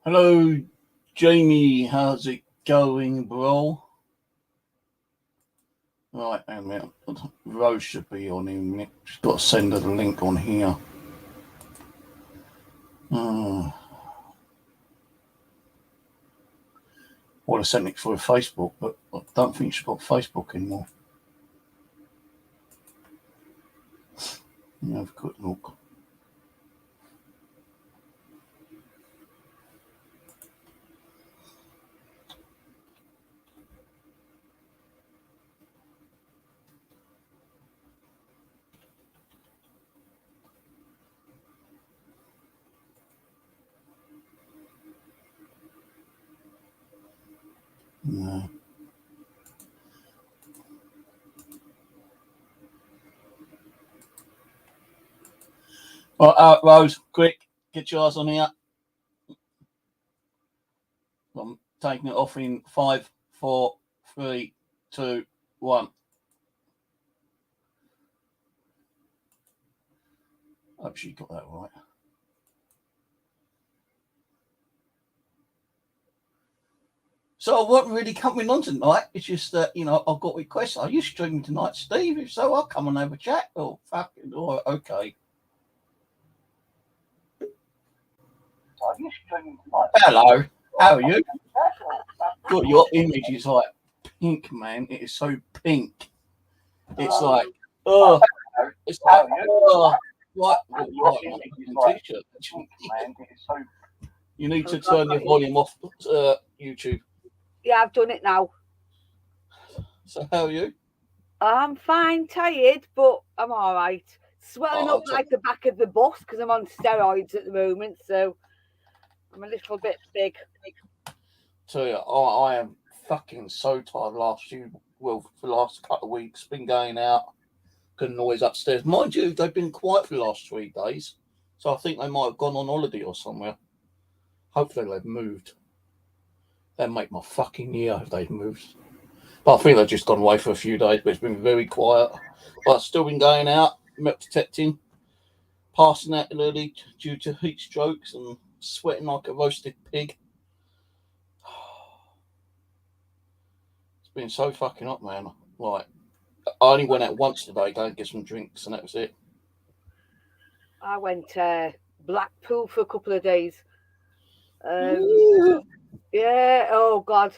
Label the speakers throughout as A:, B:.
A: Hello, Jamie. How's it going, bro? Right, hang on a minute. Rose should be on in a minute. She's got to send her the link on here. Uh, would have sent it for Facebook, but I don't think she's got Facebook anymore. Let me have a quick look. No. Right, Rose, quick, get your ass on here. I'm taking it off in 5, 4, 3, 2, 1. Hope she got that right. So I wasn't really coming on tonight. It's just that, I've got requests. Are you streaming tonight, Steve? If so, I'll come and have a chat. Oh, fucking, all right, okay. Are you streaming tonight? Hello, how are you? God, your image is like pink, man. It is so pink. It's like, oh, it's like, oh, right, t-shirt. You need to turn your volume off, YouTube.
B: Yeah, I've done it now.
A: So how are you?
B: I'm fine, tired, but I'm all right. Swelling up like the back of the bus because I'm on steroids at the moment, so I'm a little bit big.
A: Tell you, I am fucking so tired. For the last couple of weeks, been going out, good noise upstairs. Mind you, they've been quiet for the last 3 days, so I think they might have gone on holiday or somewhere. Hopefully they've moved. That'd make my fucking year if they've moved. But I think they've just gone away for a few days, but it's been very quiet. But I've still been going out, milk detecting, passing out early due to heat strokes and sweating like a roasted pig. It's been so fucking hot, man. Like, I only went out once today, go and get some drinks, and that was it.
B: I went Blackpool for a couple of days. Yeah, oh God.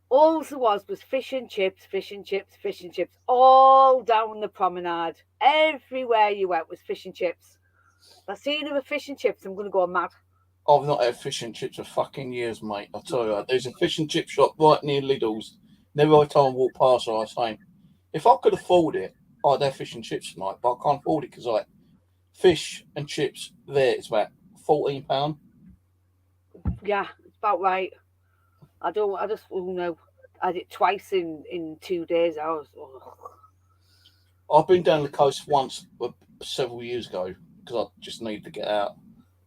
B: All there was fish and chips, all down the promenade. Everywhere you went was fish and chips. If I see another fish and chips, I'm going to go mad.
A: I've not had fish and chips for fucking years, mate. I tell you, there's a fish and chip shop right near Lidl's. Every time I walk past, I was saying, if I could afford it, I'd have fish and chips tonight, but I can't afford it because like fish and chips there, it's about £14.
B: Yeah, it's about right. I just know. I did it twice in 2 days.
A: I've been down the coast once several years ago because I just needed to get out.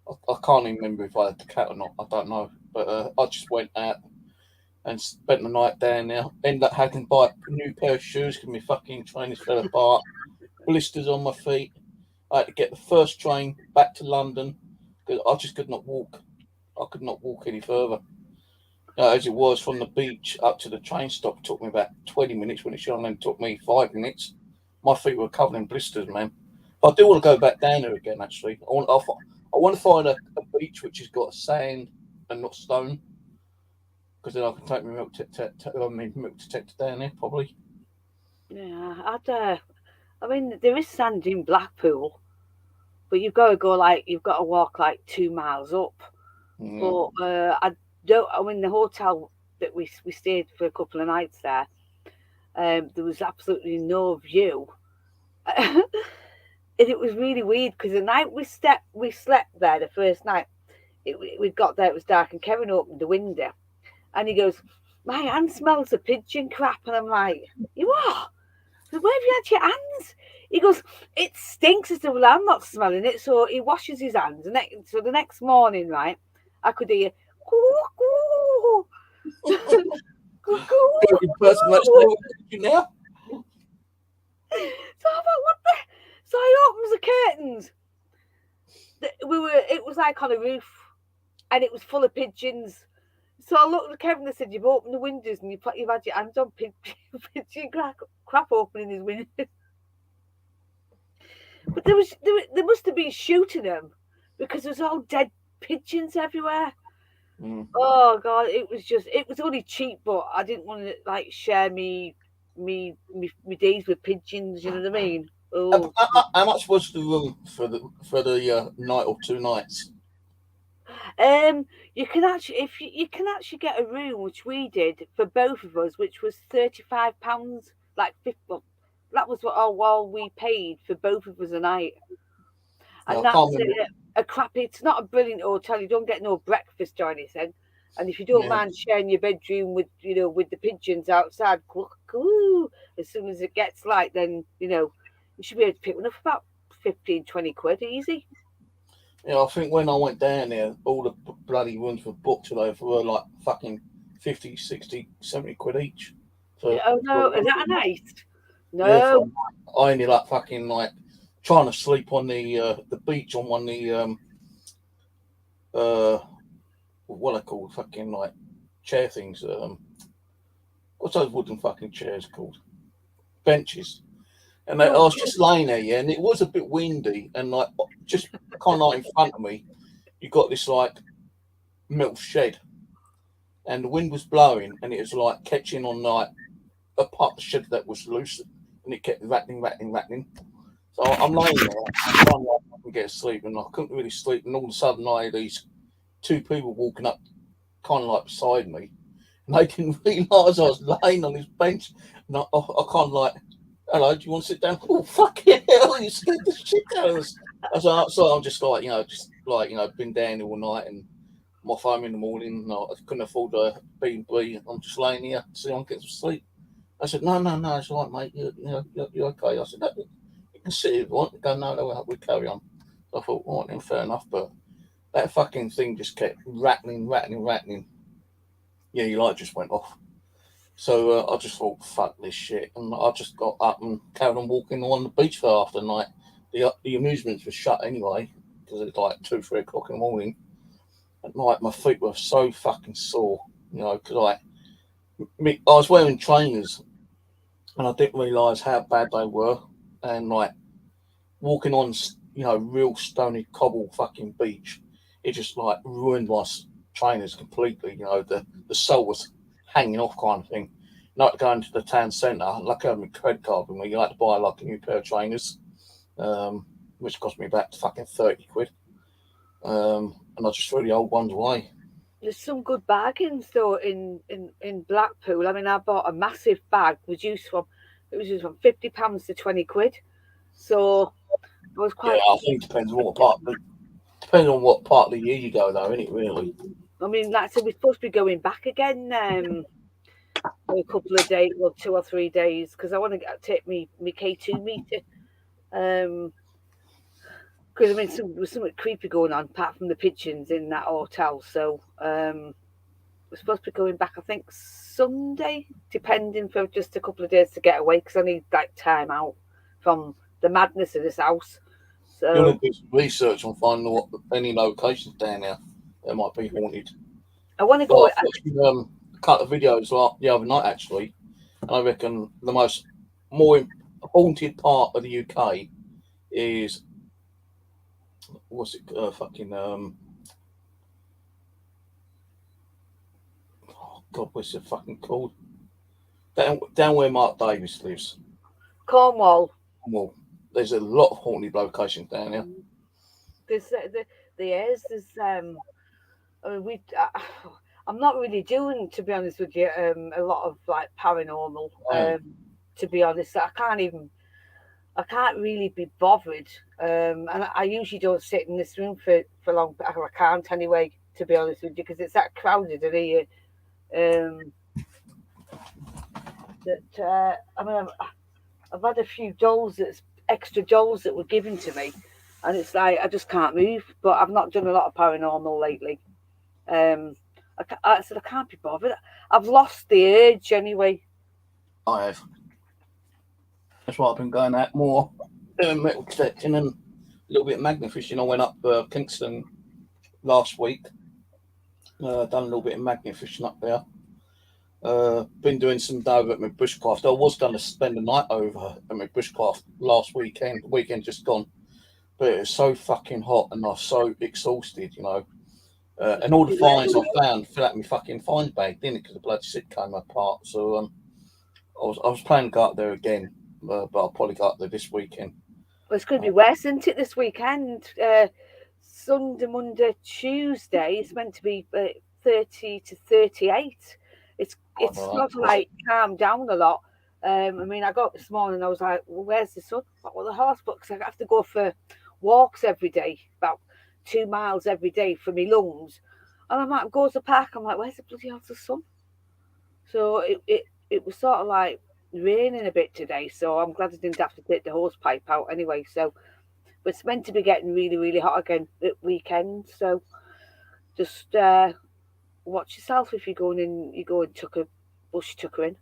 A: I can't even remember if I had the cat or not. I don't know, but I just went out and spent the night down there. Ended up having to buy a new pair of shoes because my fucking trainers fell apart. Blisters on my feet. I had to get the first train back to London because I just could not walk. I could not walk any further. As it was from the beach up to the train stop, it took me about 20 minutes when it should only took me 5 minutes. My feet were covered in blisters, man. But I do want to go back down there again, actually. I want to find a beach which has got sand and not stone because then I can take my milk detector down there, probably.
B: Yeah, I mean, there is sand in Blackpool, but you've got to you've got to walk like 2 miles up.
A: Yeah.
B: But I don't. I mean, the hotel that we stayed for a couple of nights there, there was absolutely no view. And it was really weird because the night we slept there the first night, we got there, it was dark, and Kevin opened the window, and he goes, "My hand smells of pigeon crap," and I'm like, "You what? Where have you had your hands?" He goes, "It stinks." I said, "Well, I'm not smelling it." So he washes his hands, and so the next morning, right, I could hear, "Coo, coo, coo,
A: Person that's
B: coo."
A: now.
B: So I thought, what the? So I opens the curtains. It was like on a roof. and it was full of pigeons. So I looked at Kevin and I said, "You've opened the windows and you've had your hands on pigeon crap opening his windows." But there must have been shooting them because there was all dead pigeons everywhere. Oh God, it was only cheap, but I didn't want to like share me days with pigeons. You know what I mean? Oh.
A: How much was the room for the night or 2 nights?
B: You can actually, if you can actually get a room, which we did for both of us, which was £35, like 50. Well, that was what all we paid for both of us a night, and that's a crappy. It's not a brilliant hotel. You don't get no breakfast or anything, and if you don't mind sharing your bedroom with with the pigeons outside, as soon as it gets light, then you should be able to pick one up for about 15-20 quid easy.
A: Yeah, I think when I went down there, all the bloody rooms were booked today for like fucking 50, 60, 70 quid each.
B: Oh no, is that a night? No.
A: Yeah, I ended up fucking like trying to sleep on the beach on one of the what I call fucking like chair things. What's those wooden fucking chairs called? Benches. And I was just laying there, yeah, and it was a bit windy, and like just kind of like in front of me, you got this like metal shed, and the wind was blowing, and it was like catching on like a part of the shed that was loose, and it kept rattling. So I'm laying there, trying to get asleep, and I couldn't really sleep, and all of a sudden I had these 2 people walking up, kind of like beside me, and they didn't realise I was laying on this bench, and I kind of like, "Hello, do you want to sit down?" "Oh, fucking hell, you scared the shit out of us." So I'm just like, been down all night and I'm off home in the morning. And I couldn't afford a B&B. I'm just laying here, see if I can get some sleep. I said, no, it's all right, mate. You're okay. I said, no, you can sit if you want. Go, no, we'll carry on. So I thought, all right, then, fair enough. But that fucking thing just kept rattling. Yeah, your light just went off. So I just thought, fuck this shit. And I just got up and carried on walking on the beach for half the night. The amusements were shut anyway, because it's like 2-3 o'clock in the morning. At night, my feet were so fucking sore, because I was wearing trainers and I didn't realise how bad they were. And like walking on, real stony cobble fucking beach, it just like ruined my trainers completely. The sole was hanging off kind of thing. Not going to the town centre, like I had my credit card with me, you had to buy like a new pair of trainers, which cost me about fucking 30 quid. And I just threw the old ones away.
B: There's some good bargains though in Blackpool. I mean, I bought a massive bag, it was used from £50 to 20 quid. So I was quite.
A: Yeah, I think it depends on what part of the year you go though, isn't it really?
B: I mean, like I said, we're supposed to be going back again for a couple of days, or 2 or 3 days, because I want to take me K2 meter. Because I mean, there's something creepy going on apart from the pigeons in that hotel. So we're supposed to be going back, I think, Sunday, depending, for just a couple of days to get away, because I need like time out from the madness of this house. So
A: you want to do some research on finding any locations down there that might be haunted.
B: I want to go.
A: I watched a couple of videos the other night actually, and I reckon the more haunted part of the UK is what's it fucking oh God, what's it fucking called? Down where Mark Davis lives.
B: Cornwall.
A: Well, there's a lot of haunted locations down there.
B: There's I mean, I'm not really doing, to be honest with you, a lot of like paranormal. To be honest, I can't really be bothered. And I usually don't sit in this room for long. I can't anyway, to be honest with you, because it's that crowded in here. I mean, I've had a few extra dolls that were given to me, and it's like I just can't move. But I've not done a lot of paranormal lately. I said I can't be bothered. I've lost the urge anyway.
A: I have. That's why I've been going out more, doing metal detecting and a little bit of magna fishing. I went up Kingston last week, Done a little bit of magnet fishing up there. Been doing some dive at my bushcraft. I was going to spend the night over at my bushcraft last weekend. The weekend just gone, but it was so fucking hot and I was so exhausted, you know. And all the finds I found fell out my fucking find bag, didn't it? Because the bloody shit came apart. So I was planning to go up there again, but I'll probably go up there this weekend.
B: Well, it's going to be worse, isn't it, this weekend? Sunday, Monday, Tuesday, it's meant to be 30 to 38. It's sort of like calmed down a lot. I mean, I got up this morning, I was like, well, where's the sun? Well, the horse books, I have to go for walks every day, about 2 miles every day for my lungs. And I'm like, go to the park, I'm like, where's the bloody hell's the sun? So it was sort of like raining a bit today, so I'm glad I didn't have to take the hose pipe out anyway. So, but it's meant to be getting really, really hot again at weekend. So just watch yourself if you're going in. You go and bush tuckering.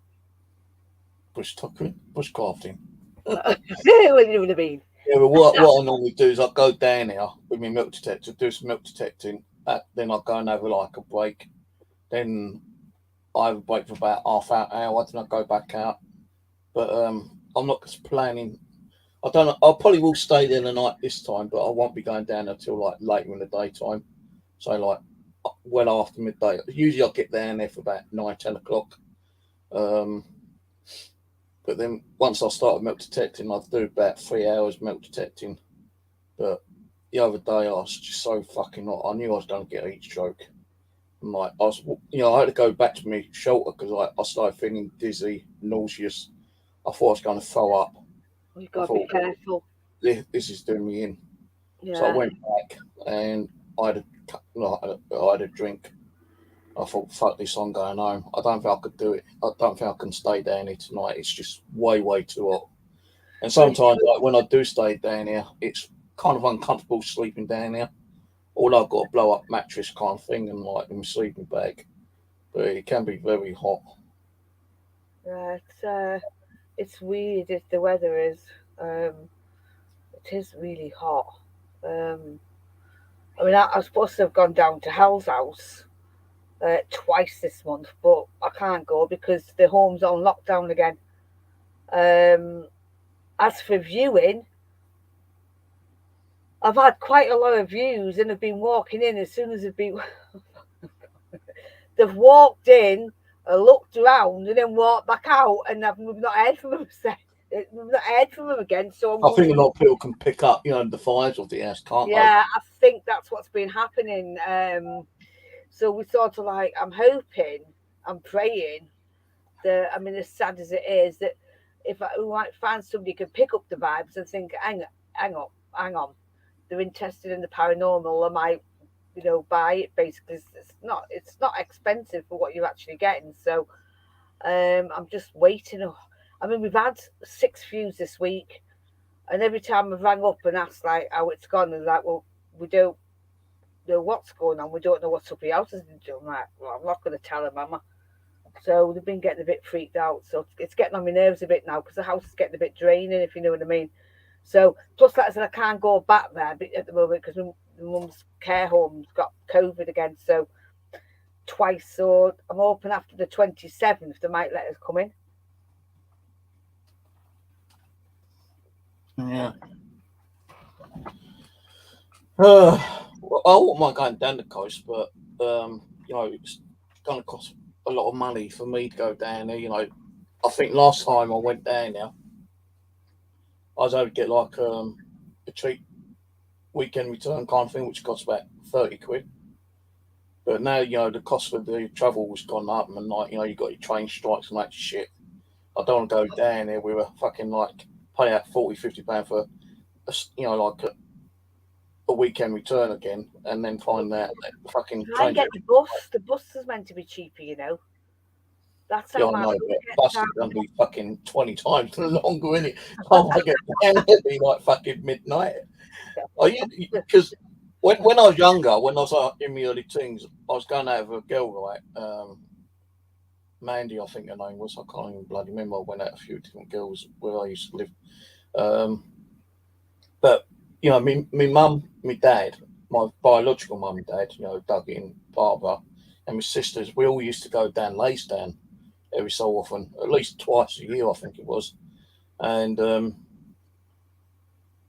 A: Bush tuckering, bushcrafting.
B: What do you know what I mean?
A: Yeah, but what I normally do is I go down here with my milk detector, do some milk detecting. Then I go and have like a break. Then I have a break for about half hour. Then I go back out. But I'm not just planning. I don't know. I probably will stay there the night this time, but I won't be going down until like later in the daytime. So like well after midday. Usually I'll get down there for about 9-10 o'clock. But then once I started milk detecting, I'd do about 3 hours milk detecting. But the other day I was just so fucking hot. I knew I was going to get a heat stroke. And like I was, I had to go back to my shelter because I started feeling dizzy, nauseous. I thought I was going to throw up.
B: You've got to be careful.
A: This is doing me in.
B: Yeah.
A: So I went back and I had a drink. I thought, fuck this, I'm going home. I don't think I could do it. I don't think I can stay down here tonight. It's just way, way too hot. And sometimes, like when I do stay down here, it's kind of uncomfortable sleeping down here. All I've got a blow up mattress kind of thing and like in my sleeping bag. But it can be very hot.
B: Yeah, it's weird if the weather is. It is really hot. I mean, I was supposed to have gone down to Hal's house twice this month, but I can't go because the home's on lockdown again. As for viewing, I've had quite a lot of views and have been walking in as soon as they've walked in, looked around, and then walked back out, and we've not heard from them. We've not heard from them again. So
A: I think a lot of people can pick up, the vibes of the house, can't they?
B: Yeah, I think that's what's been happening. So we sort of like, I'm hoping, I'm praying that, I mean, as sad as it is, that if we might find somebody who can pick up the vibes and think, hang on, they're interested in the paranormal, I might, buy it. Basically, it's not expensive for what you're actually getting. So I'm just waiting. I mean, we've had 6 views this week, and every time I've rang up and asked like how it's gone, and like, well, we don't know what's going on. We don't know what somebody else is doing. I'm like, well, I'm not going to tell them, am I? So they've been getting a bit freaked out. So it's getting on my nerves a bit now because the house is getting a bit draining, if you know what I mean. So plus, like I said, I can't go back there at the moment because my mum's care home's got COVID again. So twice. So I'm hoping after the 27th they might let us come in.
A: Yeah. I wouldn't mind going down the coast, but it's going to cost a lot of money for me to go down there. I think last time I went down there, I was able to get like a cheap weekend return kind of thing, which costs about 30 quid. But now, the cost of the travel has gone up, and like, you've got your train strikes and that shit. I don't want to go down there with a fucking like pay out £40-50 for a weekend return again, and then find that fucking
B: I get the bus. The bus is meant to be cheaper, That's how
A: I know, but bus is going to be fucking 20 times longer, isn't it? Oh, I get down, it'd be like fucking midnight. Because when I was younger, when I was in my early teens, I was going out with a girl, right? Mandy, I think her name was. I can't even bloody remember. I went out a few different girls where I used to live. But my mum, my dad, my biological mum and dad, Dougie and Barbara, and my sisters, we all used to go down Lacedown every so often, at least twice a year, I think it was. And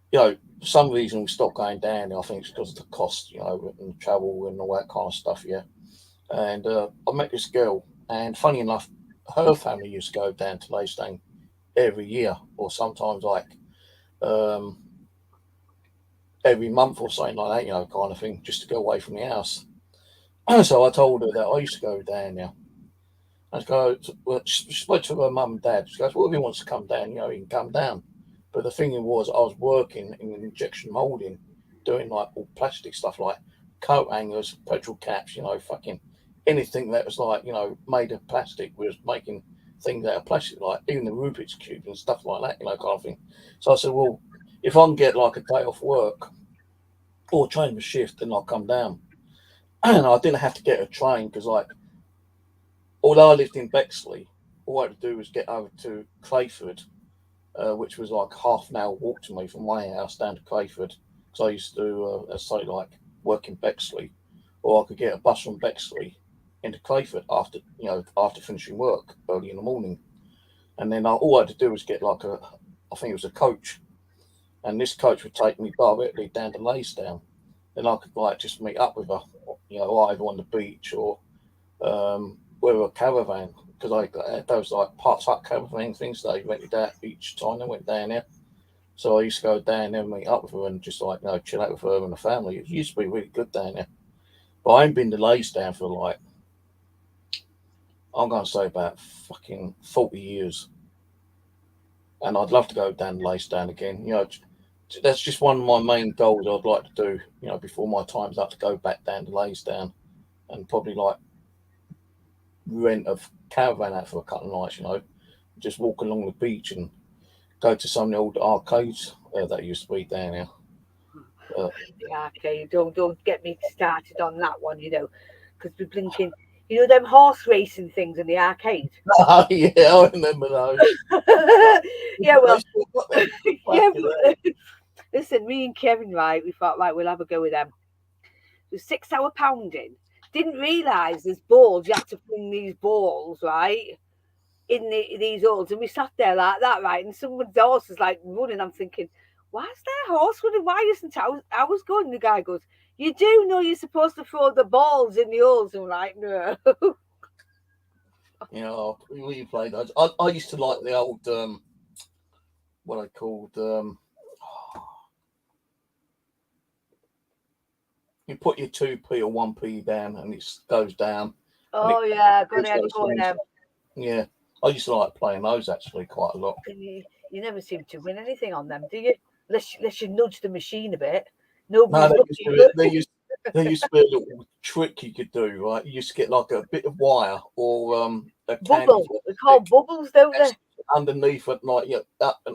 A: for some reason we stopped going down there. I think it's because of the cost, and travel and all that kind of stuff. Yeah. And I met this girl, and funny enough, her family used to go down to Lacedown every year, or sometimes like um, every month or something like that, kind of thing, just to go away from the house. So I told her that I used to go down there. She spoke to her mum and dad. She goes, well, if he wants to come down, he can come down. But the thing was, I was working in injection molding, doing like all plastic stuff like coat hangers, petrol caps, fucking anything that was like, made of plastic. We was making things out of plastic, like even the Rubik's Cube and stuff like that, kind of thing. So I said, well, if I can get like a day off work or change my shift, then I'll come down. And I didn't have to get a train because, like, although I lived in Bexley, all I had to do was get over to Crayford, which was like half an hour walk to me from my house down to Crayford, because I used to like work in Bexley, or I could get a bus from Bexley into Crayford after finishing work early in the morning, and then all I had to do was get like I think it was a coach, and this coach would take me directly down to Lacedown, and I could like just meet up with her, either on the beach or with a caravan, because I got those like parts up caravan things that I rented out each time I went down there. So I used to go down there and meet up with her and just like chill out with her and the family. It used to be really good down there. But I ain't been to Lacedown for like, I'm going to say about fucking 40 years. And I'd love to go down to Lacedown again. That's just one of my main goals I'd like to do, before my time's up, to go back down to Lacedown and probably like rent a caravan out for a couple of nights, just walk along the beach and go to some of the old arcades that used to be down there.
B: The arcade, don't get me started on that one, because we're blinking, them horse racing things in the arcade.
A: Oh, yeah, I remember those.
B: Yeah, well, yeah, but, listen, me and Kevin, right, we thought, right, we'll have a go with them. It was 6 hour pounding. Didn't realise there's balls. You had to fling these balls, right, in these holes. And we sat there like that, right, and someone's horse is like running. I'm thinking, why is their horse running? Why isn't ours going? The guy goes, you do know you're supposed to throw the balls in the holes. I'm like, no.
A: We played those. I used to like the old, what I called, you put your 2p or 1p down and it goes down.
B: Oh, yeah, got to go with them.
A: Yeah, I used to like playing those actually quite a lot.
B: You never seem to win anything on them, do you? Unless you nudge the machine a bit.
A: No, there used to be a little trick you could do, right? You used to get like a bit of wire or a
B: bubble. They're called bubbles, don't they?
A: Underneath it, like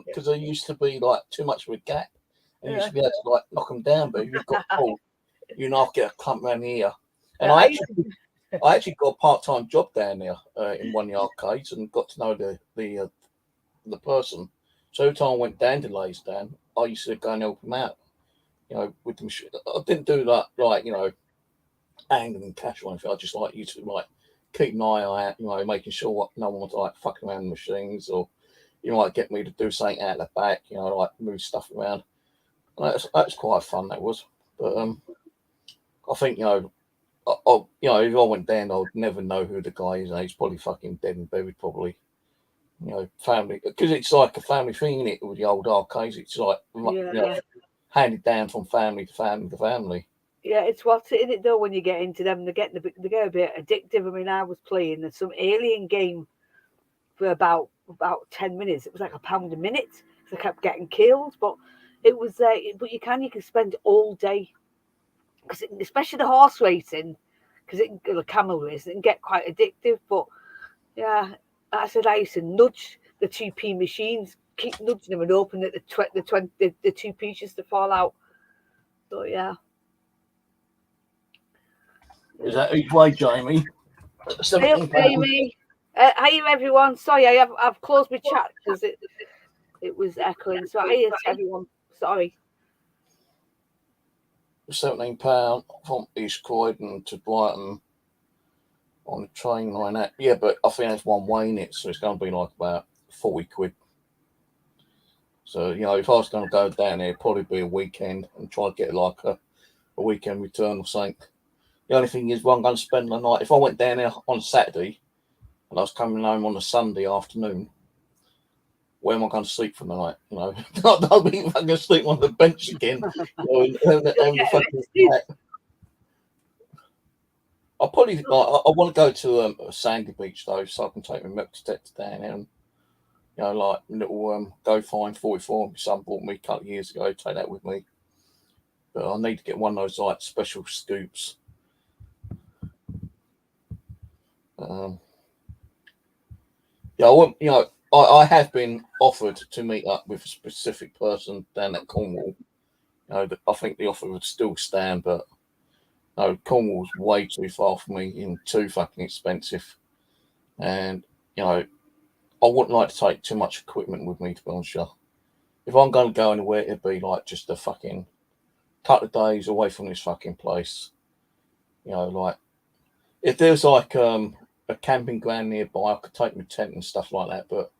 A: because there used to be like too much of a gap, and you used to be able to like knock them down. But if you've got pulled, you get a clump around here. And I actually got a part-time job down there in one of the arcades and got to know the person. So every time I went down to Lacedown, I used to go and help him out, with the machine. I didn't do that like, angling cash or anything. I just like used to like keep an eye out, making sure no one was like fucking around the machines, or like get me to do something out the back, like move stuff around. And that's quite fun, that was. But I think, if I went down, I would never know who the guy is. He's probably fucking dead and buried, probably. Family, because it's like a family thing, isn't it? With the old arcades, it's like handed down from family to family to family.
B: Yeah, it's what's in it though. When you get into them, they get a bit addictive. I mean, I was playing some alien game for about 10 minutes. It was like £1 a minute. So I kept getting killed, but it was. But you can spend all day, because especially the horse racing, because the camel racing, it can get quite addictive. But yeah, I said I used to nudge the 2p machines, keep nudging them and hoping that the 2p used to fall out. So yeah.
A: Is that each way, Jamie?
B: Hey, Jamie. Hi everyone. Sorry, I've closed my chat because it was echoing. So hi to everyone. Sorry.
A: £17 from East Croydon to Brighton. on the train line out. Yeah, but I think that's one way in it, so it's going to be like about 40 quid. So, you know, if I was going to go down there, it'd probably be a weekend and try to get like a weekend return or something. The only thing is, well, I'm going to spend the night. If I went down there on Saturday and I was coming home on a Sunday afternoon, where am I going to sleep for the night? You know, I don't think I'm going to sleep on the bench again. You know, and the fucking, I probably I want to go to a sandy beach though, so I can take my milk detector down there and, you know, like little Go Find 44. My son bought me a couple of years ago. Take that with me, but I need to get one of those like special scoops. Yeah, I want, you know, I have been offered to meet up with a specific person down at Cornwall. You know, I think the offer would still stand, but no, Cornwall's way too far for me and too fucking expensive. And, you know, I wouldn't like to take too much equipment with me, to be honest with you. If I'm going to go anywhere, it'd be like just a fucking couple of days away from this fucking place. You know, like, if there's like a camping ground nearby, I could take my tent and stuff like that, but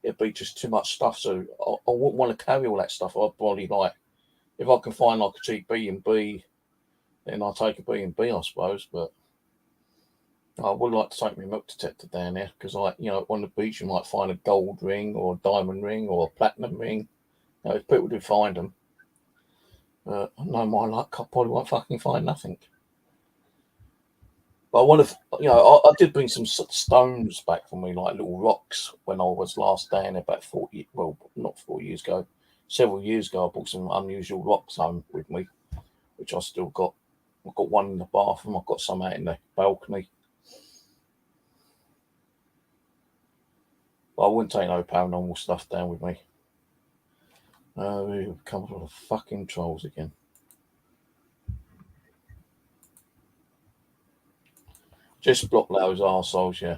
A: it'd be just too much stuff. So I wouldn't want to carry all that stuff. I'd probably like, if I can find like a cheap B&B, then I'll take a B&B, I suppose. But I would like to take my milk detector down there because, like, you know, on the beach you might find a gold ring or a diamond ring or a platinum ring. You know, if people do find them, no, my luck, I probably won't fucking find nothing. But I want to, you know, I did bring some stones back from me, like little rocks, when I was last down there about 40, well, not 4 years ago, several years ago. I brought some unusual rocks home with me, which I still got. I've got one in the bathroom. I've got some out in the balcony. But I wouldn't take no paranormal stuff down with me. We've come for the fucking trolls again. Just block those arseholes, yeah.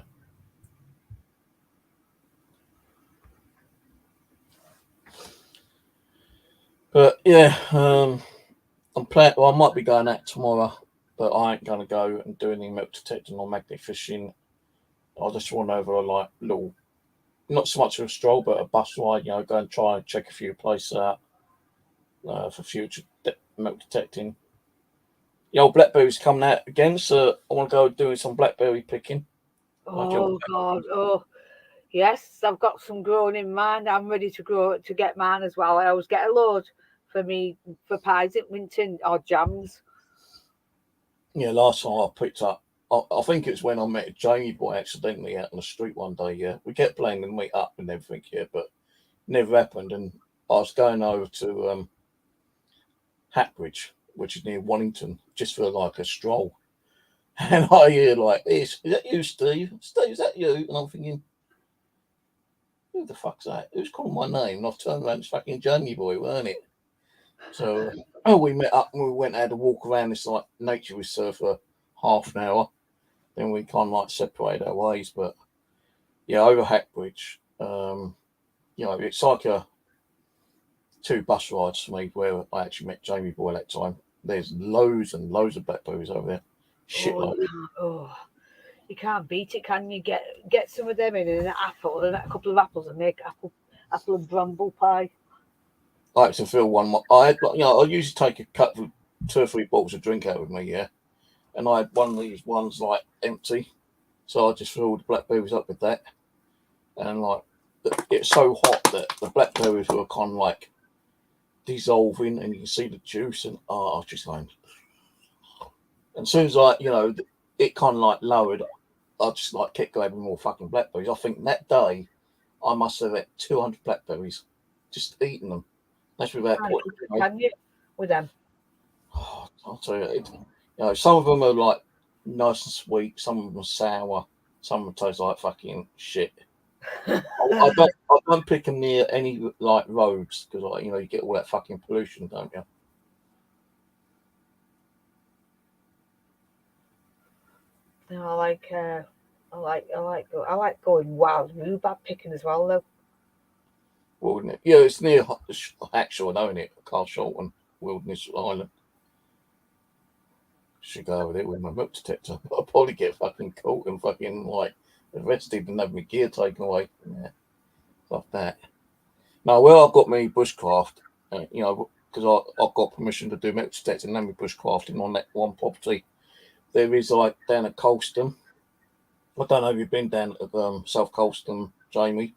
A: But yeah, I'm planning. Well, I might be going out tomorrow, but I ain't gonna go and do any milk detecting or magnet fishing. I'll just run over a like little, not so much of a stroll, but a bus ride. You know, go and try and check a few places out for future milk detecting. The old blackberries coming out again, so I want to go doing some blackberry picking.
B: Oh God! Oh yes, I've got some growing in mine. I'm ready to get mine as well. I always get a load for me for pies at Winton or jams.
A: Yeah, last time I picked up, I think it's when I met Jamie Boy accidentally out on the street one day. Yeah, we kept playing to meet up and everything here, but never happened. And I was going over to Hatbridge, which is near Wellington, just for like a stroll. And I hear like, is that you, Steve? Steve, is that you? And I'm thinking, who the fuck's that? Who's calling my name? And I've turned around, it's fucking Jamie Boy, weren't it? So we met up and we went out to walk around this like nature reserve for half an hour. Then we kind of like separated our ways. But yeah, over Hackbridge, you know, it's like a 2 bus rides for me where I actually met Jamie Boy that time. There's loads and loads of blackberries over there. Shitload.
B: You can't beat it, can you? Get some of them in and an apple and a couple of apples and make apple and bramble pie.
A: I like to fill one. I had, you know, I usually take a couple, 2 or 3 bottles of drink out with me, yeah. And I had one of these ones like empty, so I just filled the blackberries up with that. And like, it's so hot that the blackberries were kind of like dissolving, and you can see the juice. And I was just going. And as soon as I, you know, it kind of like lowered, I just like kept grabbing more fucking blackberries. I think that day I must have had 200 blackberries, just eating them. That's without putting.
B: Can you with them?
A: Oh, I'll tell you, you know, some of them are like nice and sweet, some of them are sour, some of them taste like fucking shit. I don't pick them near any like roads because, like, you know, you get all that fucking pollution, don't you?
B: No, I like going wild rhubarb picking as well though.
A: Wilderness, yeah, it's near Hacksaw, isn't it? Carl Shorten Wilderness Island. should go over there with my milk detector. I'll probably get fucking caught and fucking like arrested and have my gear taken away. Yeah, like that. Now, where I've got me bushcraft, because I've got permission to do milk detecting and my bushcrafting on that one property. There is like down at Colston. I don't know if you've been down at South Colston, Jamie,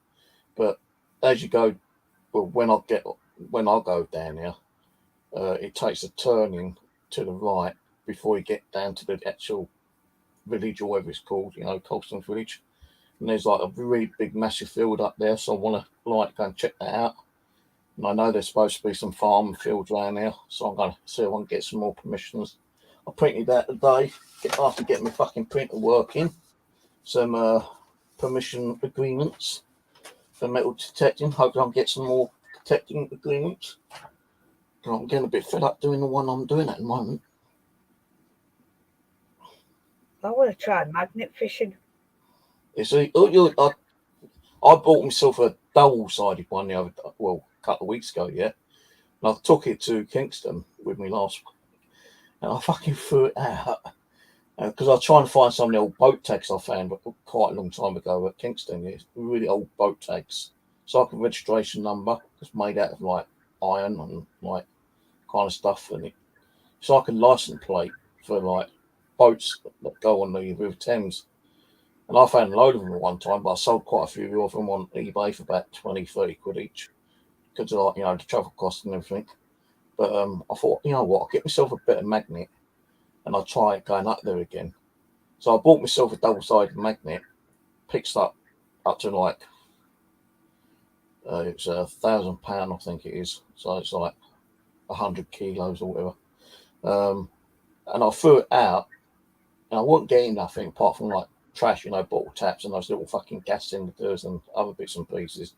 A: but as you go, well, when I go down there, it takes a turning to the right before you get down to the actual village or whatever it's called, Colston Village. And there's like a really big, massive field up there, so I want to like go and check that out. And I know there's supposed to be some farm fields around there, so I'm going to see if I can get some more permissions. I printed that today after getting my fucking printer working. Some permission agreements for metal detecting. Hopefully I'll get some more detecting agreements. I'm getting a bit fed up doing the one I'm doing at the moment.
B: I want to try magnet fishing.
A: You see, I bought myself a double-sided one a couple of weeks ago, yeah. And I took it to Kingston with me last week, and I fucking threw it out because I was trying to find some of the old boat tags I found quite a long time ago at Kingston. Yeah, really old boat tags. It's like a registration number. It's made out of like iron and like kind of stuff, and it's like a license plate for like boats that go on the River Thames. And I found a load of them at one time, but I sold quite a few of them on eBay for about 20, 30 quid each because of like, the travel costs and everything. But I thought, you know what, I'll get myself a bit of magnet and I'll try going up there again. So I bought myself a double-sided magnet, picked up to like, it's £1,000, I think it is. So it's like 100 kilos or whatever. And I threw it out and I wasn't getting nothing apart from like trash, bottle taps and those little fucking gas cylinders and other bits and pieces.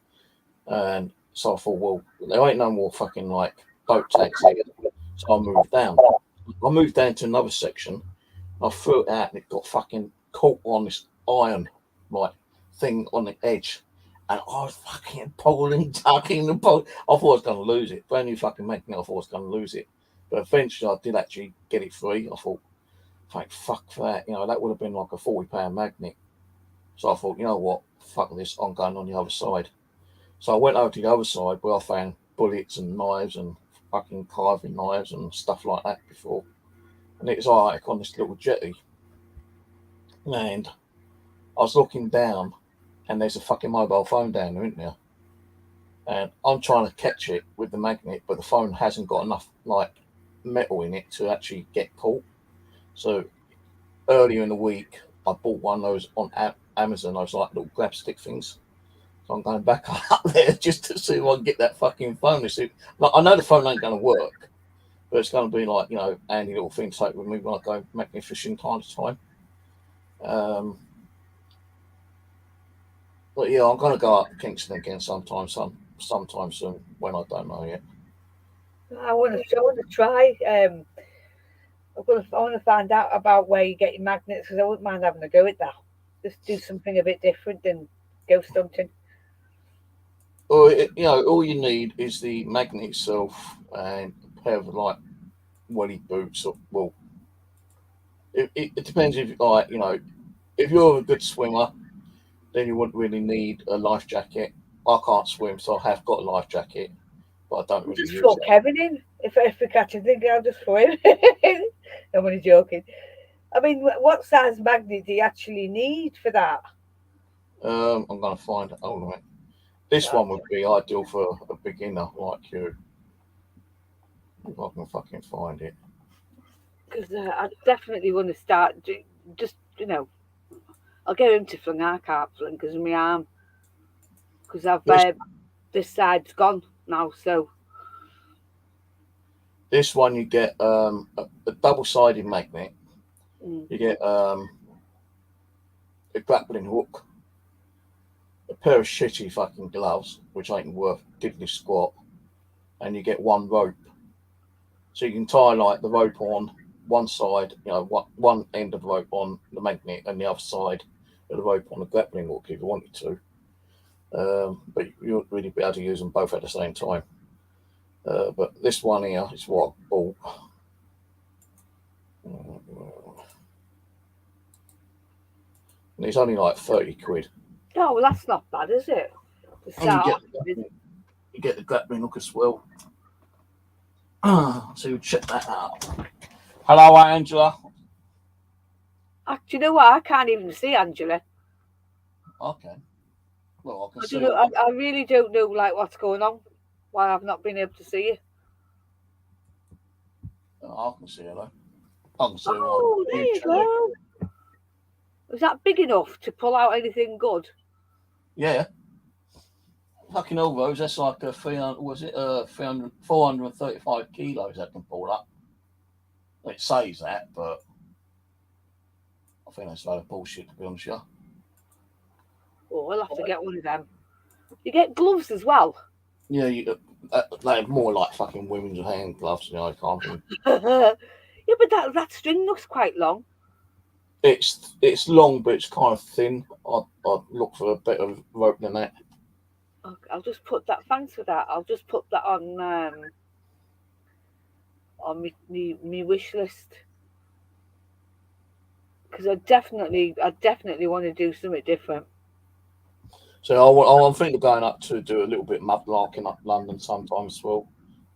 A: And so I thought, well, there ain't no more fucking like boat tags here. So I moved down. I moved down to another section. I threw it out and it got fucking caught on this iron like thing on the edge. And I was fucking pulling, tucking and pulling. I thought I was going to lose it. Brand new fucking magnet, I thought I was going to lose it. But eventually I did actually get it free. I thought, thank fuck for that. That would have been like a £40 magnet. So I thought, you know what? Fuck this. I'm going on the other side. So I went over to the other side where I found bullets and knives and fucking carving knives and stuff like that before. And it was like on this little jetty. And I was looking down and there's a fucking mobile phone down there, isn't there? And I'm trying to catch it with the magnet, but the phone hasn't got enough like metal in it to actually get caught. So earlier in the week, I bought one of those on Amazon, those like little grab stick things. So I'm going back up there just to see if I can get that fucking phone. Like, I know the phone ain't going to work, but it's going to be like, handy little thing to take with me when I go magnet fishing time to time. But yeah, I'm going to go up to Kingston again sometime soon when I don't know yet.
B: I want to try. I want to find out about where you get your magnets because I wouldn't mind having a go at that. Just do something a bit different than ghost hunting.
A: Or all you need is the magnet itself and a pair of like welly boots. Well, it depends if if you're a good swimmer, then you wouldn't really need a life jacket. I can't swim, so I have got a life jacket, but I don't really
B: Just
A: use
B: throw
A: it.
B: Kevin in. If we catch a thing, I'll just throw him. I'm only joking. I mean, what size magnet do you actually need for that?
A: I'm going to find it. Hold on. This one would be ideal for a beginner like you. If I can fucking find it.
B: Because I definitely want to start. Just I'll get him to fling. I can't fling because of my arm. Because this side's gone now. So
A: This one you get a double-sided magnet. You get a grappling hook, a pair of shitty fucking gloves, which ain't worth diddly squat, and you get one rope. So you can tie like the rope on one side, one end of the rope on the magnet, and the other side of the rope on the grappling hook if you wanted to. But you wouldn't really be able to use them both at the same time. But this one here is what I bought. and it's only like 30 quid.
B: Oh, well, that's not bad, is it? To
A: And
B: start off with.
A: you get the grappling hook as well. So we'll check that out. Hello, Angela.
B: Do you know what? I can't even see Angela.
A: Okay. Well, I can
B: I
A: see.
B: don't know. I really don't know like what's going on. Why I've not been able to see you.
A: I can see her though. I can see her
B: Oh,
A: on
B: there you
A: YouTube.
B: go. Was that big enough to pull out anything good?
A: Yeah. Fucking hell, Rose, that's like 435 kilos that can pull up. It says that, but I think that's a load of bullshit, to be honest with you.
B: Oh, we'll have to get one of them. You get gloves as well.
A: Yeah, they're more like fucking women's hand gloves, you know, I can't think.
B: Yeah, but that string looks quite long.
A: It's long, but it's kind of thin. I'd look for a bit of rope than that.
B: Okay, I'll just put that. Thanks for that. I'll just put that on me wish list because I definitely want to do something different.
A: So I'm thinking of going up to do a little bit of mudlarking up London sometimes as well,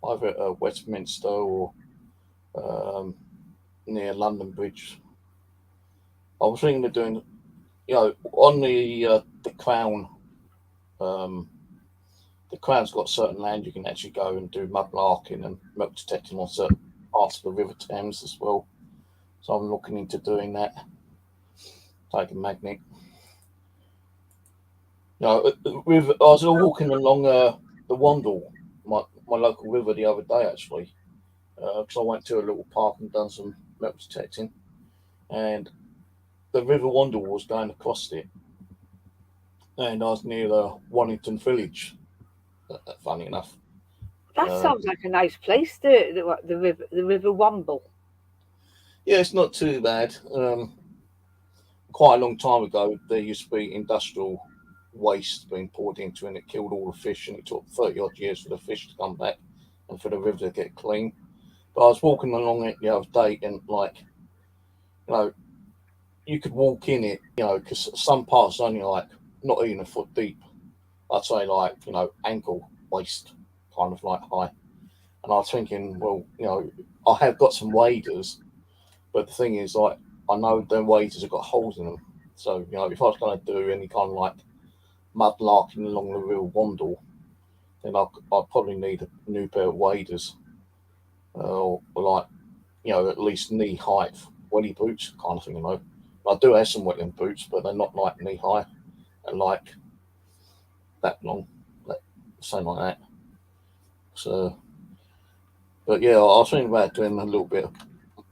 A: either at Westminster or near London Bridge. I was thinking of doing, on the Crown. The Crown's got certain land you can actually go and do mudlarking and milk detecting on certain parts of the River Thames as well. So I'm looking into doing that. Take a magnet. I was walking along the Wandle, my local river, the other day actually, because I went to a little park and done some milk detecting, and the River Wandle was going across it, and I was near the Wallington Village. Funny enough.
B: That sounds like a nice place. The River Wamble.
A: Yeah, it's not too bad. Quite a long time ago, there used to be industrial waste being poured into, and it killed all the fish, and it took 30 odd years for the fish to come back and for the river to get clean. But I was walking along it the other day, and you could walk in it, because some parts only like not even a foot deep. I'd say ankle waist, kind of like high. And I was thinking, well, I have got some waders, but the thing is, I know the waders have got holes in them. So, if I was going to do any kind of mud larking along the River Wandle, then I'd probably need a new pair of waders, or at least knee height welly boots, kind of thing. I do have some welly boots, but they're not like knee high and like that long, something like that. So, but yeah, I was thinking about doing a little bit of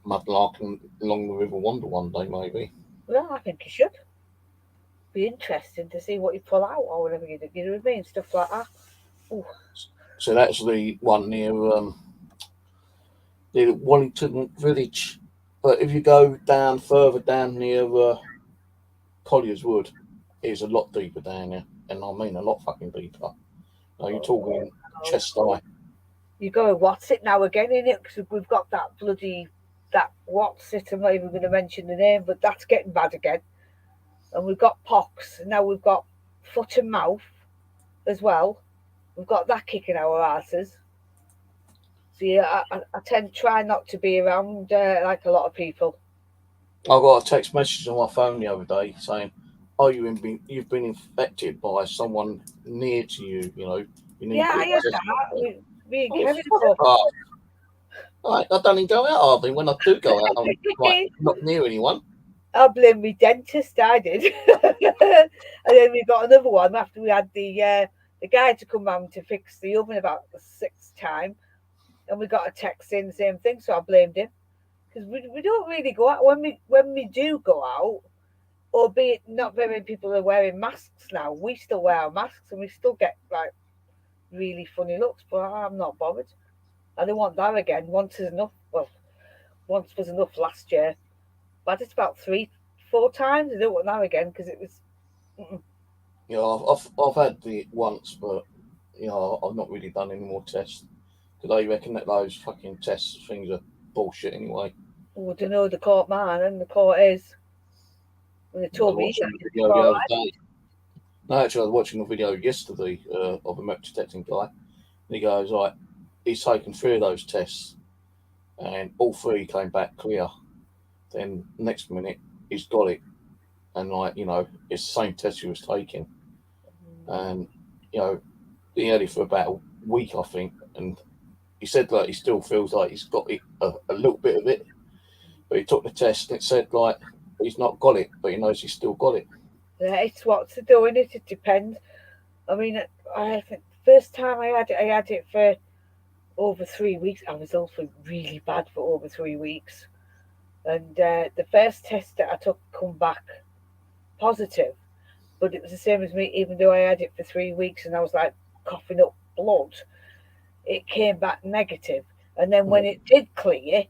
A: mud larking along the River Wandle one day, maybe.
B: Well, I think you should. Be interesting to see what you pull out or whatever you do. You know what I mean? Stuff like that. Ooh.
A: So that's the one near the Wallington Village. But if you go further down near Collier's Wood, it's a lot deeper down there, and I mean a lot fucking deeper. You're talking chest high.
B: You go what's it now again, innit? Because we've got that what's it? I'm not even going to mention the name, but that's getting bad again. And we've got pox. And now we've got foot and mouth as well. We've got that kicking our asses. So yeah, I tend to try not to be around like a lot of people.
A: I got a text message on my phone the other day saying, "Oh, you've been infected by someone near to you. You need
B: I heard that. Me and Kevin
A: I don't even go out hardly. When I do go out, I'm not near anyone.
B: I blame me dentist. I did, and then we got another one after we had the guy to come round to fix the oven about the sixth time, and we got a text saying the same thing. So I blamed him because we don't really go out when we do go out, albeit not very many people are wearing masks now. We still wear our masks and we still get like really funny looks, but I'm not bothered. I don't want that again. Once is enough. Well, once was enough last year. But it's about 3-4 times. I don't want that again because it was.
A: I've had it once, but I've not really done any more tests because I reckon that those fucking test things are bullshit anyway.
B: Oh, I don't know. The court man and the court is. When they
A: I was
B: told me
A: watching
B: that,
A: a video the other day. No, actually, I was watching a video yesterday of a metal detecting guy. And he goes, like, he's taken 3 of those tests, and all 3 came back clear. Then next minute, he's got it. And, like, you know, it's the same test he was taking. And, you know, he had it for about a week, I think. And he said, like, he still feels like he's got it, a little bit of it. But he took the test and it said, like, he's not got it, but he knows he's still got it.
B: Yeah, it's what's doing it. It depends. I mean, I think the first time I had it for over 3 weeks. I was also really bad for over 3 weeks. And the first test that I took come back positive, but it was the same as me, even though I had it for 3 weeks and I was like coughing up blood, it came back negative. And then when it did clear,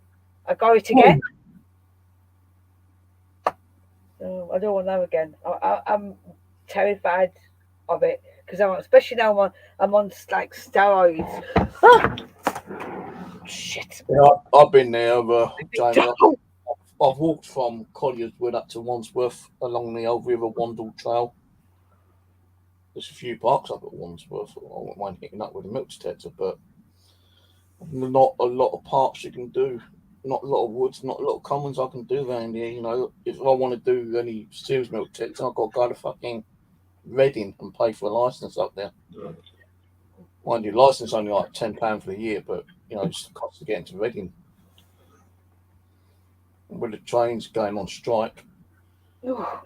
B: I got it again. So I don't want that again. I'm terrified of it because especially now I'm on like steroids. Ah! Shit.
A: Yeah, I've been there, Jamie. I've walked from Collier's Wood up to Wandsworth along the old River Wandle Trail. There's a few parks up at Wandsworth. I won't mind hitting up with a milk detector, but not a lot of parks you can do. Not a lot of woods, not a lot of commons I can do around here. You know, if I want to do any serious milk detector, I've got to go to fucking Reading and pay for a license up there. Mind you, license only like £10 for the year, but you know, it's the cost of getting to Reading. With the trains going on strike.
B: Oh,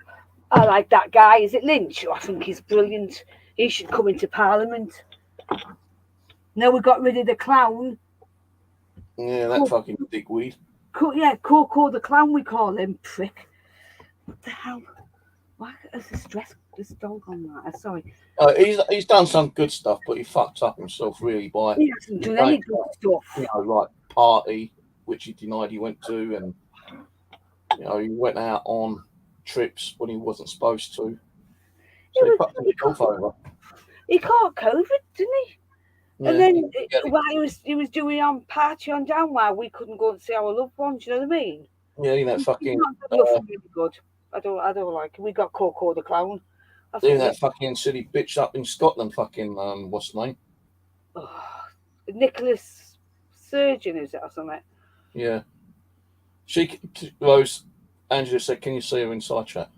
B: I like that guy. Is it Lynch? I think he's brilliant. He should come into Parliament. No, we got rid of the clown.
A: Yeah, that fucking dickweed.
B: Coco the clown, we call him. Prick. What the hell? Why is this dog on that? Sorry.
A: He's done some good stuff, but he fucked up himself really by.
B: He hasn't done any good stuff.
A: You know, like party, which he denied he went to, and you know, he went out on trips when he wasn't supposed to. So he fucked himself over.
B: He caught COVID, didn't he?
A: Yeah,
B: and then while he was doing on party on down while we couldn't go and see our loved ones, you know what I mean?
A: Yeah, you know, fucking.
B: Nothing really good. I don't like it. We got Coco the clown.
A: Doing that fucking silly bitch up in Scotland, fucking what's the name?
B: Nicholas Surgeon, is it or something?
A: Yeah. Rose, Angela said, "Can you see her inside chat?"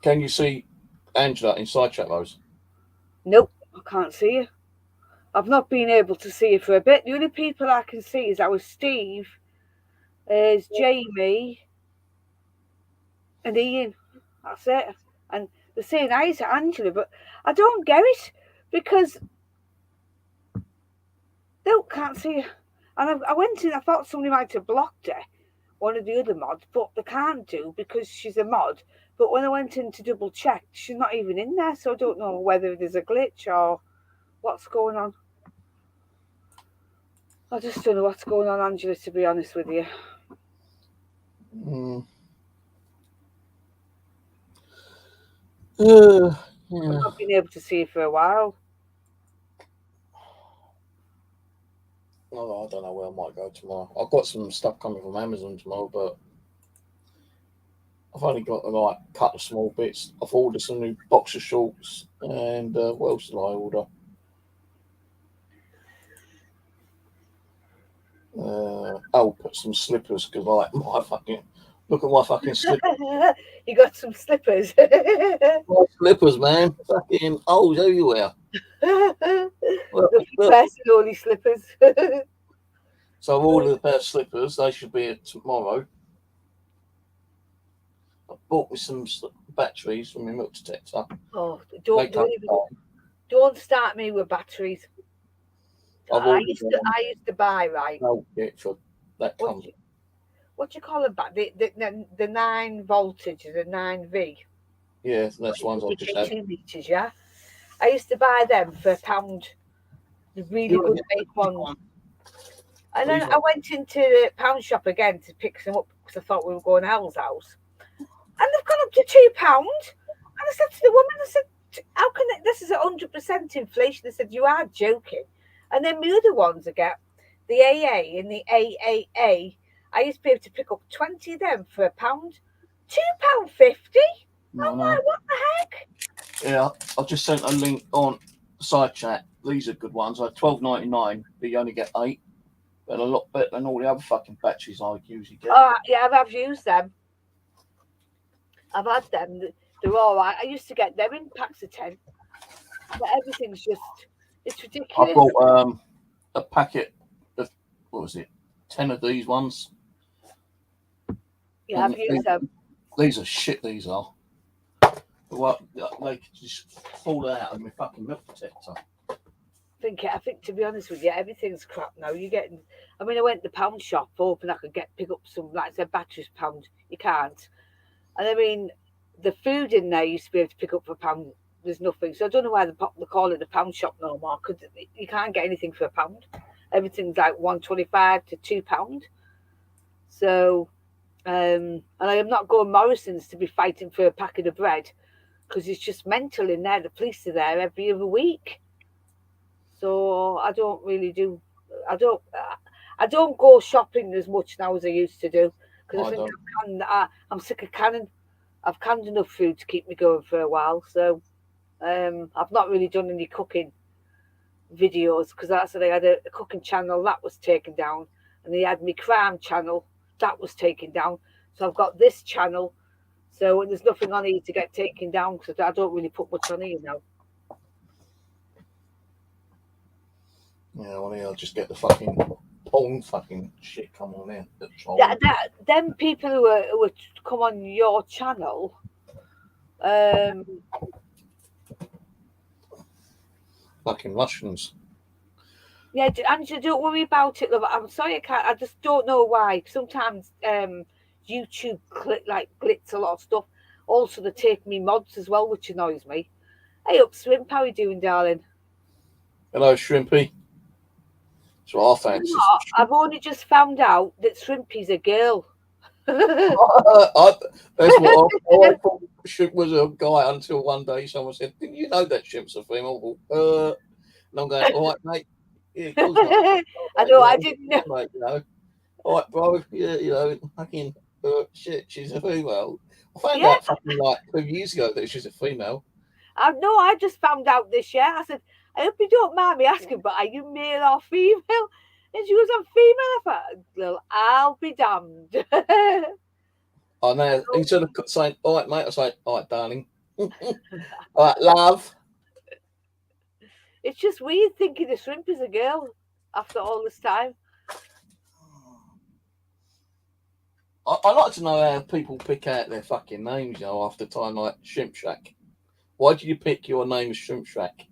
A: Can you see Angela inside chat, Rose?
B: Nope, I can't see her. I've not been able to see her for a bit. The only people I can see is our Steve, is Jamie, and Ian. That's it. And they're saying hi to Angela, but I don't get it because no, can't see her. And I went in, I thought somebody might have blocked her, one of the other mods, but they can't do because she's a mod. But when I went in to double check, she's not even in there, so I don't know whether there's a glitch or what's going on. I just don't know what's going on, Angela, to be honest with you.
A: Yeah.
B: I've not been able to see her for a while.
A: Oh, I don't know where I might go tomorrow. I've got some stuff coming from Amazon tomorrow, but I've only got like a couple of small bits. I've ordered some new boxer shorts, and what else did I order? I'll put some slippers because I like my fucking. Look at my fucking slippers.
B: You got some slippers.
A: My slippers, man. Fucking holes everywhere.
B: The personally slippers.
A: So I've ordered a pair of slippers. They should be here tomorrow. I bought me some batteries from my milk detector.
B: Oh, don't start me with batteries. I used to buy
A: for that comes.
B: What do you call them back? The 9 voltage, the 9V.
A: Yeah, that's ones I just had.
B: 2 meters, yeah. I used to buy them for £1. The really good fake ones. And then I went into the pound shop again to pick some up because I thought we were going to Al's house. And they've gone up to £2. And I said to the woman, I said, how can this is 100% inflation? They said, you are joking. And then the other ones I get the AA and the AAA, I used to be able to pick up 20 of them for £1. £2.50.
A: No,
B: I'm
A: no.
B: like, what the heck?
A: Yeah, I've just sent a link on side chat. These are good ones. Like $12.99, but you only get 8. But a lot better than all the other fucking batteries I usually get.
B: Oh, yeah, I've used them. I've had them. They're all right. I used to get them in packs of 10. But everything's just, it's
A: I
B: ridiculous.
A: bought a packet of, what was it, 10 of these ones.
B: Yeah, I've used them.
A: These are shit, these are. Well, they could just fall out of my fucking milk protector.
B: I think to be honest with you, everything's crap now. You're getting, I mean, I went to the pound shop hoping I could pick up some, like I said, batteries £1. You can't. And I mean, the food in there used to be able to pick up for £1. There's nothing. So I don't know why they call it a pound shop no more, because you can't get anything for £1. Everything's like £1.25 to £2. So, and I am not going Morrison's to be fighting for a packet of bread, because it's just mental in there. The police are there every other week. So I don't really do. I don't go shopping as much now as I used to do, because I think I'm sick of canning. I've canned enough food to keep me going for a while. So I've not really done any cooking videos, because that's I had a cooking channel that was taken down, and they had my crime channel that was taken down. So I've got this channel. So there's nothing on here to get taken down, because I don't really put much on here now.
A: Yeah, well, I'll just get the fucking porn fucking shit come on in.
B: Them people who come on your channel,
A: fucking Russians.
B: Yeah, Angela, don't worry about it, love. I'm sorry, I just don't know why. Sometimes YouTube glitz a lot of stuff. Also, they take me mods as well, which annoys me. Hey up, Shrimp, how are you doing, darling?
A: Hello, Shrimpy. So I fancy.
B: I've only just found out that Shrimpy's a girl.
A: That's what I thought Shrimp was a guy until one day someone said, "Didn't you know that Shrimp's a female?" And I'm going, "All right, mate." Yeah,
B: I know, I didn't know.
A: Mate, you know, all right, bro. Yeah, you know, fucking shit, she's a female. I found out fucking like 2 years ago that she's a female.
B: I just found out this year. I said, I hope you don't mind me asking, but are you male or female? And she was, I'm female. I thought, well, I'll be damned.
A: I know. Instead of saying, all right, mate, I say, all right, darling. All right, love.
B: It's just weird thinking the Shrimp is a girl after all this time.
A: I like to know how people pick out their fucking names, you know, after time, like Shrimp Shack. Why did you pick your name as Shrimp Shack?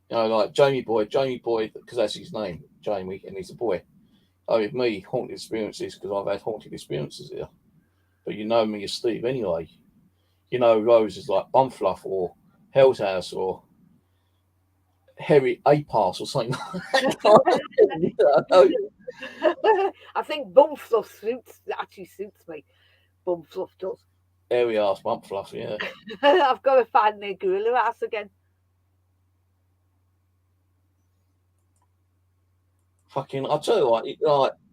A: You know, like Jamie Boy, because that's his name, Jamie, and he's a boy. Oh, with me, haunted experiences, because I've had haunted experiences here. But you know me as Steve anyway. You know Rose is like Bumfluff or Hell's House or Harry A-Pass or something like that.
B: I think Bumfluff actually suits me. Bumfluff does.
A: Hairy ass Bumfluff, yeah.
B: I've got to find the gorilla ass again.
A: Fucking, I'll tell you what,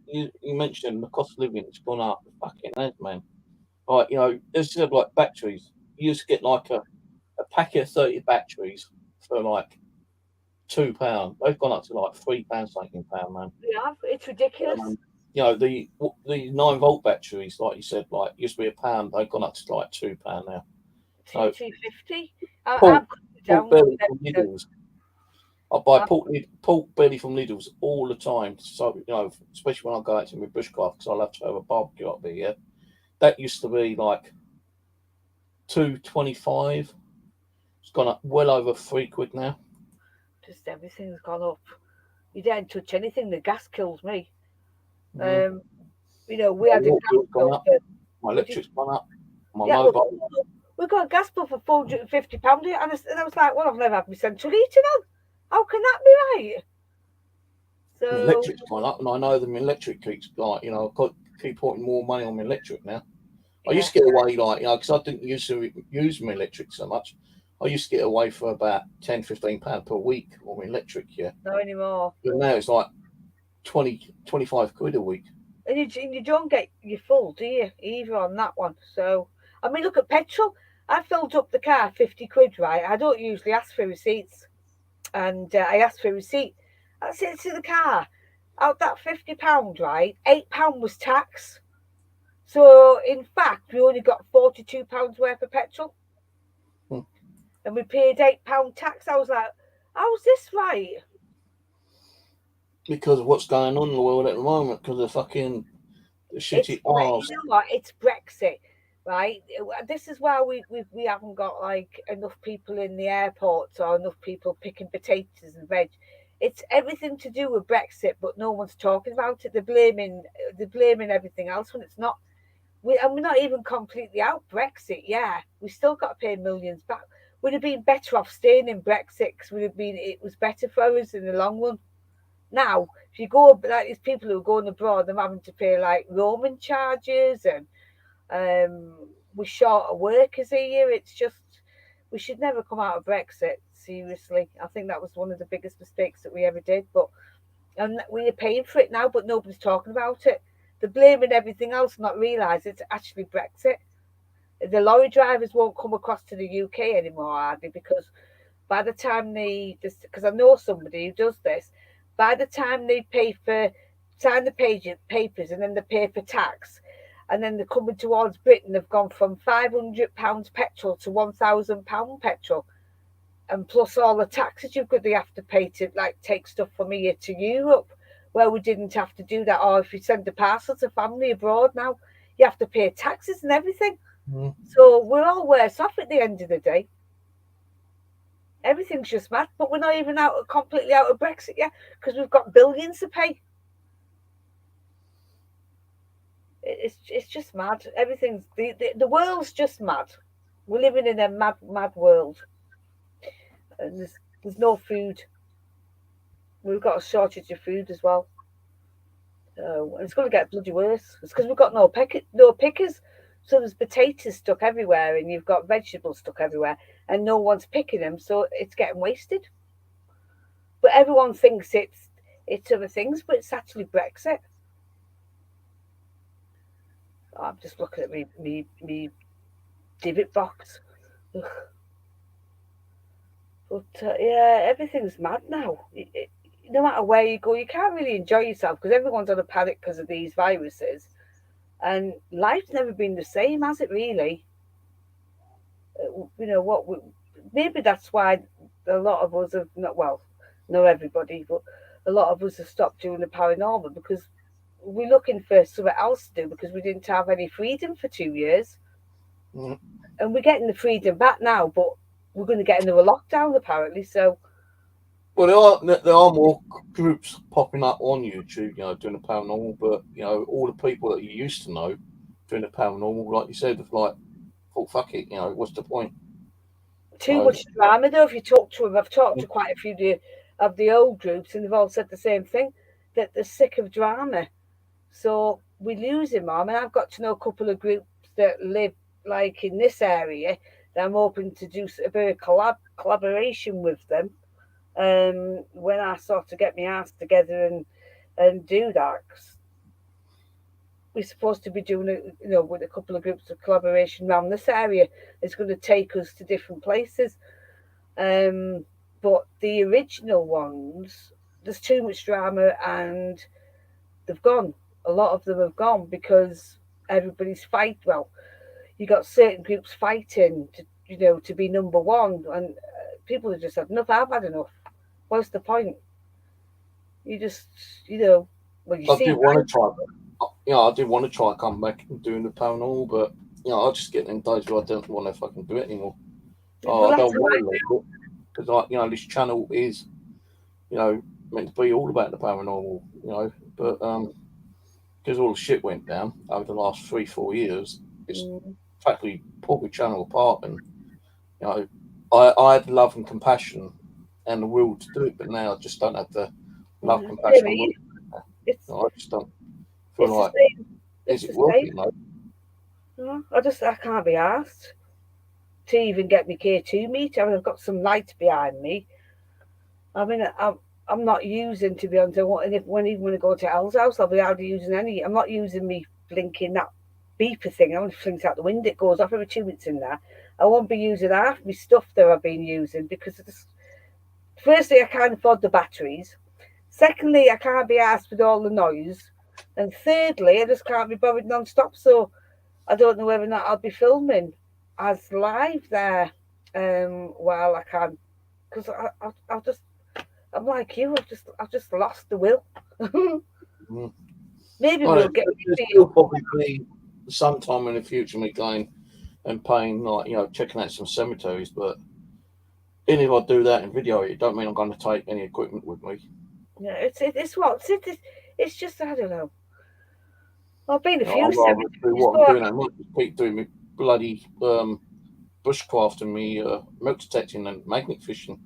A: you mentioned the cost of living has gone up. Fucking head, man. Like, you know, instead of like batteries, you used to get like a packet of 30 batteries for like £2. They've gone up to like £3 something pound, man.
B: Yeah, it's ridiculous.
A: You know, the 9-volt batteries, like you said, like used to be £1. They've gone up to like £2 now.
B: £2.50.
A: I buy pork belly from Lidl's all the time. So, you know, especially when I go out to my bushcraft, because I love to have a barbecue up there. Yeah, that used to be like £2.25. It's gone up well over £3 now.
B: Just everything's gone up. You don't touch anything. The gas kills me. You know, we had a gas bill.
A: My electric's gone up. My
B: mobile. We got a gas bill for £450, and I was like, well, I've never had my central heating on. How can that be right? So
A: my electric's gone up, and I know that my electric keeps like, you know, I've got to keep putting more money on my electric now. I used to get away like, you know, because I didn't used to use my electric so much. I used to get away for about £10-15 per week on my electric, yeah.
B: Not anymore.
A: But now it's like 25 quid a week.
B: And you don't get your full, do you? Either on that one. So, I mean, look at petrol. I filled up the car 50 quid, right? I don't usually ask for receipts. And I asked for a receipt. I said to the car, out that £50, right? £8 was tax. So, in fact, we only got £42 worth of petrol. And we paid £8 tax. I was like, how's this right?
A: Because of what's going on in the world at the moment, because of fucking the shitty arse.
B: You know what? It's Brexit, right? This is why we haven't got like enough people in the airports or enough people picking potatoes and veg. It's everything to do with Brexit, but no one's talking about it. They're blaming everything else when it's not. And we're not even completely out Brexit. Yeah, we still got to pay millions back. Would have been better off staying in Brexit because it was better for us in the long run. Now, if you go, like these people who are going abroad, they're having to pay like roaming charges, and we're short of workers here. It's just, we should never come out of Brexit. Seriously, I think that was one of the biggest mistakes that we ever did. And we are paying for it now, but nobody's talking about it. They're blaming everything else, not realise it's actually Brexit. The lorry drivers won't come across to the UK anymore, are they? Because by the time because I know somebody who does this, by the time they sign the papers and then they pay for tax, and then they're coming towards Britain, they've gone from £500 petrol to £1,000 petrol, and plus all the taxes they have to pay to like take stuff from here to Europe, where we didn't have to do that. Or if you send a parcel to family abroad now, you have to pay taxes and everything. So we're all worse off at the end of the day. Everything's just mad, but we're not even completely out of Brexit yet because we've got billions to pay. It's just mad. Everything's the world's just mad. We're living in a mad world. And there's no food. We've got a shortage of food as well. And it's going to get bloody worse. It's because we've got no pickers. So there's potatoes stuck everywhere, and you've got vegetables stuck everywhere, and no one's picking them, so it's getting wasted. But everyone thinks it's other things, but it's actually Brexit. I'm just looking at me divot box. Ugh. But yeah, everything's mad now. No matter where you go, you can't really enjoy yourself because everyone's on a panic because of these viruses. And life's never been the same, has it really? Maybe that's why a lot of us have not everybody, but a lot of us have stopped doing the paranormal because we're looking for something else to do because we didn't have any freedom for 2 years. And we're getting the freedom back now, but we're going to get another lockdown apparently. So,
A: well, there are more groups popping up on YouTube, doing the paranormal. But all the people that you used to know doing the paranormal, like you said, have like, oh fuck it, what's the point?
B: Too much drama, though. If you talk to them, I've talked to quite a few of the old groups, and they've all said the same thing, that they're sick of drama. So we're losing them. I mean, I've got to know a couple of groups that live like in this area that I'm hoping to do a bit of collaboration with them. When I sort of get my ass together and do that, we're supposed to be doing it, with a couple of groups of collaboration around this area. It's going to take us to different places. But the original ones, there's too much drama, and they've gone. A lot of them have gone because everybody's fighting. Well, you got certain groups fighting to be number one, and people have just had enough. I've had enough. What's the point? You just, when you see.
A: I did want to try come back and doing the paranormal, but I just get in days where I don't want to fucking do it anymore. I don't want to leave it because this channel is meant to be all about the paranormal, but because all the shit went down over the last 3-4 years, it's practically pulled the channel apart. And I had love and compassion and the will to do it, but now I just don't have the love, compassion. I just don't feel like is it working,
B: No, I can't be asked to even get me K2 meet. I mean, I've got some lights behind me. I mean, I'm not using, to be honest. And even when I go to Al's house, I'll be hardly using any. I'm not using me blinking that beeper thing. I only flinks out the window. It goes off every 2 minutes in there. I won't be using half my stuff that I've been using because firstly, I can't afford the batteries. Secondly, I can't be asked with all the noise. And thirdly, I just can't be bothered non-stop. So I don't know whether or not I'll be filming as live there while I can. Because I'm like you, I've just lost the will. Maybe
A: Well,
B: we'll get
A: there'll probably be sometime in the future me going and paying, like, checking out some cemeteries, but even if I do that in video, it don't mean I'm going to take any equipment with me.
B: Yeah, it's just, I don't know. I've been a few
A: I'd rather do what I'm doing. I might just keep doing my bloody bushcraft and me milk detecting and magnet fishing.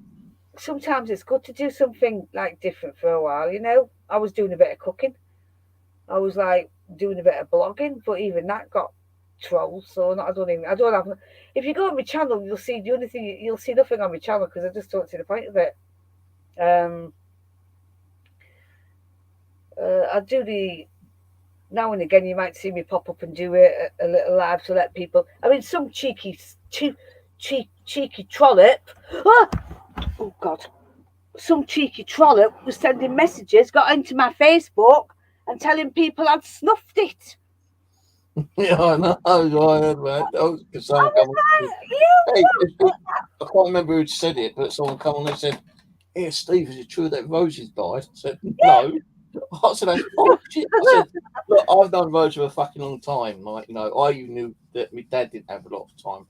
B: Sometimes it's good to do something like different for a while, you know. I was doing a bit of cooking. I was like doing a bit of blogging, but even that got trolls. So I don't have. If you go on my channel, you'll see the only thing you'll see nothing on my channel because I just don't see the point of it. I do the now and again. You might see me pop up and do a little live to let people. I mean, some cheeky trollop. Ah! Oh God! Some cheeky trollop was sending messages, got into my Facebook and telling people I'd snuffed it.
A: Yeah, I know. I heard that. Oh, because someone come on. Hey, I can't remember who said it, but someone come on and said, "Hey, Steve, is it true that Rosie's died?" I said, "No." I said, "That's bullshit." I said, "Look, I've known Rosie for a fucking long time. Like, I knew that my dad didn't have a lot of time,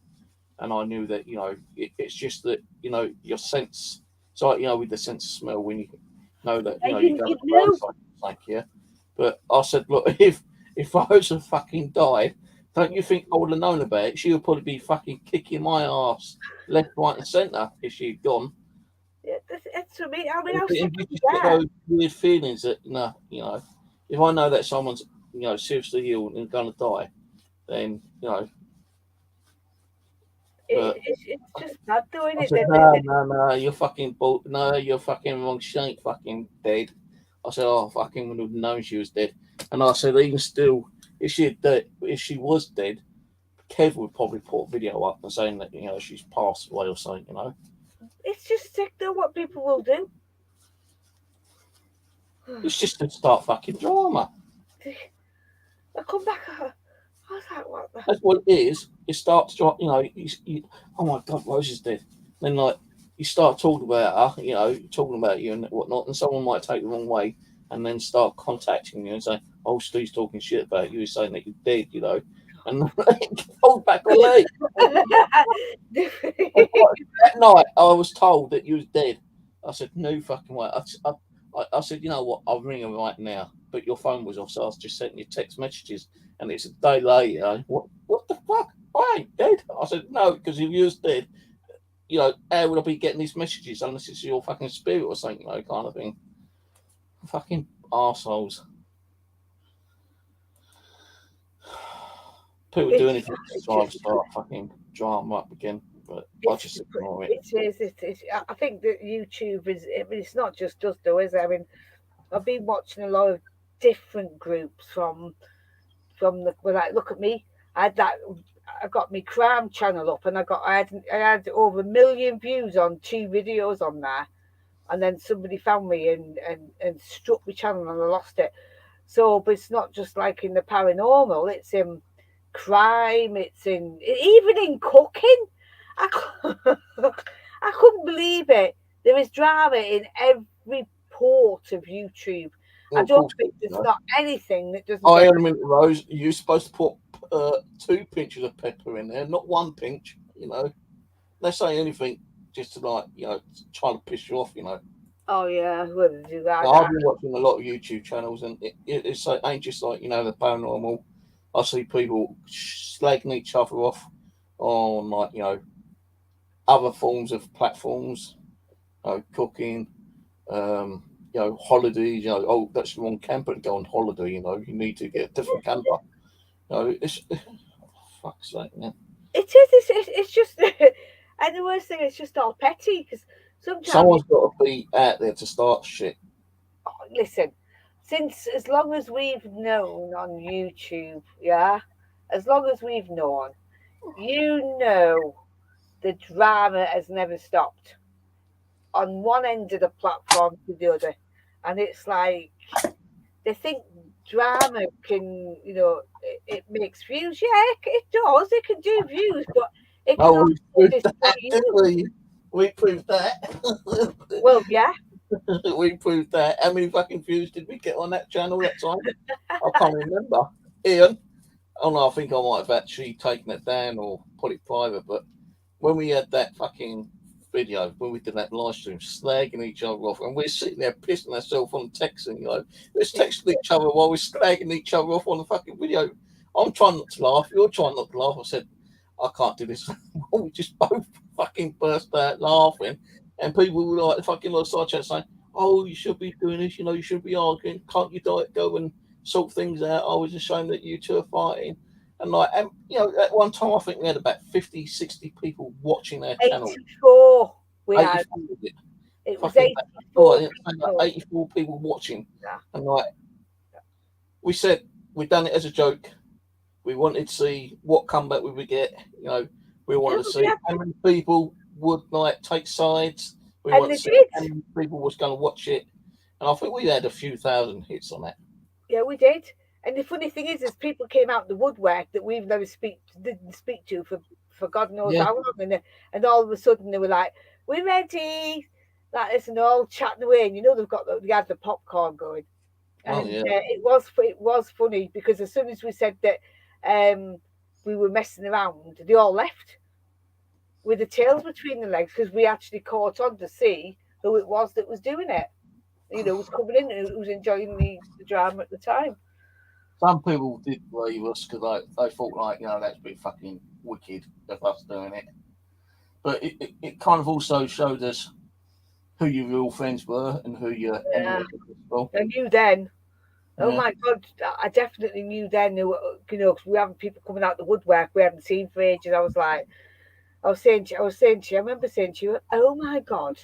A: and I knew that, it's just that, your sense. It's like, with the sense of smell when you know that, you go like, yeah." But I said, "Look, if Rosa fucking died, don't you think I would have known about it? She would probably be fucking kicking my ass left, right, and centre if she'd gone."
B: Yeah, it's for me. I mean,
A: You just get those weird feelings that, if I know that someone's, seriously ill and going to die, then,
B: it's just not doing it.
A: Said, no, you're fucking no, you're fucking wrong. She ain't fucking dead. I said, oh, fucking would have known she was dead. And I said, even still, if she was dead, Kev would probably put a video up and saying that, she's passed away or something,
B: It's just sick though what people will do.
A: It's just to start fucking drama.
B: I come back, I was like, what the?
A: That's what it is. It starts, oh my God, Rose is dead. Then, like, you start talking about her, talking about you and whatnot, and someone might take the wrong way and then start contacting you and say, oh, Steve's talking shit about you, he's saying that you're dead, and hold back on me. That night, I was told that you was dead. I said, no fucking way. I said, you know what, I'll ring her right now, but your phone was off, so I was just sending you text messages, and it's a day later. What the fuck? I ain't dead. I said, no, because if you was dead, how would I be getting these messages unless it's your fucking spirit or something, kind of thing. Fucking arseholes. People do anything to try to start fucking drama up again, but I just ignore it.
B: It is. I think that YouTube is. I mean, it's not just us, though, is it? I mean, I've been watching a lot of different groups from the. Well, like, look at me. I got my crime channel up, and I had over 1 million views on 2 videos on there, and then somebody found me and struck my channel, and I lost it. So, but it's not just like in the paranormal; it's in crime. It's even in cooking. I couldn't believe it. There is drama in every port of YouTube. I don't think there's not anything that doesn't.
A: I only meant, Rose, you're supposed to put 2 pinches of pepper in there, not 1 pinch. They say anything just to, like, try to piss you off.
B: Oh yeah, whether do that.
A: I've been watching a lot of YouTube channels, and it ain't just like the paranormal. I see people slagging each other off on, like, other forms of platforms, cooking, holidays. Oh, that's the wrong camper to go on holiday. You need to get a different camper. It's fuck's sake, man.
B: It is. It's just, and the worst thing is just all petty because Sometimes,
A: Someone's got to be out there to start shit.
B: listen, since as long as we've known on YouTube, yeah, as long as we've known, the drama has never stopped on one end of the platform to the other. And it's like they think drama can, it makes views. Yeah, it does. It can do views, but it can
A: Oh, we
B: also
A: proved
B: destroy
A: that, didn't
B: you.
A: we? We proved that.
B: Well, yeah.
A: We proved that. How many fucking views did we get on that channel that time? I can't remember. Ian? Oh no, I think I might have actually taken it down or put it private. But when we had that fucking video, when we did that live stream, slagging each other off, and we're sitting there pissing ourselves on texting, we're texting each other while we're slagging each other off on the fucking video. I'm trying not to laugh. You're trying not to laugh. I said, I can't do this. We just both fucking burst out laughing, and people were like fucking like side chat saying, "Oh, you should be doing this. You should be arguing. Can't you go and sort things out? I was ashamed that you two are fighting." And at one time, I think we had about 50, 60 people watching our channel.
B: 84 we had.
A: 84, was it?
B: It was
A: Fucking
B: 84
A: like 84 people watching.
B: Yeah.
A: And we said we'd done it as a joke. We wanted to see what comeback we would get. We wanted to see how many people would take sides. We wanted to see how many people was going to watch it. And I think we had a few thousand hits on that.
B: Yeah, we did. And the funny thing is people came out the woodwork that we've never didn't speak to for God knows how long. And all of a sudden they were like, "We're ready." Like this, and all chatting away. And they had the popcorn going. And it was funny because as soon as we said that we were messing around, they all left with the tails between their legs because we actually caught on to see who it was that was doing it. Was coming in and who was enjoying the drama at the time.
A: Some people did believe us because they thought that's been fucking wicked of us doing it. But it kind of also showed us who your real friends were and who your enemies were.
B: I knew then. Oh my God, I definitely knew then, because we having people coming out the woodwork we hadn't seen for ages. I was saying to you, I remember saying to you, oh my God.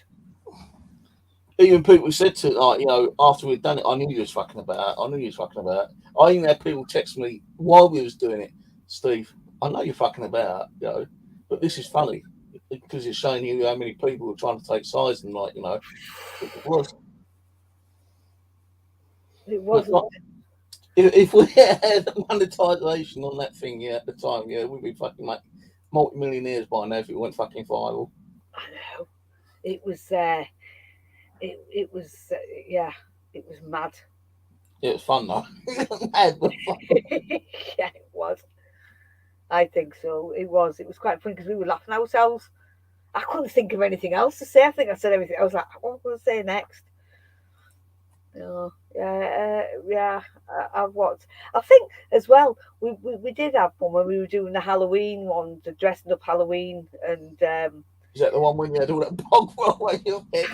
A: Even people said after we'd done it, I knew you was fucking about. I even had people text me while we was doing it, Steve, I know you're fucking about, but this is funny because it's showing you how many people are trying to take sides and it was.
B: It wasn't.
A: If we had monetization on that thing at the time, we'd be fucking multi-millionaires by now if it went fucking viral.
B: I know. It was it was mad.
A: It was fun though. Mad but fun.
B: Yeah, it was. I think so. It was quite funny because we were laughing ourselves. I couldn't think of anything else to say. I think I said everything. I was like, what am I going to say next? I've watched. I think as well. We did have one when we were doing the Halloween one, the dressing up Halloween, and
A: is that the one when you had all that bog roll on your head?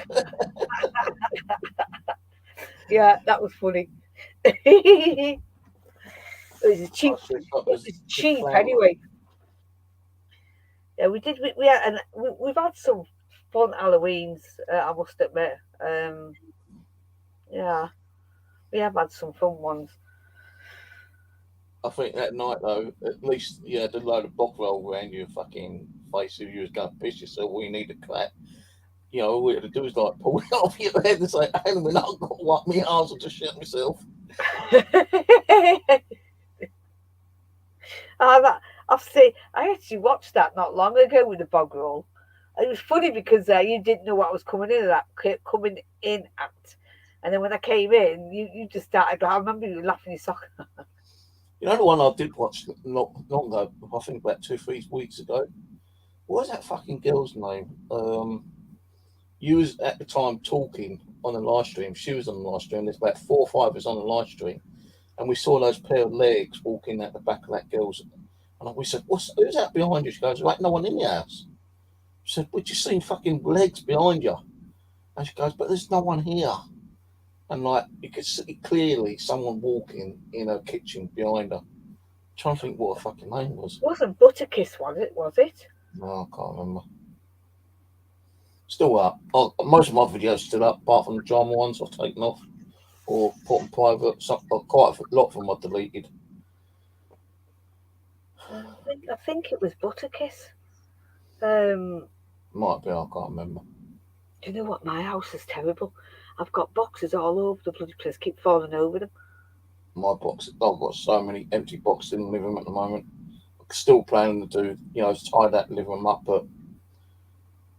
B: Yeah, that was funny. It was cheap. It was cheap anyway. Yeah, we did. We had, and we've had some fun Halloweens. I must admit. Yeah, we have had some fun ones.
A: I think that night though, at least you had a load of bog roll around your fucking face if you was going to piss yourself. We need a clap. All we had to do is pull it off your head and say, "Hey, we're not got to wipe my arse or to shit myself."
B: I actually watched that not long ago with the bog roll. It was funny because you didn't know what was coming in at, and then when I came in, you just started. I remember you laughing your sock.
A: The one I did watch not long ago, I think about 2-3 weeks ago. What was that fucking girl's name? You was at the time talking on the live stream. She was on the live stream. There's about 4 or 5 of us on the live stream, and we saw those pair of legs walking at the back of that girl's. And we said, who's that behind you? She goes, like no one in the house. She said, we just seen fucking legs behind you. And she goes, but there's no one here. And you could see clearly someone walking in her kitchen behind her. I'm trying to think what her fucking name was.
B: It wasn't Butterkiss, was it?
A: No, I can't remember. Still up. Most of my videos are still up, apart from the drama ones I've taken off or put on private. Quite a lot of them I deleted.
B: I think it was Butterkiss.
A: Might be, I can't remember.
B: Do you know what? My house is terrible. I've got boxes all over the bloody place, keep falling over them.
A: My box, I've got so many empty boxes in the living room at the moment. Still planning to do, tie that and live them up, but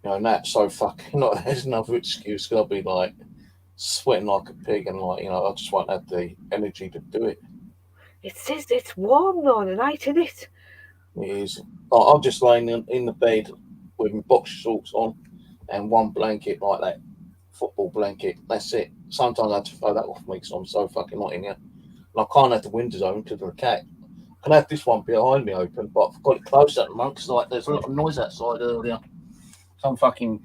A: that's so fucking not. There's another excuse. Because I'll be like sweating like a pig, and I just won't have the energy to do it.
B: It's warm though tonight, isn't it?
A: It is. I'm just laying in the bed with my box shorts on and one blanket like that football blanket. That's it. Sometimes I have to throw that off me because I'm so fucking hot in here. And I can't have the windows open because of the cat. I can have this one behind me open, but I've got it closed at the moment because there's a lot of noise outside earlier. Some fucking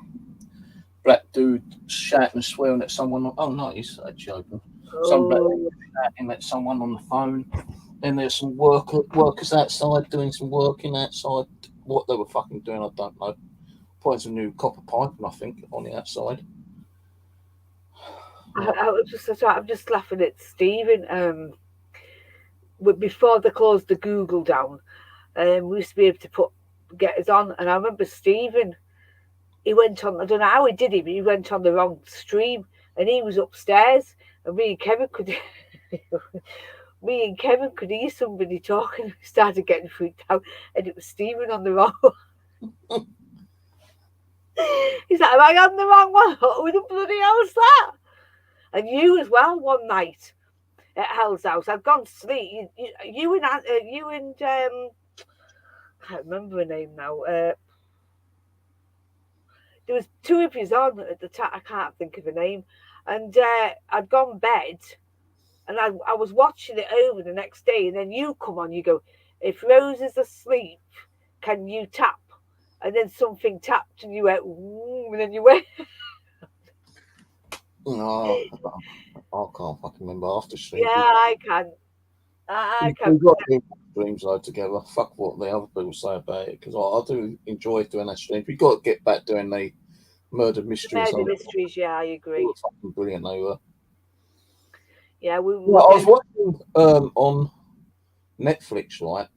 A: black dude shouting and swearing at someone. Oh no, he's actually open. Some black dude shouting at someone on the phone. Then there's some workers outside doing some working outside. What they were fucking doing, I don't know. Putting some new copper piping, I think, on the outside.
B: I'm just laughing at Stephen. Before they closed the Google down, we used to be able to get us on. And I remember Stephen, he went on, I don't know how he did it, but he went on the wrong stream and he was upstairs and me and Kevin could hear somebody talking. We started getting freaked out and it was Stephen on the wrong one. He's like, am I on the wrong one? Who the bloody hell's that? And you as well one night at Hell's House. I'd gone to sleep. You and I can't remember her name now. There was two of you on at the time. I can't think of a name. And I'd gone bed and I was watching it over the next day. And then you come on, you go, if Rose is asleep, can you tap? And then something tapped and you went, ooh, and then you went.
A: No, I can't fucking remember after stream.
B: Yeah, I can.
A: We've got to do streams though together. Fuck what the other people say about it, because I do enjoy doing that stream. We've got to get back doing the murder mysteries.
B: Murder mysteries, yeah, I agree.
A: Fucking brilliant they were.
B: Yeah, I
A: was watching on Netflix, right?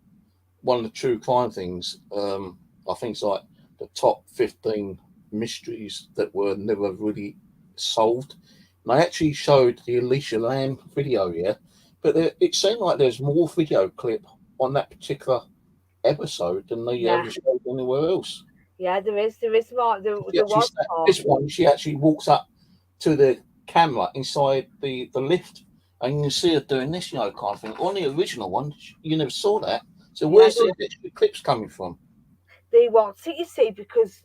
A: One of the true crime things. I think it's like the top 15 mysteries that were never really solved. And I actually showed the Alicia Lamb video, yeah, but it seemed like there's more video clip on that particular episode than they ever showed anywhere else.
B: Yeah, there is more.
A: This one, she actually walks up to the camera inside the lift, and you can see her doing this, kind of thing. On the original one, you never saw that. So where's the extra clips coming from?
B: They want it, you see, because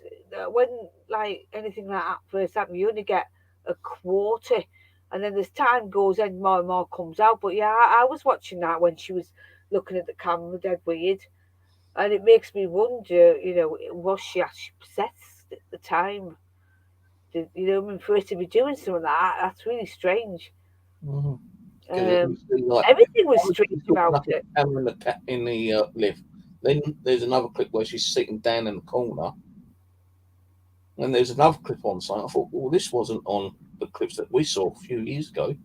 B: when like anything like that first happens, you only get a quarter, and then as time goes on, more and more comes out. But yeah, I was watching that when she was looking at the camera, dead weird, and it makes me wonder, was she actually possessed at the time? For her to be doing something like that's really strange.
A: Mm-hmm.
B: Everything was strange about it.
A: In the lift. Then there's another clip where she's sitting down in the corner. And there's another clip on something. I thought, well, this wasn't on the clips that we saw a few years ago.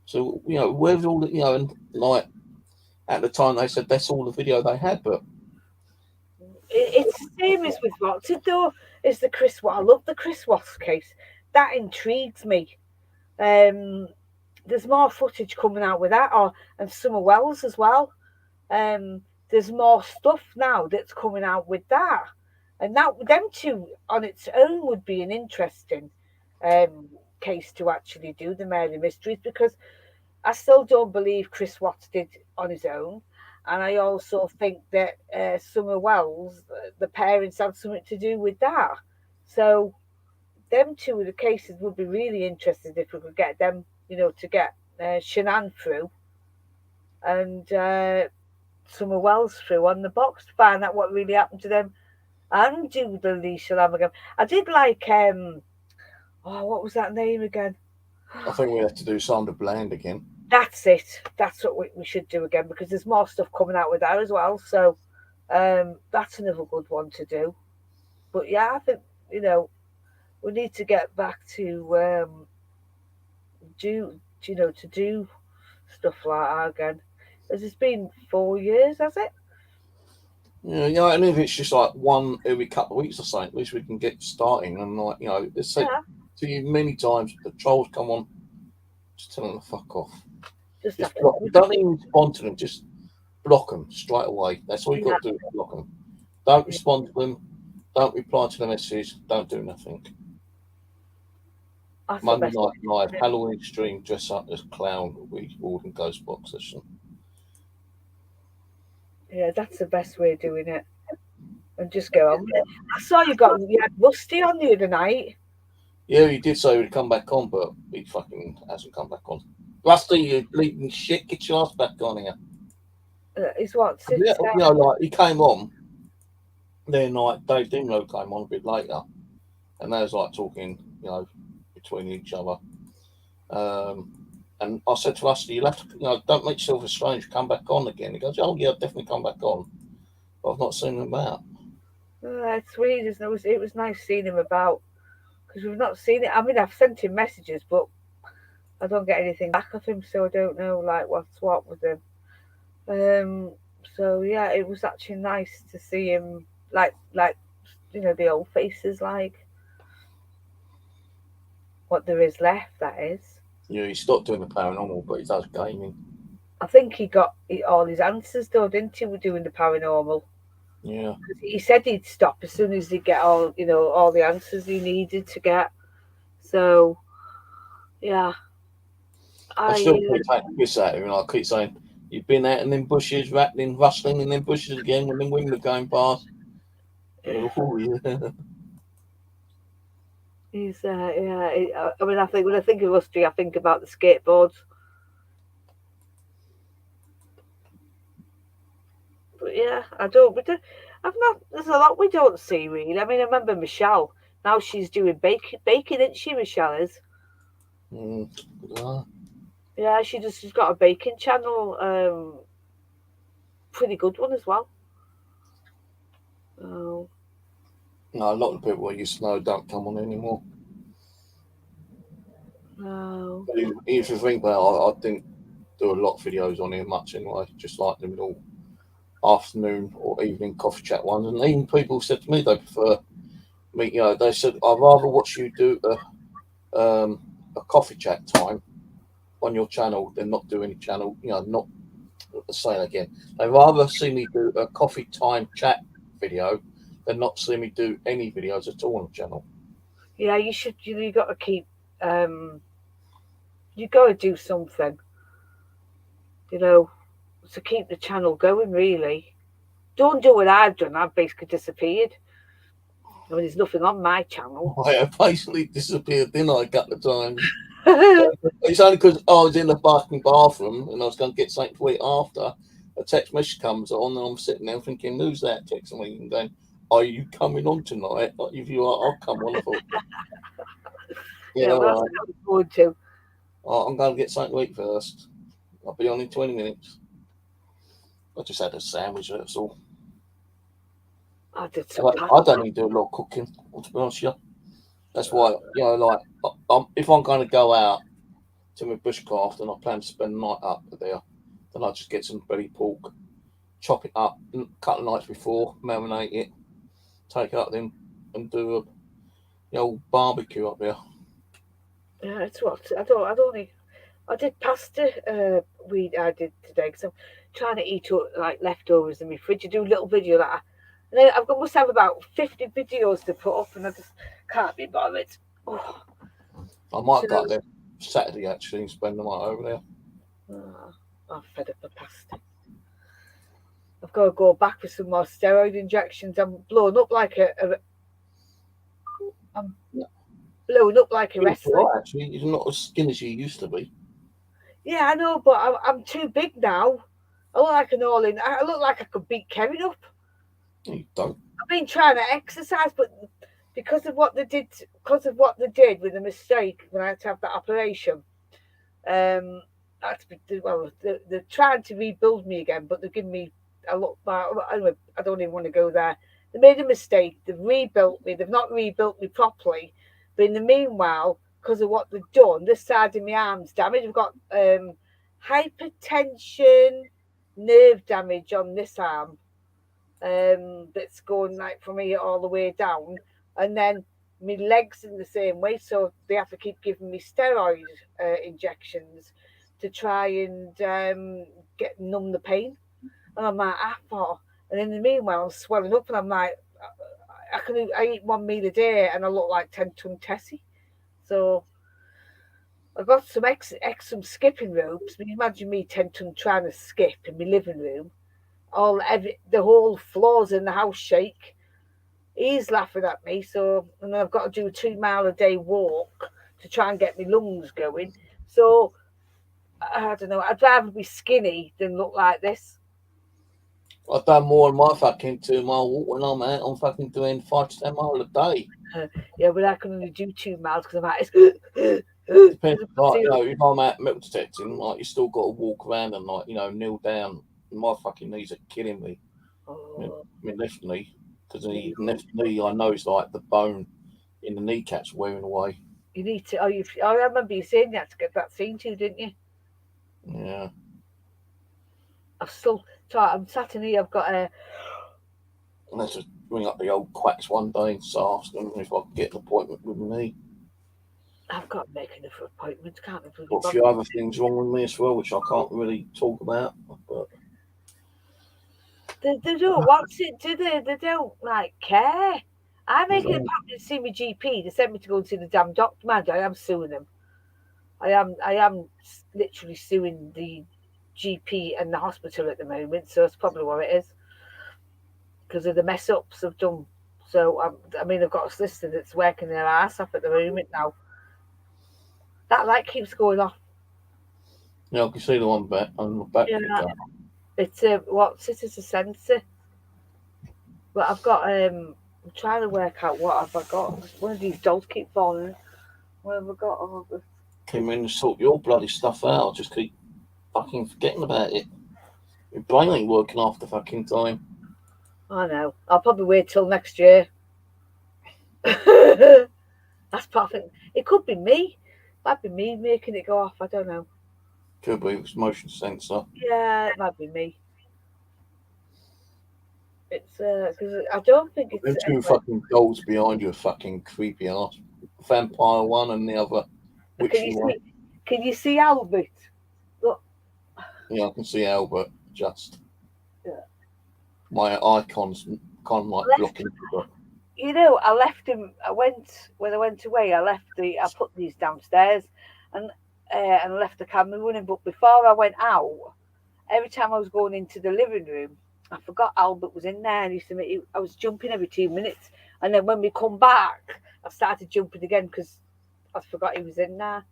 A: So, where's all the, and like at the time they said that's all the video they had, but
B: it's the same as with Watson though. Is the Chris Watts. I love the Chris Watts case. That intrigues me. There's more footage coming out with that, and Summer Wells as well. There's more stuff now that's coming out with that, and them two on its own would be an interesting case to actually do, the murder mysteries, because I still don't believe Chris Watts did on his own, and I also think that Summer Wells, the parents had something to do with that. So them two of the cases would be really interesting if we could get them, to get Shanann through and Summer Wells through on the box to find out what really happened to them and do the Alicia Lamb again. I did like what was that name again?
A: I think we have to do Sandra Bland again.
B: That's it. That's what we should do again, because there's more stuff coming out with that as well. So that's another good one to do. But yeah, I think we need to get back to to do stuff like that again. Has it been 4 years? Has it?
A: Yeah, and if it's just like one every couple of weeks or something, at least we can get starting. And like, it's said
B: Yeah,
A: to you many times, the trolls come on, just tell them to fuck off.
B: just
A: Just
B: have
A: block.
B: to.
A: Don't even respond to them. Just block them straight away. That's all you
B: Yeah,
A: got to do. Is block them. Don't
B: yeah.
A: respond to them. Don't reply to the messages. Don't do nothing.
B: That's the
A: Monday
B: best way
A: night
B: of
A: live,
B: doing it.
A: Halloween stream, dress up as clown, we Warden Ghost Box session.
B: Yeah, that's the best way of doing it. And just go on with it. I saw you had Rusty on the other night.
A: Yeah, he did say he'd come back on, but he fucking hasn't come back on. Rusty, you bleeding shit, get your ass back on here.
B: Is what
A: Yeah,
B: sits there.
A: like he came on, then like Dave Dimlo came on a bit later, and they was like talking, between each other. Um, and I said to Rusty, you'll have to, don't make yourself a stranger, come back on again. He goes, oh yeah, I'll definitely come back on. But I've not seen him out.
B: It's weird, isn't it? It was nice seeing him about because we've not seen it. I mean, I've sent him messages, but I don't get anything back of him, so I don't know like what's what with him. So yeah, it was actually nice to see him like the old faces, like what there is left. That is.
A: Yeah, he stopped doing the paranormal, but he does gaming.
B: I think he got all his answers though, didn't he? With doing the paranormal.
A: Yeah.
B: He said he'd stop as soon as he get all the answers he needed to get. So yeah,
A: I
B: I
A: still keep taking piss at him, and I keep saying, you've been out in them bushes, rattling, rustling in them bushes again when the women are going past. Oh, yeah.
B: he's yeah. I mean, I think when I think of Rusty, I think about the skateboards. But yeah, I don't. I've not. There's a lot we don't see really. I mean, I remember Michelle. Now she's doing baking, isn't she? Michelle is.
A: Mm, yeah.
B: Yeah, she's got a baking channel. Pretty good one as well. Oh
A: No, a lot of the people I used to know don't come on anymore.
B: no.
A: But if you think about it, I didn't do a lot of videos on here much anyway, just like the middle afternoon or evening coffee chat ones. And even people said to me they prefer me, they said, I'd rather watch you do a coffee chat time on your channel than not do any channel, not saying again. They'd rather see me do a coffee time chat video than not see me do any videos at all on the channel.
B: Yeah, you should. You got to keep. Um, you got to do something. You know, to keep the channel going. Really, don't do what I've done. I've basically disappeared. I mean, there's nothing on my channel.
A: I basically disappeared, didn't I, a couple of times? It's only because I was in the fucking bathroom and I was going to get something to eat after. A text message comes on and I'm sitting there thinking, who's that texting me and going, are you coming on tonight? Like, if you are, I'll come on. I thought, yeah,
B: Yeah, well, that's
A: all
B: what
A: right.
B: I was forward to.
A: I'm going to get something to eat first. I'll be on in 20 minutes. I just had a sandwich, that's all.
B: I did some
A: I don't even do a lot of cooking, to be honest with you. That's why, if I'm going to go out to my bushcraft and I plan to spend the night up there, then I just get some belly pork, chop it up a couple of nights before, marinate it, take it up then, and do the old barbecue up there.
B: Yeah, it's what I did pasta. I did today because I'm trying to eat up like leftovers in my fridge. I do a little video that, and then must have about 50 videos to put up, and I just can't be bothered. Oh,
A: I might
B: so,
A: go up there Saturday actually and spend the night over there.
B: I'm fed up with pasta. I've got to go back for some more steroid injections. I'm blowing up like I'm blowing up like a
A: It's
B: wrestler.
A: all right, actually, you're not as skinny as you used to be.
B: Yeah, I know, but I'm too big now. I look like an all-in. I look like I could beat Kevin up.
A: You don't.
B: I've been trying to exercise, but because of what they did with the mistake when I had to have that operation, they're trying to rebuild me again, but they're giving me a look back. Anyway, I don't even want to go there. They made a mistake. They've rebuilt me. They've not rebuilt me properly, But in the meanwhile, because of what they've done, this side of my arm's damaged. We've got hypertension, nerve damage on this arm. That's going like from here all the way down, and then my legs in the same way, so they have to keep giving me steroid injections to try and get numb the pain. And I'm like, and in the meanwhile, I'm swelling up, and I'm like, I eat one meal a day, and I look like 10-ton Tessie. So I got some skipping ropes. But imagine me 10-ton trying to skip in my living room. The whole floors in the house shake. He's laughing at me, so and then I've got to do a 2 mile a day walk to try and get my lungs going. So I don't know. I'd rather be skinny than look like this.
A: I've done more than my fucking 2 mile walk when I'm out. I'm fucking doing 5 to 10 miles a day.
B: Yeah, but I can only do 2 miles because I'm out.
A: Depends, like, you know, if I'm out metal detecting, like, you still got to walk around and, like, you know, kneel down. My fucking knees are killing me.
B: Oh.
A: My left knee, because the left knee, I know, is like the bone in the kneecap's wearing away.
B: You need to. I remember you saying you had to get that seen to, didn't you?
A: Yeah.
B: I'm sat in here. I've got a.
A: Let's just ring up the old quacks one day and ask them if I can get an appointment with me.
B: I've got to make enough appointments, can't I?
A: Got a few other things wrong with me as well, which I can't really talk about. But
B: they don't want it, do they? They don't like care. I make it a point to see my GP. They sent me to go and see the damn doctor. Man, I am suing them. I am literally suing the GP and the hospital at the moment. So that's probably what it is, because of the mess ups I've done. So I mean, I've got a solicitor that's working their ass off at the moment now. That light keeps going off.
A: Yeah, I can see the one back on the back.
B: Yeah, it's what's it? It's a sensor. But I've got I'm trying to work out what have I got. One of these dolls keep falling. What have I got? Oh,
A: came in and sort your bloody stuff out. I just keep fucking forgetting about it. Your brain ain't working half the fucking time.
B: I know. I'll probably wait till next year. That's perfect. It could be me. Might be me making it go off. I don't know.
A: Could be, it's motion sensor.
B: Yeah, it might be me. It's because I don't think it's.
A: Them two fucking dolls behind you are fucking creepy ass. Vampire one and the other witchy one.
B: Can you see Albert? Look.
A: Yeah, I can see Albert. Just.
B: Yeah.
A: My icon's kind of like blocking.
B: You know, I left him. When I went away. I put these downstairs, and left the camera running. But before I went out, every time I was going into the living room, I forgot Albert was in there, and I was jumping every 2 minutes. And then when we come back, I started jumping again because I forgot he was in there.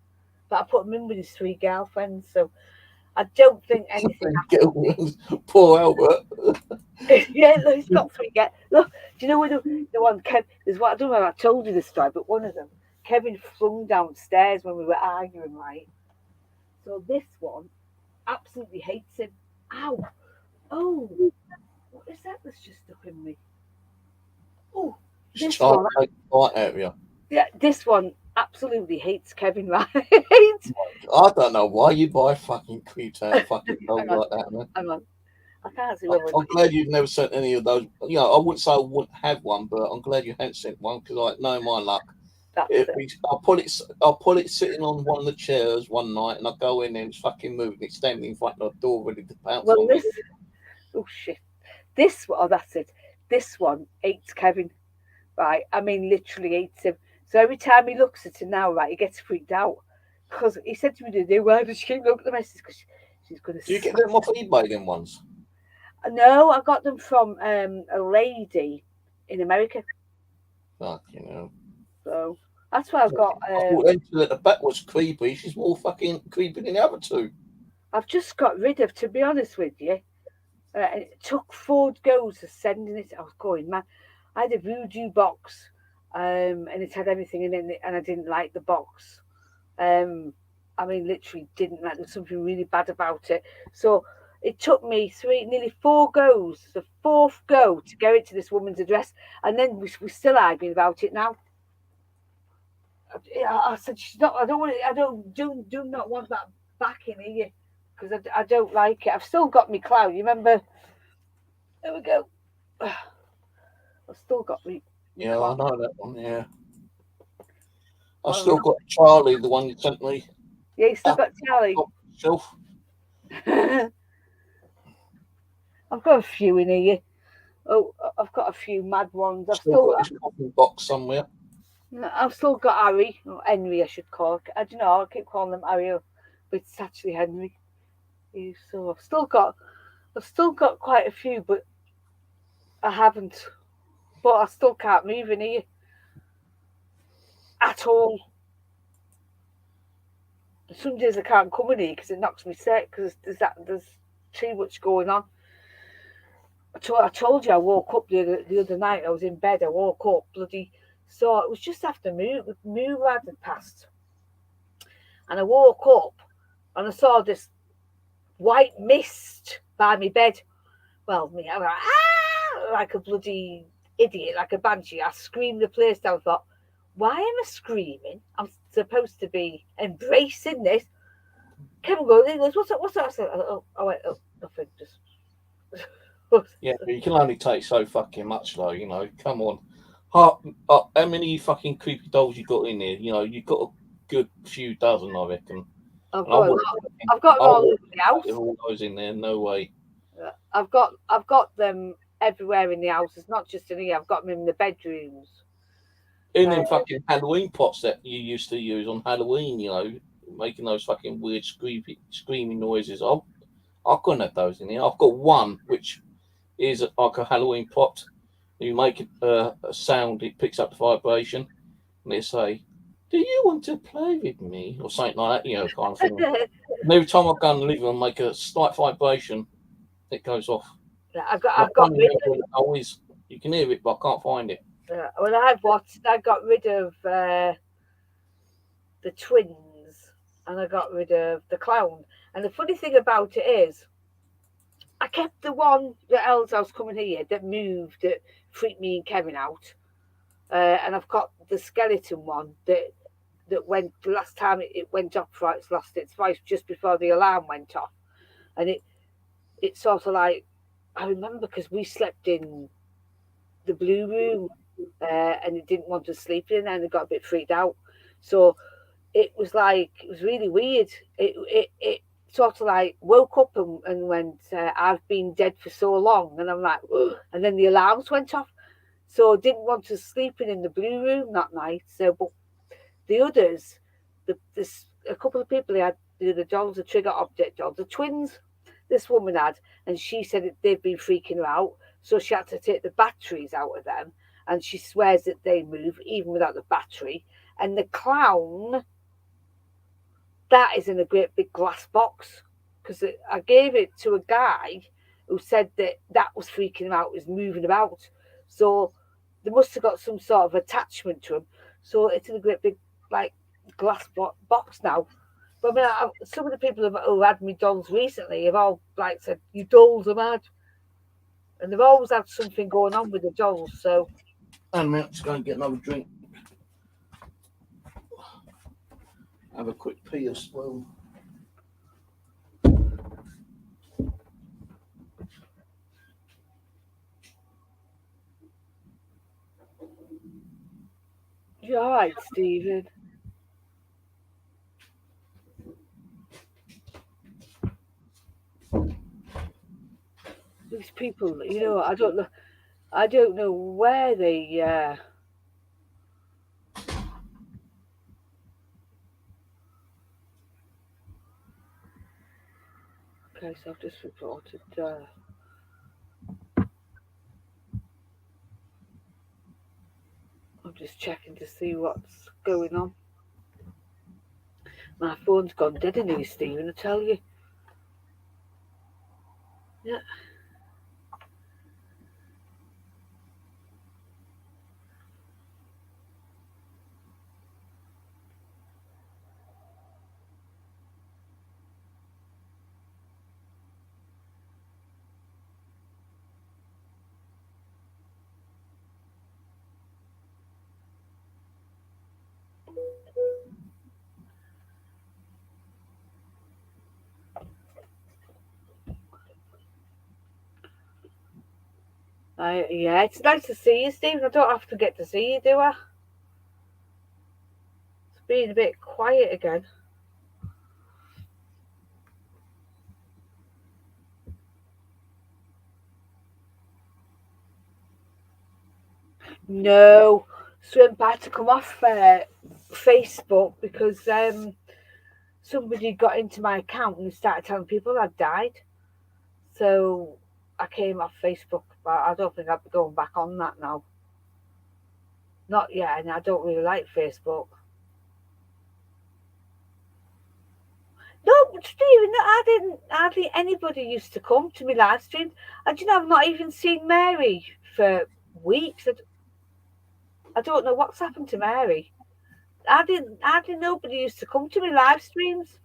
B: But I put him in with his 3 girlfriends, so I don't think anything happened.
A: Poor Albert.
B: Yeah, look, he's got 3 girls. Look, do you know when the one Kevin? There's what I don't know if I told you this story, but one of them, Kevin flung downstairs when we were arguing, right? So this one absolutely hates him. Ow! Oh, what is that that's just stuck in me? Oh, this one.
A: Area.
B: Yeah, this one absolutely hates Kevin, right?
A: I don't know why you buy fucking creeped out fucking dog like that, man.
B: Hang on. I can't see
A: I'm glad you've never sent any of those. You know, I wouldn't say I wouldn't have one, but I'm glad you hadn't sent one because I know my luck. I'll put it sitting on one of the chairs one night, and I go in there and it's fucking moving. It's standing in front of the door ready to pounce on me.
B: Oh shit! That's it. This one hates Kevin, right? I mean, literally hates him. So every time he looks at her now, right, he gets freaked out because he said to me today, "Why does she keep looking at the message? Because she's going to."
A: Do you get them off eBay? Them ones?
B: No, I got them from a lady in America.
A: Fuck, you know.
B: So that's why I've got.
A: I thought Angela at the back was creepy. She's more fucking creepy than the other two.
B: I've just got rid of, to be honest with you. It took 4 goes of sending it. I was going, man. I had a voodoo box, and it had everything in it, and I didn't like the box. I mean, literally didn't like. There's something really bad about it. So it took me nearly 4 goes, the 4th go to get it to this woman's address, and then we're still arguing about it now. I said, she's not. I don't want it. I do not want that back in here because I don't like it. I've still got my clown. You remember? There we go. I've still got me
A: Yeah, I
B: clown.
A: know that one. Yeah, I've
B: Well,
A: still got Charlie, the one you sent me.
B: yeah, you still got Charlie.
A: Shelf.
B: I've got a few in here. Oh, I've got a few mad ones.
A: Still got his coffin box somewhere.
B: I've still got Harry, or Henry, I should call it. I don't know. I keep calling him Harry, but it's actually Henry. So I've still got quite a few, but I haven't. But I still can't move in here at all. Some days I can't come in here because it knocks me sick because there's too much going on. I told you I woke up the other night. I was in bed. I woke up bloody. So it was just after Moo Lad had passed, and I woke up and I saw this white mist by my bed. Well, me, I was like a bloody idiot, like a banshee. I screamed the place down. I thought, why am I screaming? I'm supposed to be embracing this. Kevin goes, he goes, what's that? What's that? I went, oh, nothing. Just.
A: Yeah, but you can only take so fucking much, though. You know, come on. How many fucking creepy dolls you got in here? You know, you got a good few dozen, I reckon.
B: I've got them all in the house.
A: All those in there, no way.
B: I've got them everywhere in the house. It's not just in here. I've got them in the bedrooms.
A: In them fucking Halloween pots that you used to use on Halloween, you know, making those fucking weird screaming noises. I couldn't have those in here. I've got one which is like a Halloween pot. You make a sound, it picks up the vibration, and they say, "Do you want to play with me?" or something like that, you know, kind of thing. And every time I go in the living room, make a slight vibration, it goes off.
B: I've got rid of
A: it. Always, you can hear it, but I can't find it.
B: Well, I got rid of the twins, and I got rid of the clown. And the funny thing about it is, I kept the one that else I was coming here that moved, that freaked me and Kevin out. And I've got the skeleton one that went the last time it went off, right? It's lost its voice just before the alarm went off, and it sort of like, I remember because we slept in the blue room, and it didn't want to sleep in, and it got a bit freaked out. So it was really weird. It sort of like woke up and went, I've been dead for so long, and I'm like, ugh. And then the alarms went off, so I didn't want to sleep in the blue room that night. So, but the others, a couple of people, they had the dolls, the trigger object dolls, the twins. This woman had, and she said that they've been freaking her out, so she had to take the batteries out of them, and she swears that they move even without the battery. And the clown, that is in a great big glass box, because I gave it to a guy who said that was freaking him out, was moving about. So they must have got some sort of attachment to him. So it's in a great big like glass box now. But I mean, some of the people who had me dolls recently have all like said, "You dolls are mad," and they've always had something going on with the dolls. So,
A: and I'm just going to get another drink. Have a quick pee as well.
B: you're all right, Stephen. These people, you know, I don't know where they. Okay, so I've just reported. I'm just checking to see what's going on. My phone's gone dead in here, Stephen, I tell you. Yeah. Yeah, it's nice to see you, Stephen. I don't have to get to see you, do I? It's being a bit quiet again. No, so I had to come off Facebook because somebody got into my account and started telling people I'd died. So I came off Facebook, but I don't think I'll be going back on that now. Not yet, and I don't really like Facebook. No, but Stephen, I didn't. Hardly anybody used to come to me live stream. And you know, I've not even seen Mary for weeks. I don't know what's happened to Mary. Hardly nobody used to come to me live streams.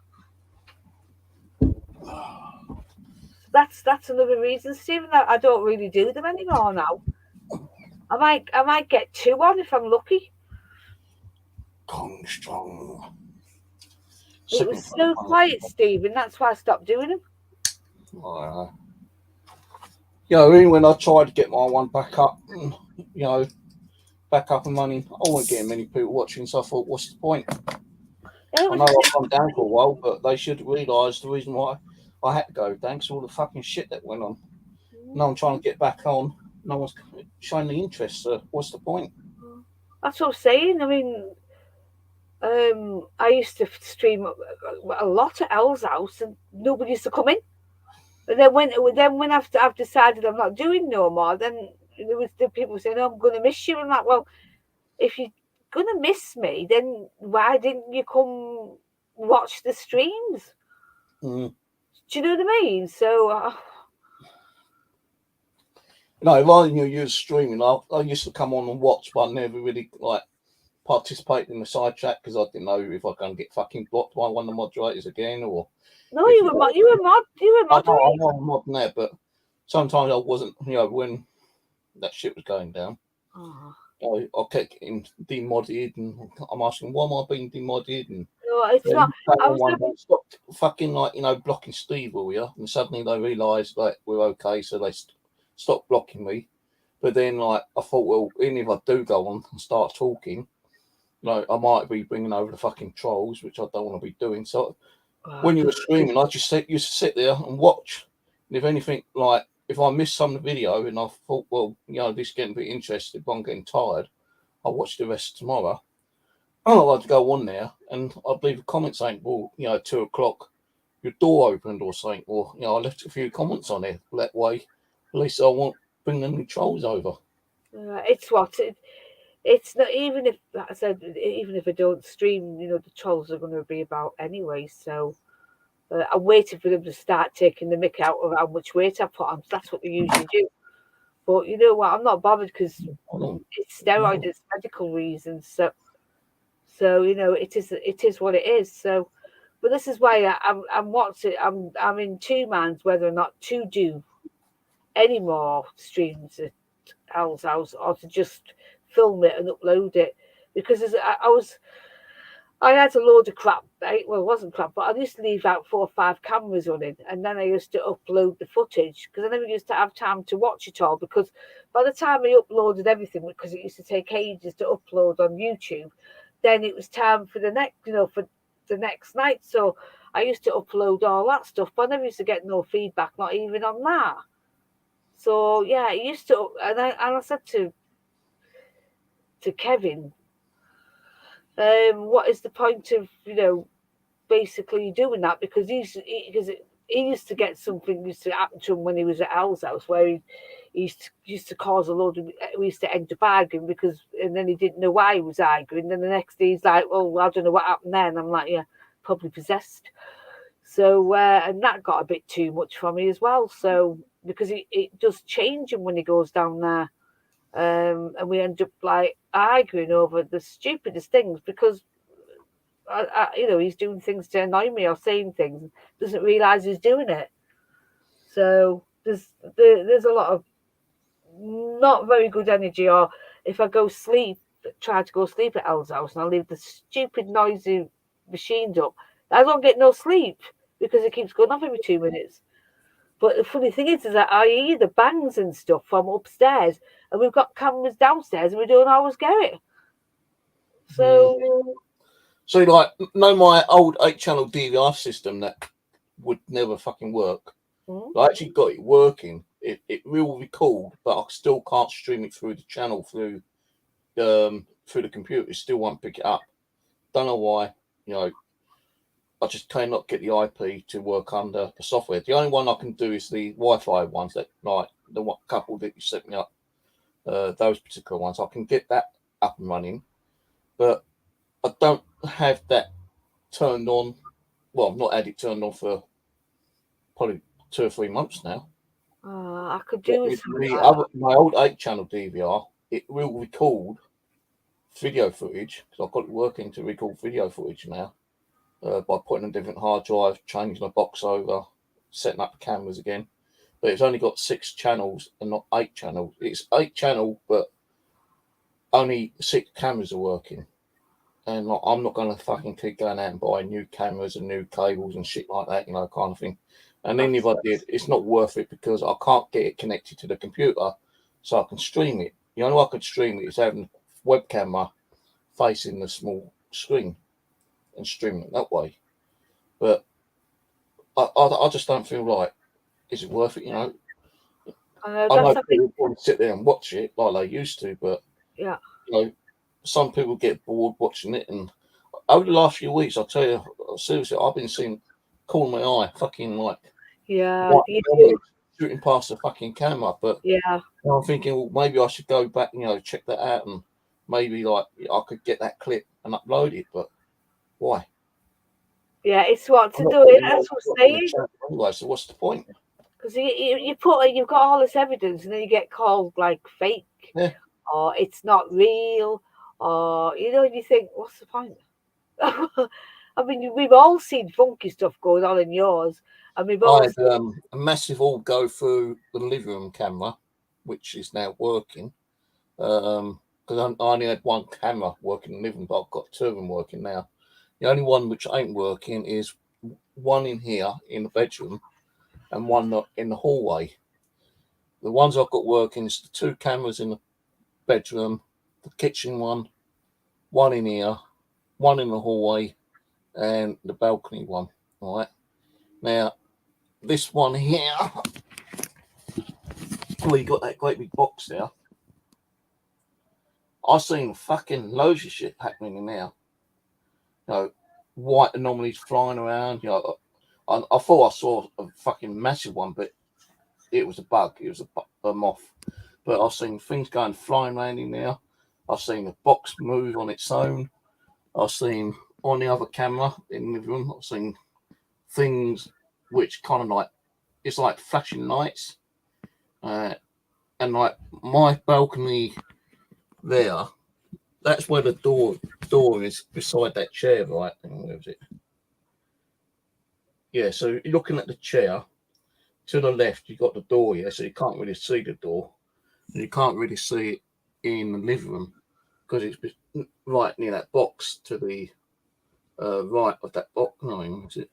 B: That's another reason, Stephen. I don't really do them anymore now. I might get 2 on if I'm lucky.
A: Kong strong.
B: It was so quiet, Stephen. That's why I stopped doing them.
A: Yeah, I mean, when I tried to get my one back up, back up and running, I wasn't getting many people watching, so I thought, what's the point? I know I've gone down for a while, but they should realise the reason why I had to go down, because all the fucking shit that went on. No one trying to get back on. No one's showing the interest. So what's the point?
B: That's what I'm saying. I mean, I used to stream a lot at Elle's house, and nobody used to come in. And then when I've decided I'm not doing no more, then there was the people saying, "Oh, I'm going to miss you." I'm like, well, if you're going to miss me, then why didn't you come watch the streams?
A: Mm.
B: Do you know what I mean? So.
A: No, rather than you streaming, I used to come on and watch, but I never really participate in the side chat because I didn't know if I was going to get fucking blocked by one of the moderators again or.
B: No, you were mod.
A: I know I'm mod there, but sometimes I wasn't. When that shit was going down, I kept getting demodded, and I'm asking why am I being demodded? And
B: no, it's not. I was
A: stopped fucking blocking Steve, will you? And suddenly they realised that we're okay, so they stopped blocking me. But then, I thought, well, even if I do go on and start talking, I might be bringing over the fucking trolls, which I don't want to be doing. So when you were streaming, I just used to sit there and watch. And if anything, if I missed some of the video and I thought, well, this is getting a bit interesting, but I'm getting tired, I'll watch the rest tomorrow. I'd like to go on there and I'd leave a comment saying, well, 2 o'clock, your door opened or something. Or, I left a few comments on there. That way, at least I won't bring any trolls over.
B: It's not, even if, like I said, even if I don't stream, the trolls are going to be about anyway. So I'm waiting for them to start taking the mick out of how much weight I put on. That's what they usually do. But you know what? I'm not bothered because it's steroid. It's medical reasons. So it is what it is. So, but this is why I'm in 2 minds whether or not to do any more streams at Al's house or to just film it and upload it, because I had a load of crap. Well, it wasn't crap, but I used to leave out 4 or 5 cameras running, and then I used to upload the footage because I never used to have time to watch it all. Because by the time I uploaded everything, because it used to take ages to upload on YouTube, then it was time for the next night. So I used to upload all that stuff, but I never used to get no feedback, not even on that. So yeah, I used to, and I said to Kevin, what is the point of basically doing that? Because he used to get something used to happen to him when he was at Al's house, where he used to cause a load of, we used to end up arguing and then he didn't know why he was arguing. Then the next day he's like, well, I don't know what happened there, and I'm like, yeah, probably possessed. So and that got a bit too much for me as well. So because it does change him when he goes down there. And we end up arguing over the stupidest things because he's doing things to annoy me or saying things, doesn't realise he's doing it. So there's a lot of not very good energy. Or if I go sleep try to go sleep at Elle's house and I leave the stupid noisy machines up, I don't get no sleep because it keeps going off every 2 minutes. But the funny thing is that I hear the bangs and stuff from upstairs, and we've got cameras downstairs, and we don't always get it. So,
A: so like, no, my old 8-channel DVR system that would never fucking work. I actually got it working. It will record, but I still can't stream it through the channel through the computer. It still won't pick it up. Don't know why. I just cannot get the IP to work under the software. The only one I can do is the Wi-Fi ones, that like the couple that you set me up. Those particular ones, I can get that up and running, but I don't have that turned on. Well, I've not had it turned on for probably 2 or 3 months now.
B: I could do with
A: my old 8-channel DVR. It will record video footage because I've got it working to record video footage now. By putting a different hard drive, changing the box over, setting up the cameras again. But it's only got 6 channels and not 8 channels. It's 8 channel, but only 6 cameras are working. And I'm not going to fucking keep going out and buying new cameras and new cables and shit like that, kind of thing. And then if I did, it's not worth it because I can't get it connected to the computer so I can stream it. The only way I could stream it is having a web camera facing the small screen and streaming it that way. But I just don't feel like, is it worth it, I know people want to sit there and watch it like they used to, but
B: yeah,
A: some people get bored watching it. And over the last few weeks, I'll tell you, seriously, I've been seeing calling my eye, fucking like, shooting past the fucking camera. But I'm thinking, well, maybe I should go back, check that out, and maybe like I could get that clip and upload it. But why?
B: Yeah, it's what to do it. That's what I'm saying.
A: Anyway, so what's the point?
B: Because you've got all this evidence, and then you get called like fake, or it's not real, or you think, what's the point? I mean, we've all seen funky stuff going on in yours, and we've all
A: had a massive all go through the living room camera, which is now working. Because I only had one camera working in the living room, but I've got 2 of them working now. The only one which ain't working is one in here in the bedroom and one in the hallway. The ones I've got working is the 2 cameras in the bedroom, the kitchen one in here, one in the hallway, and the balcony one. All right. Now, this one here, well, you got that great big box there. I've seen fucking loads of shit happening in there. White anomalies flying around. I thought I saw a fucking massive one, but it was a bug. It was a moth. But I've seen things going flying around in there. I've seen the box move on its own. I've seen on the other camera in the room, I've seen things which kind of like, it's like flashing lights. And like my balcony there, that's where the door is beside that chair, right? Where is it? Yeah, so you're looking at the chair. To the left, you've got the door here, so you can't really see the door. And you can't really see it in the living room because it's right near that box to the right of that box. No, is it?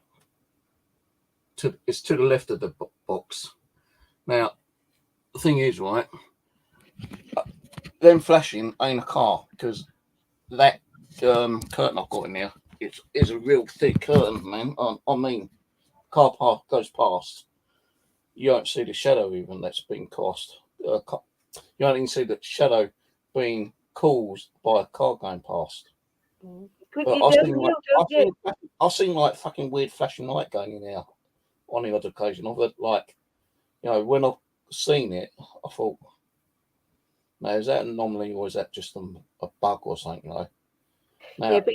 A: It's to the left of the box. Now, the thing is, right, them flashing ain't a car because that curtain I've got in there is a real thick curtain, man. I mean, car park goes past, you don't see the shadow even that's being cast. You don't even see the shadow being caused by a car going past. I've seen like fucking weird flashing light going in there on the odd occasion. I've had like, when I've seen it, I thought, now is that an anomaly or is that just a bug or something? Now,
B: yeah, but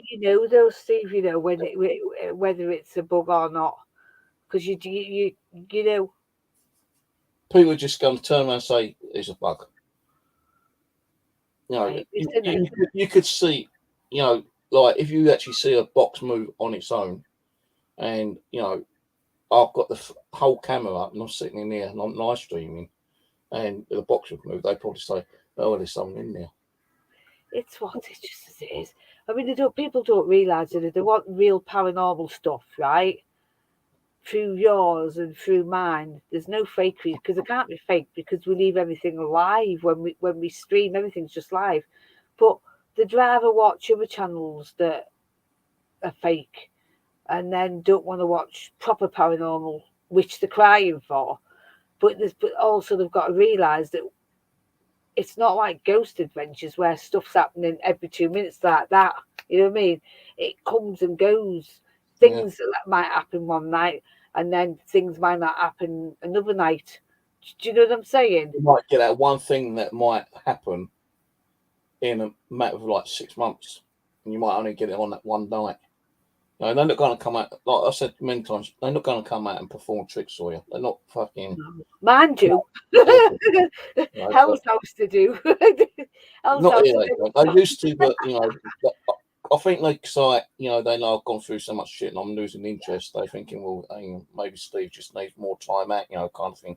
B: though, Steve, whether it's a bug or not, because you know,
A: people are just going to turn around and say it's a bug. You could see, like if you actually see a box move on its own, and I've got the whole camera up and I'm sitting in there and I'm live streaming, and the box would move, they'd probably say, "Oh, there's someone in there."
B: it's what it's just as it is. I mean, people don't realise that they want real paranormal stuff, right? Through yours and through mine, there's no fakery because it can't be fake because we leave everything live when we stream. Everything's just live, but they'd rather watch other channels that are fake and then don't want to watch proper paranormal, which they're crying for. But also they've got to realise that it's not like Ghost Adventures where stuff's happening every 2 minutes like that. You know what I mean? It comes and goes. Things that might happen one night and then things might not happen another night. Do you know what I'm saying?
A: You might get that one thing that might happen in a matter of like 6 months, and you might only get it on that one night. No, they're not going to come out, like I said many times, they're not going to come out and perform tricks for you. They're not fucking.
B: Mine do.
A: No,
B: Hell's House to do. Hell's
A: not
B: House
A: here, they used to, but I think they like, they know I've gone through so much shit and I'm losing interest. They're thinking, well, maybe Steve just needs more time out, kind of thing.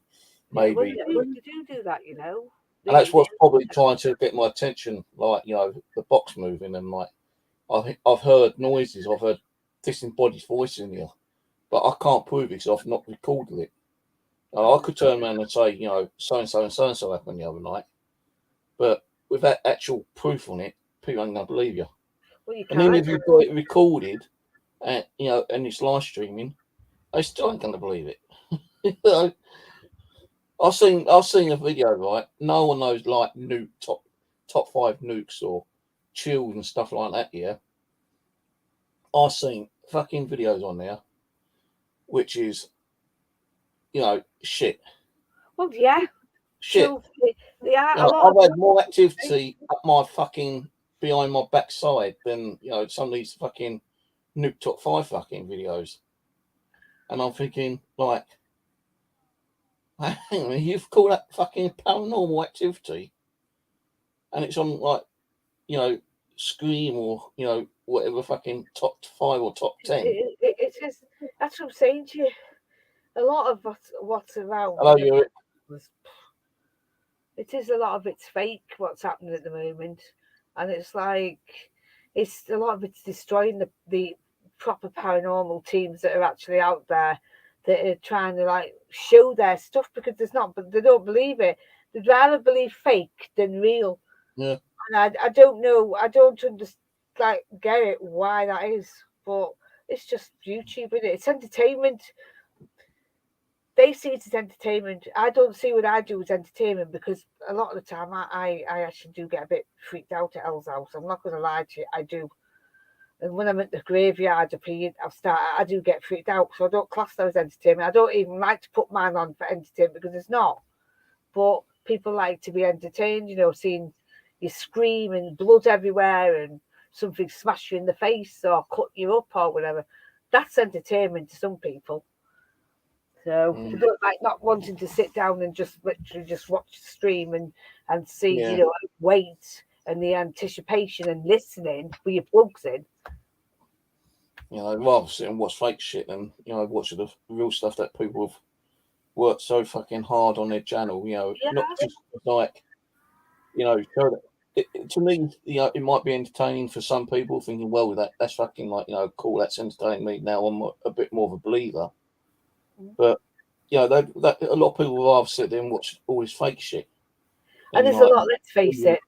A: Maybe.
B: Yeah, well, they do that,
A: And that's what's probably trying to get my attention, like, the box moving and like, I've heard noises, I've heard disembodied voices in here, but I can't prove it because I've not recorded it. I could turn around and say, so and so and so and so happened the other night, but with that actual proof on it, people ain't gonna believe you.
B: Well, you
A: And then
B: can't.
A: if you've got it recorded, and and it's live streaming, they still ain't gonna believe it. I've seen a video, right? No one knows like top 5 nukes or chills and stuff like that. Yeah, I've seen fucking videos on there, which is, shit.
B: Well, yeah.
A: Shit.
B: Yeah,
A: I've had more activity up my fucking behind my backside than some of these fucking nuke top 5 fucking videos, and I'm thinking like, hang on, you've called that fucking paranormal activity, and it's on like, Scream or whatever fucking top 5 or top 10.
B: It is. That's what I'm saying to you. A lot of what's around.
A: Hello, you.
B: It is a lot of it's fake. What's happening at the moment, and it's like it's a lot of it's destroying the proper paranormal teams that are actually out there that are trying to like show their stuff because there's not, but they don't believe it. They'd rather believe fake than real.
A: Yeah.
B: And I don't know. I don't understand. Like get it why that is, but it's just YouTube, isn't it? It's entertainment. They see it as entertainment. I don't see what I do as entertainment because a lot of the time I actually do get a bit freaked out at Elle's house. I'm not going to lie to you, I do. And when I'm at the graveyard I do get freaked out, so I don't class that as entertainment. I don't even like to put mine on for entertainment because it's not. But people like to be entertained, seeing you scream and blood everywhere and something smash you in the face or cut you up or whatever. That's entertainment to some people. So they don't like not wanting to sit down and just literally just watch the stream and see, wait and the anticipation and listening with your plugs in.
A: Rather sit and watch fake shit than, watch the real stuff that people have worked so fucking hard on their channel, not just like, to me, it might be entertaining for some people thinking, well, that's fucking like, cool, that's entertaining me. Now I'm a bit more of a believer. But, a lot of people will rather sit there and watch all this fake shit.
B: And there's a lot, let's face it,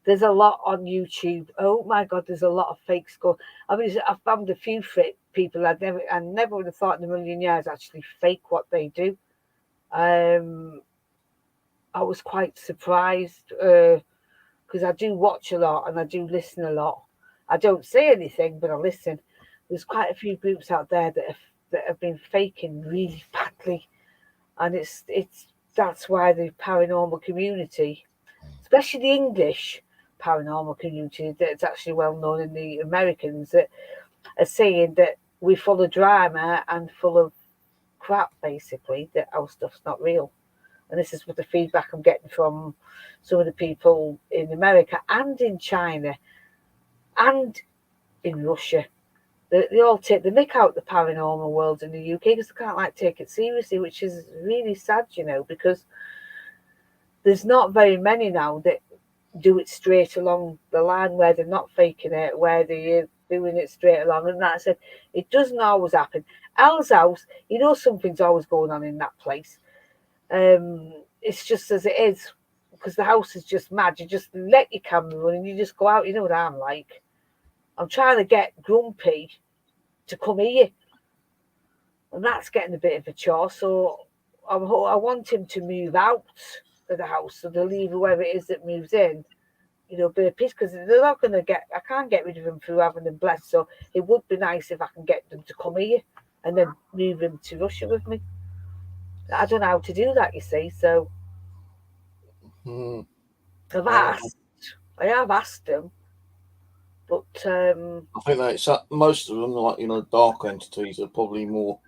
B: there's a lot on YouTube. Oh my God, there's a lot of fake stuff. I mean, I've found a few people I never would have thought in a million years actually fake what they do. I was quite surprised because I do watch a lot and I do listen a lot. I don't say anything, but I listen. There's quite a few groups out there that have been faking really badly, and that's why the paranormal community, especially the English paranormal community, that's actually well known in the Americans, that are saying that we're full of drama and full of crap, basically, that our stuff's not real. And this is what the feedback I'm getting from some of the people in America and in China and in Russia. They all take the mick out the paranormal world in the UK because they can't take it seriously, which is really sad, because there's not very many now that do it straight along the line, where they're not faking it, where they're doing it straight along. And that I said, it doesn't always happen. Al's house, something's always going on in that place. It's just as it is, because the house is just mad. You just let your camera run and you just go out. You know what I'm like. I'm trying to get Grumpy to come here, and that's getting a bit of a chore. So I want him to move out of the house, so they'll leave whoever it is that moves in, a bit of peace, because they're not going to I can't get rid of him through having them blessed. So it would be nice if I can get them to come here and then move him to Russia with me. I don't know how to do that, you see. So I have asked them, but
A: I think that most of them, like dark entities, are probably more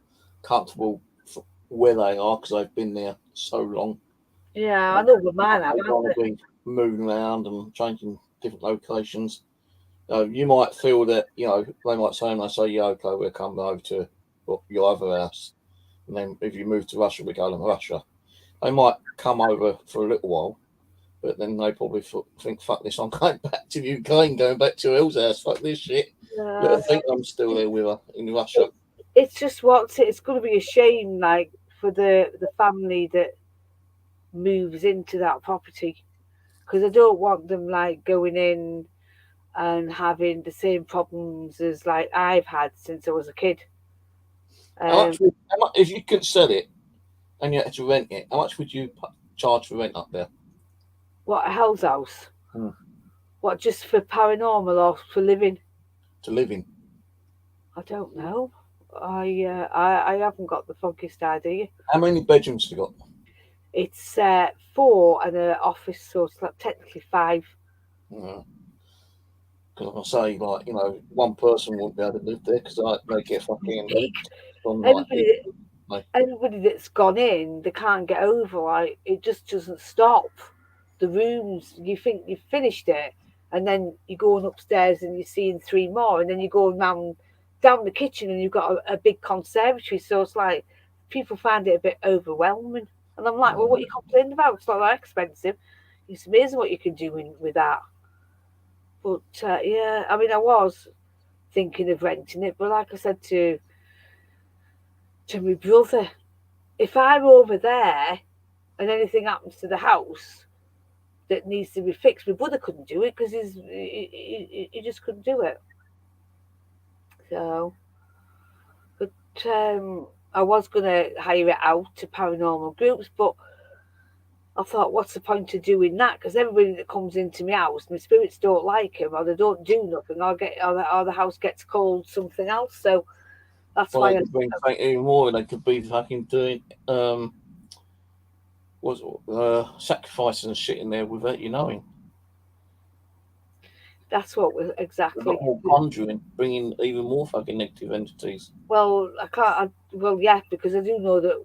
A: comfortable where they are because they've been there so long.
B: Yeah, I know with mine.
A: They want to be moving around and changing different locations. You might feel that they might say, yeah, okay, we're coming over to your other house, and then if you move to Russia, we go to Russia. They might come over for a little while, but then they probably think, fuck this, I'm going back to the UK and going back to Elle's house. Fuck this shit. I think I'm still there with her in Russia.
B: It's just it's going to be a shame, like, for the family that moves into that property, because I don't want them like going in and having the same problems as like I've had since I was a kid.
A: How much, if you could sell it and you had to rent it, how much would you charge for rent up there?
B: What, a Hell's House? What, just for paranormal or for living?
A: To live in.
B: I don't know. I haven't got the foggiest idea.
A: How many bedrooms have you got?
B: It's 4 and an office, so it's like technically 5.
A: Because I say, like, one person wouldn't be able to live there because they get fucking
B: everybody that's gone in, they can't get over. Like, it just doesn't stop. The rooms, you think you've finished it, and then you're going upstairs and you're seeing 3 more, and then you go down the kitchen and you've got a big conservatory. So it's like people find it a bit overwhelming. And I'm like, well, what are you complaining about? It's not that expensive. It's amazing what you can do with that. But yeah, I mean, I was thinking of renting it, but like I said to my brother, if I'm over there and anything happens to the house that needs to be fixed, my brother couldn't do it because he just couldn't do it. So, but I was going to hire it out to paranormal groups, but I thought, what's the point of doing that? Because everybody that comes into my house, my spirits don't like him, or they don't do nothing, or the house gets called something else. So that's why.
A: They could be even more. They could be fucking doing sacrifices and shit in there without you knowing.
B: That's what was exactly.
A: A lot more conjuring, bringing even more fucking negative entities.
B: Well, I can't. Well, yeah, because I do know that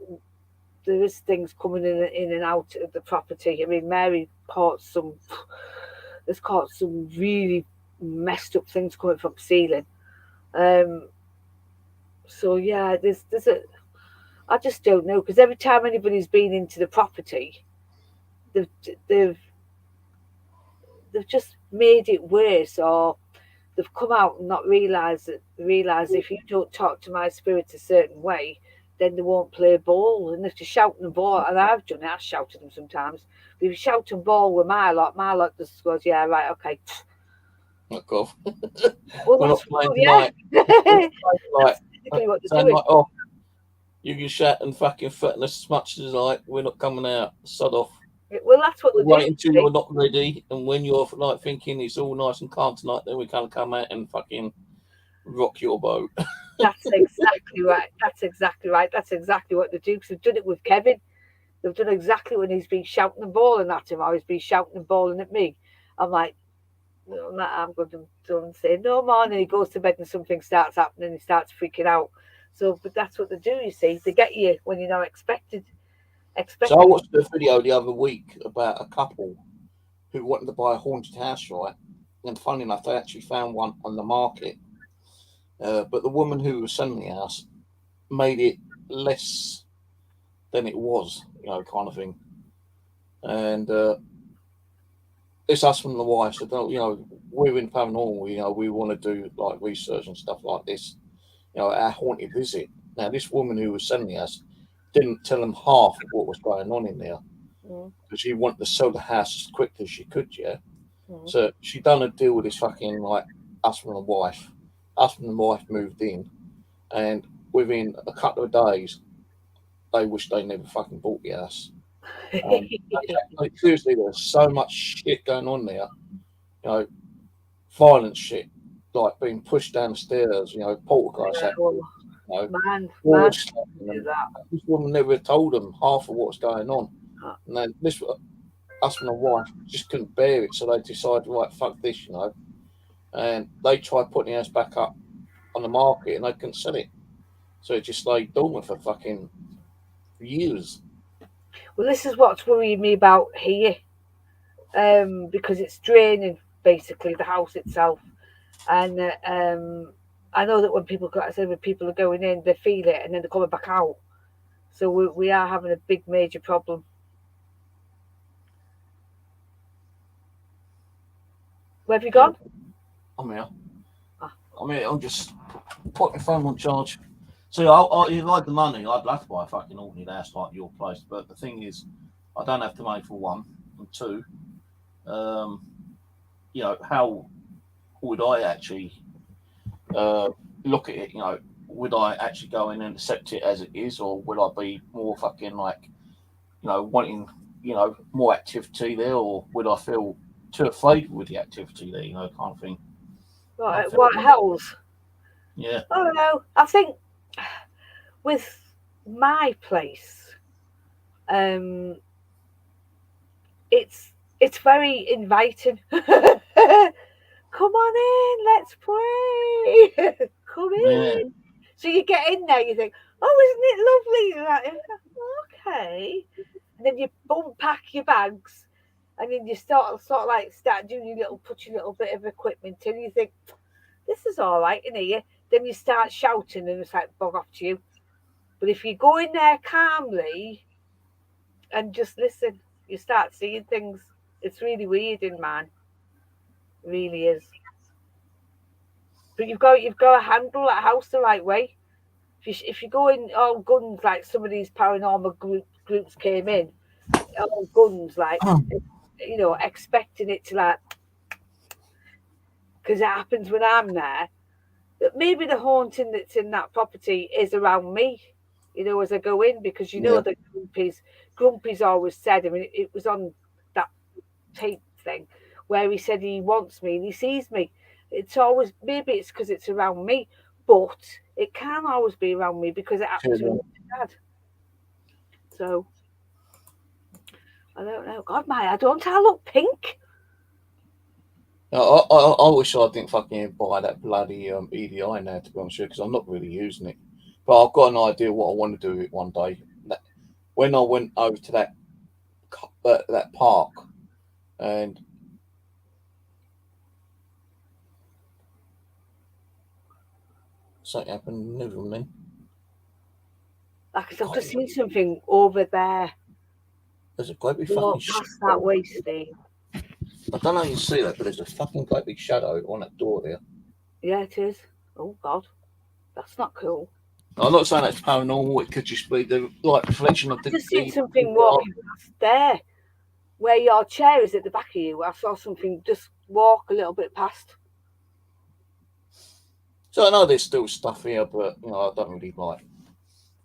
B: there is things coming in and out of the property. I mean, Mary has caught some really messed up things coming from the ceiling. So yeah, I just don't know, because every time anybody's been into the property, they've just made it worse, or they've come out and not realised if you don't talk to my spirit a certain way, then they won't play ball. And if you're shouting ball, and I've done it, I've shouted them sometimes. But if you're shouting ball with my lot just goes, yeah, right, okay.
A: Fuck off.
B: Well, that's tonight.
A: Like, what they're doing. Like, oh, you can shout and fucking threaten us as much as like we're not coming out. Sod off.
B: Well, that's what they're doing.
A: Wait until you're not ready, and when you're like thinking it's all nice and calm tonight, then we can come out and fucking rock your boat.
B: That's exactly right. That's exactly right. That's exactly what the Dukes have done it with Kevin. They've done exactly when he's been shouting and bawling at him, or he's been shouting and bawling at me. I'm like, I'm going to say no more. And he goes to bed and something starts happening and he starts freaking out. So, but that's what they do, you see. They get you when you're not expected.
A: So I watched a video the other week about a couple who wanted to buy a haunted house, right? And funny enough, they actually found one on the market. But the woman who was selling the house made it less than it was, kind of thing. And this husband and the wife said, "Oh, we're in paranormal. We want to do like research and stuff like this. Our haunted visit." Now, this woman who was selling us didn't tell them half of what was going on in there
B: Mm,
A: because she wanted to sell the house as quickly as she could. Yeah,
B: mm.
A: so she done a deal with this fucking like husband and wife. Husband and wife moved in, and within a couple of days, they wished they never fucking bought the house. Like, seriously, there's so much shit going on there. You know, violent shit, like being pushed down the stairs. Poltergeist
B: Oh,
A: happening. You know,
B: man,
A: walls slapping
B: do
A: them.
B: that.
A: This woman never told them half of what's going on,
B: Uh,
A: and then this husband and wife just couldn't bear it, so they decided, right, fuck this. And they tried putting the house back up on the market, and they couldn't sell it, so it just lay dormant for fucking years.
B: Well, this is what's worrying me about here, because it's draining basically the house itself, and I know that when people, like I said, when people are going in, they feel it, and then they're coming back out. So we are having a big major problem. Where have you
A: Yeah,
B: gone?
A: I'm here.
B: Ah,
A: I'll just put my phone on charge. See, you like the money. I'd love to buy a fucking haunted house like your place, but the thing is, I don't have the money for one, and two, um, how would I actually look at it? Would I actually go in and accept it as it is, or would I be more fucking like, wanting, more activity there, or would I feel too afraid with the activity there, kind of thing? I
B: right.
A: feel,
B: What hells?
A: yeah,
B: I don't know. I think with my place, um, it's very inviting. Come on in, let's play. Come
A: yeah,
B: in. So you get in there, you think, oh, isn't it lovely? You're like, okay. And then you boom pack your bags, and then you start doing put your little bit of equipment in. You think, this is all right in here. Then you start shouting, and it's like bog off to you. But if you go in there calmly and just listen, you start seeing things. It's really weird in man. It really is. But you've got to handle that house the right way. If you go in all guns like some of these paranormal groups came in, all guns like, expecting it to like, because it happens when I'm there. That maybe the haunting that's in that property is around me. As I go in, because
A: yeah.
B: the Grumpy's always said. I mean, it was on that tape thing where he said he wants me and he sees me. It's always, maybe it's because it's around me, but it can always be around me because it happened to
A: Yeah.
B: my dad. So I don't know. God, Maya, don't I look pink?
A: I wish I didn't fucking buy that bloody EDI now, to be honest with you, because I'm not really using it. But I've got an idea what I want to do with it one day. When I went over to that park, and something happened, never mind.
B: Like I've just seen something over there.
A: There's a great big fucking
B: Walk past that
A: shadow.
B: way, Steve.
A: I don't know if you see that, but there's a fucking great big shadow on that door there.
B: Yeah, it is. Oh God, that's not cool.
A: I'm not saying that's paranormal. It could just be the reflection of
B: I
A: the.
B: just seen something walking past there, where your chair is at the back of you. I saw something just walk a little bit past.
A: So I know there's still stuff here, but I don't really like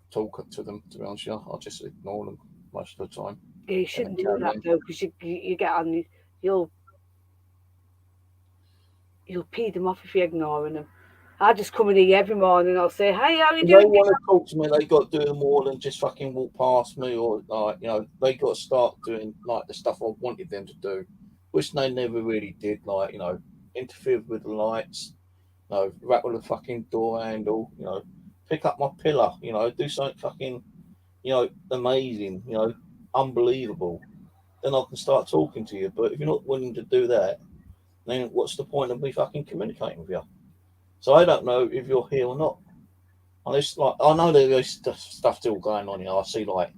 A: talk to them. To be honest, with you. I just ignore them most of the time.
B: Yeah, you shouldn't do that though, because you get on. You'll pee them off if you're ignoring them. I just come in here every morning. I'll say, "Hey, how you
A: If
B: doing?"
A: they want to talk to me, they got to do more than just fucking walk past me, or they got to start doing like the stuff I wanted them to do, which they never really did. Like interfere with the lights, rattle the fucking door handle, pick up my pillar, do something fucking, amazing, unbelievable. Then I can start talking to you. But if you're not willing to do that, then what's the point of me fucking communicating with you? So I don't know if you're here or not. And it's like I know there's stuff still going on. I see like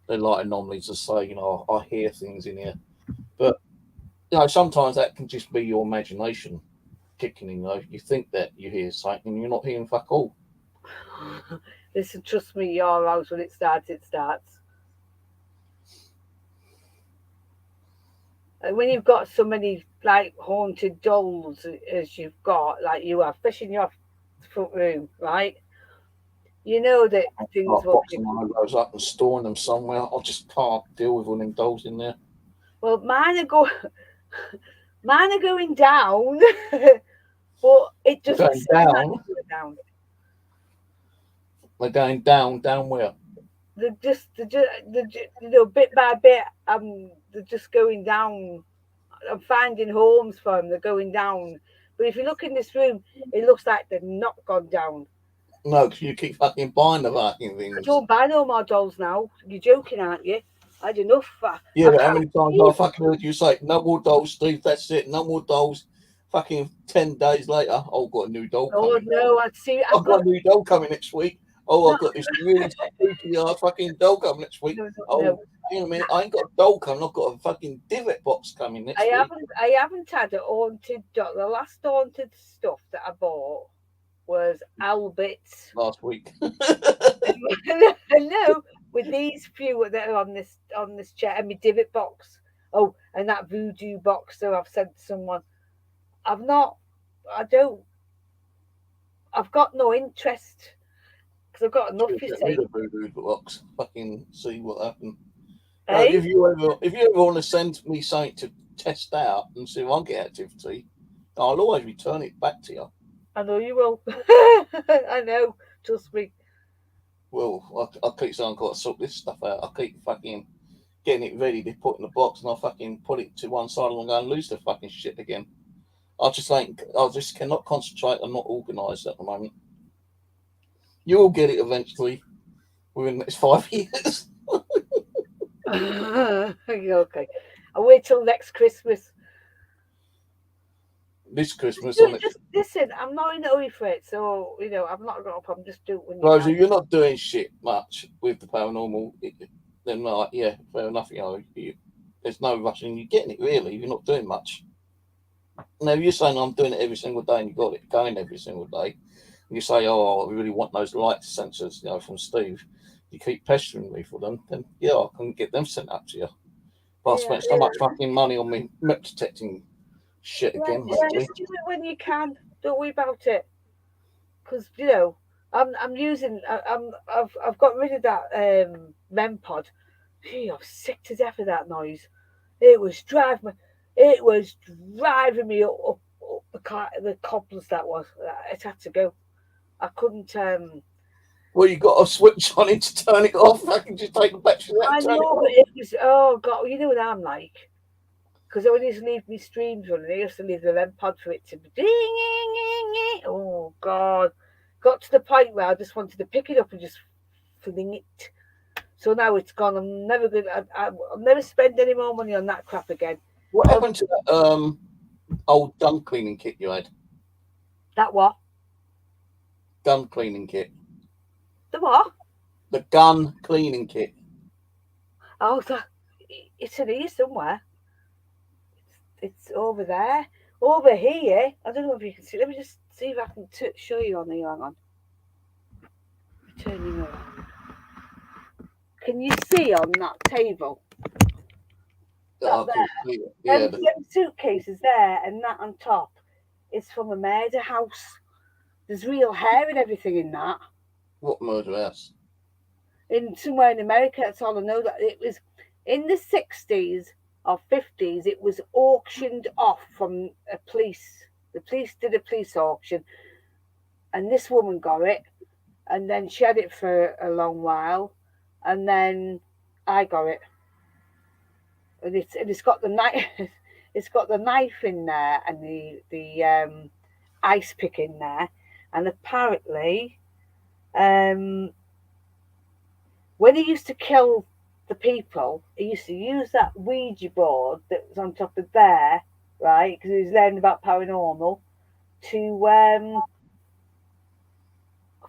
A: the light anomalies to say, I hear things in here, but You know, sometimes that can just be your imagination kicking in. You know, you think that you hear something and you're not hearing fuck all.
B: Listen, trust me, your house, when it starts, it starts. And when you've got so many like haunted dolls as you've got, like you have, especially in your front room, right? You know that things
A: Like
B: will be.
A: boxing my logos up and storing them somewhere. I just can't deal with all them dolls in there.
B: Well, mine are going down, but it doesn't
A: Going
B: seem like
A: down.
B: they're down.
A: They're going down. Down where?
B: They're bit by bit. They're just going down. I'm finding homes for them. They're going down. But if you look in this room, it looks like they're not gone down.
A: No, because you keep fucking buying the fucking
B: I
A: things.
B: don't buy no more dolls now. You're joking, aren't you? I had enough.
A: Yeah, but how many times I fucking heard you say, no more dolls, Steve, that's it, no more dolls. Fucking 10 days later, oh, I've got a new doll
B: Oh
A: coming.
B: no, I'd see.
A: I've got a new doll coming next week. Oh,
B: No,
A: I've got this really spooky fucking doll coming next week.
B: no.
A: Oh, hang on a minute, I ain't got a doll coming, I've got a fucking divot box coming next week.
B: I haven't had a haunted doll. The last haunted stuff that I bought was Albert's.
A: Last week.
B: No, with these few that are on this chair and my divot box. Oh, and that voodoo box that I've sent to someone. I've got no interest because I've got enough. You
A: Get
B: say,
A: rid of voodoo box. Fucking see what happens.
B: eh?
A: If you ever want to send me something to test out and see if I get activity, I'll always return it back to you.
B: I know you will. I know. Trust me.
A: Well, I keep saying I've got to sort this stuff out. I keep fucking getting it ready to put in the box, and I fucking put it to one side and I'm going to lose the fucking shit again. I just cannot concentrate. I'm not organised at the moment. You will get it eventually within the next 5 years.
B: Okay. I'll wait till next Christmas.
A: This Christmas,
B: Just listen, I'm not in a hurry for it, so I'm not got up. I'm just doing when
A: Rosie, you're not doing shit much with the paranormal. Then, like, yeah, fair enough. There's no rushing. You're getting it really. You're not doing much. Now, you're saying I'm doing it every single day, and you got it going every single day. And you say, "Oh, I really want those light sensors," from Steve. You keep pestering me for them, then yeah, I can get them sent up to you. But I spent so much fucking money on me MEP detecting shit again.
B: Just do it when you can. Don't worry about it. Because I'm using. I've got rid of that REM pod. Gee, I'm sick to death of that noise. It was driving me up the cobbles. That was. It had to go. I couldn't.
A: Well, you got a switch on it to turn it off. I can just take the battery out.
B: I know, but it was. Oh God, you know what I'm like. Because I always used to leave me streams running. I used to leave the REM pod for it to be. Oh God, got to the point where I just wanted to pick it up and just fling it. So now it's gone. I'm never gonna. I'll never spend any more money on that crap again.
A: What happened to that old gun cleaning kit you had?
B: That what?
A: Gun cleaning kit.
B: The what?
A: The gun cleaning kit.
B: Oh, it's in here somewhere. It's over there. Over here. I don't know if you can see. Let me just see if I can show you on here. Hang on. Turn you around. Can you see on that table? That there.
A: Yeah,
B: them suitcases there and that on top is from a murder house. There's real hair and everything in that.
A: What murder house?
B: In somewhere in America. That's all I know. That it was in the 60s or 50s. It was auctioned off from a police. The police did a police auction, and this woman got it, and then she had it for a long while, and then I got it, and it's got the knife. It's got the knife in there and the ice pick in there, and apparently, when he used to kill the people, he used to use that Ouija board that was on top of there, right? Because he was learning about paranormal. To I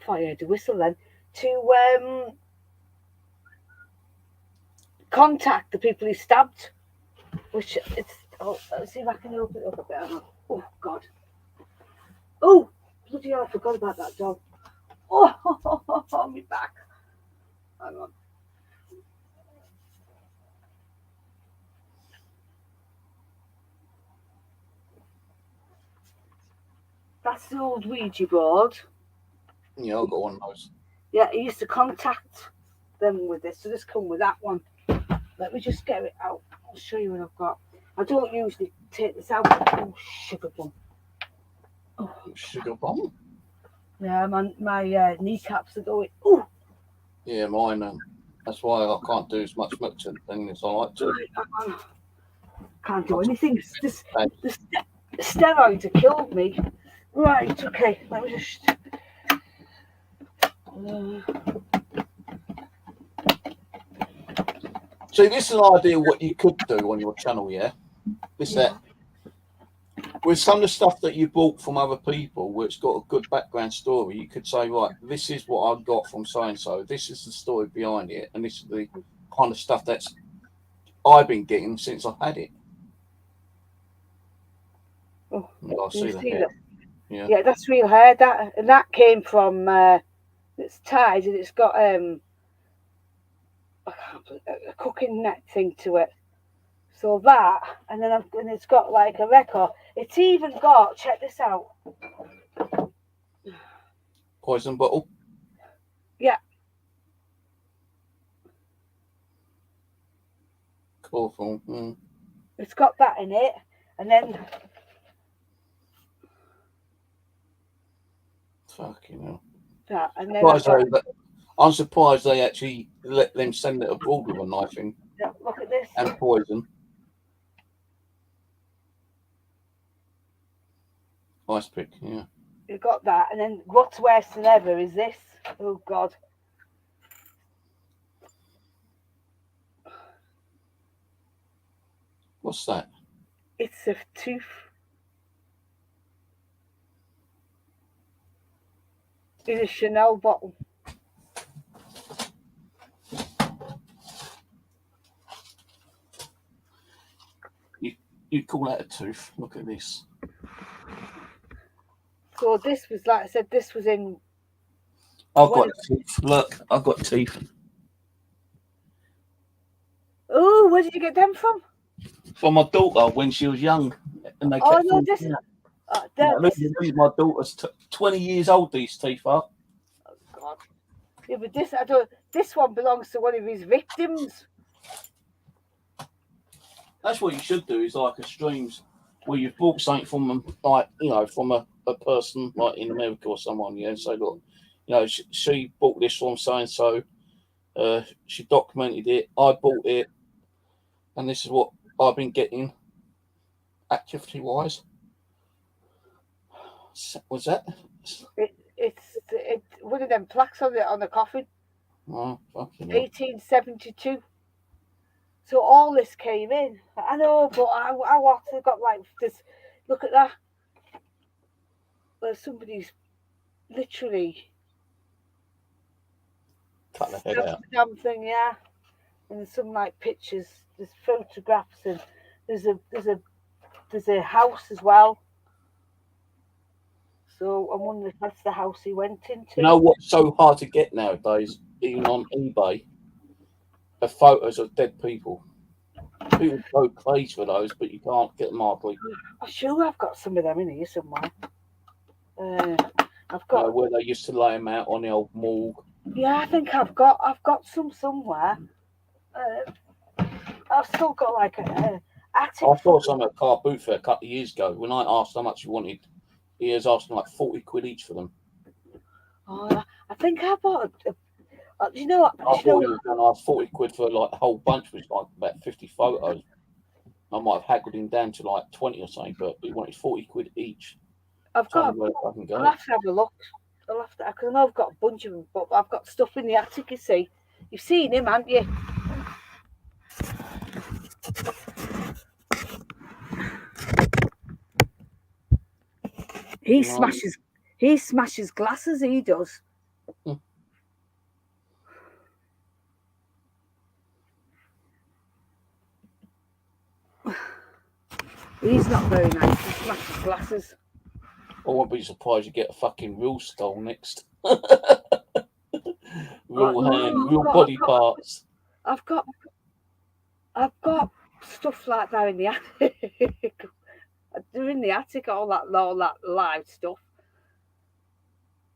B: thought you heard a whistle then. To contact the people he stabbed, which Oh, let's see if I can open it up a bit. Hang on. Oh God. Oh, bloody hell! I forgot about that dog. Oh, on my back. Hang on. That's the old Ouija board.
A: Yeah, I've got one of those.
B: Yeah, I used to contact them with this, so this come with that one. Let me just get it out. I'll show you what I've got. I don't usually take this out. Oh, sugar bum. Oh.
A: Sugar bomb?
B: Yeah, my kneecaps are going. Oh,
A: Yeah, mine. That's why I can't do as much mixing as I like to.
B: right, can't do anything. The steroids have killed me. Right, okay. Let me just.
A: See, this is an idea of what you could do on your channel, yeah? That with some of the stuff that you bought from other people where it's got a good background story, you could say, right, this is what I got from so-and-so, this is the story behind it, and this is the kind of stuff that's I've been getting since I've had it.
B: Oh,
A: I see the hair.
B: Yeah, that's real hair. That came from it's tied and it's got a cooking net thing to it. So that, and then it's got like a record. It's even got, check this out.
A: Poison bottle.
B: Yeah.
A: Awful.
B: It's got that in it, and then.
A: Fucking hell.
B: That, and then
A: I'm surprised they actually let them send it abroad with a knife in.
B: Yeah, look at this.
A: And poison. Ice pick, yeah.
B: You got that, and then what's worse than ever is this. Oh God.
A: What's that?
B: It's a tooth. In a Chanel bottle.
A: You call that a tooth? Look at this.
B: So this was, like I said, this was in.
A: I've got teeth. Look, I've got teeth.
B: Oh, where did you get them from?
A: From my daughter when she was young, and they
B: Oh
A: kept.
B: no, this.
A: These my daughter's 20 years old. These teeth are.
B: Oh God. Yeah, but this This one belongs to one of his victims.
A: That's what you should do. Is like a streams where you've bought something from them, like from a person like in America or someone. Yeah, and say, look, she bought this from so and so. She documented it. I bought it, and this is what I've been getting. Activity wise, was that?
B: It's one of them plaques on the coffin.
A: Oh, fucking
B: 1872. So all this came in. I know, but I got like this. Look at that. Where somebody's literally
A: cut the head out.
B: Damn thing, yeah. And there's some like pictures. There's photographs, and there's a house as well. So I'm wondering if that's the house he went into.
A: You know what's so hard to get nowadays, even on eBay, are photos of dead people. People go crazy for those, but you can't get them hardly.
B: I'm sure I've got some of them in here somewhere. I've got
A: where they used to lay them out on the old morgue.
B: Yeah, I think I've got some somewhere. I've still got like a attic.
A: I saw some at a car boot fair a couple of years ago. When I asked how much he wanted, he was asking like 40 quid each for them.
B: Oh, I think I bought you know what?
A: I thought he was going to ask 40 quid for like a whole bunch, which was like about 50 photos. I might have haggled him down to like 20 or something, but he wanted 40 quid each.
B: I'll have to have a look. Because I know I've got a bunch of them, but I've got stuff in the attic, you see. You've seen him, haven't you? He smashes glasses, he does. He's not very nice. He smashes glasses.
A: I won't be surprised you get a fucking real skull next. Real hand, real body parts.
B: I've got stuff like that in the attic. They're in the attic, all that live stuff.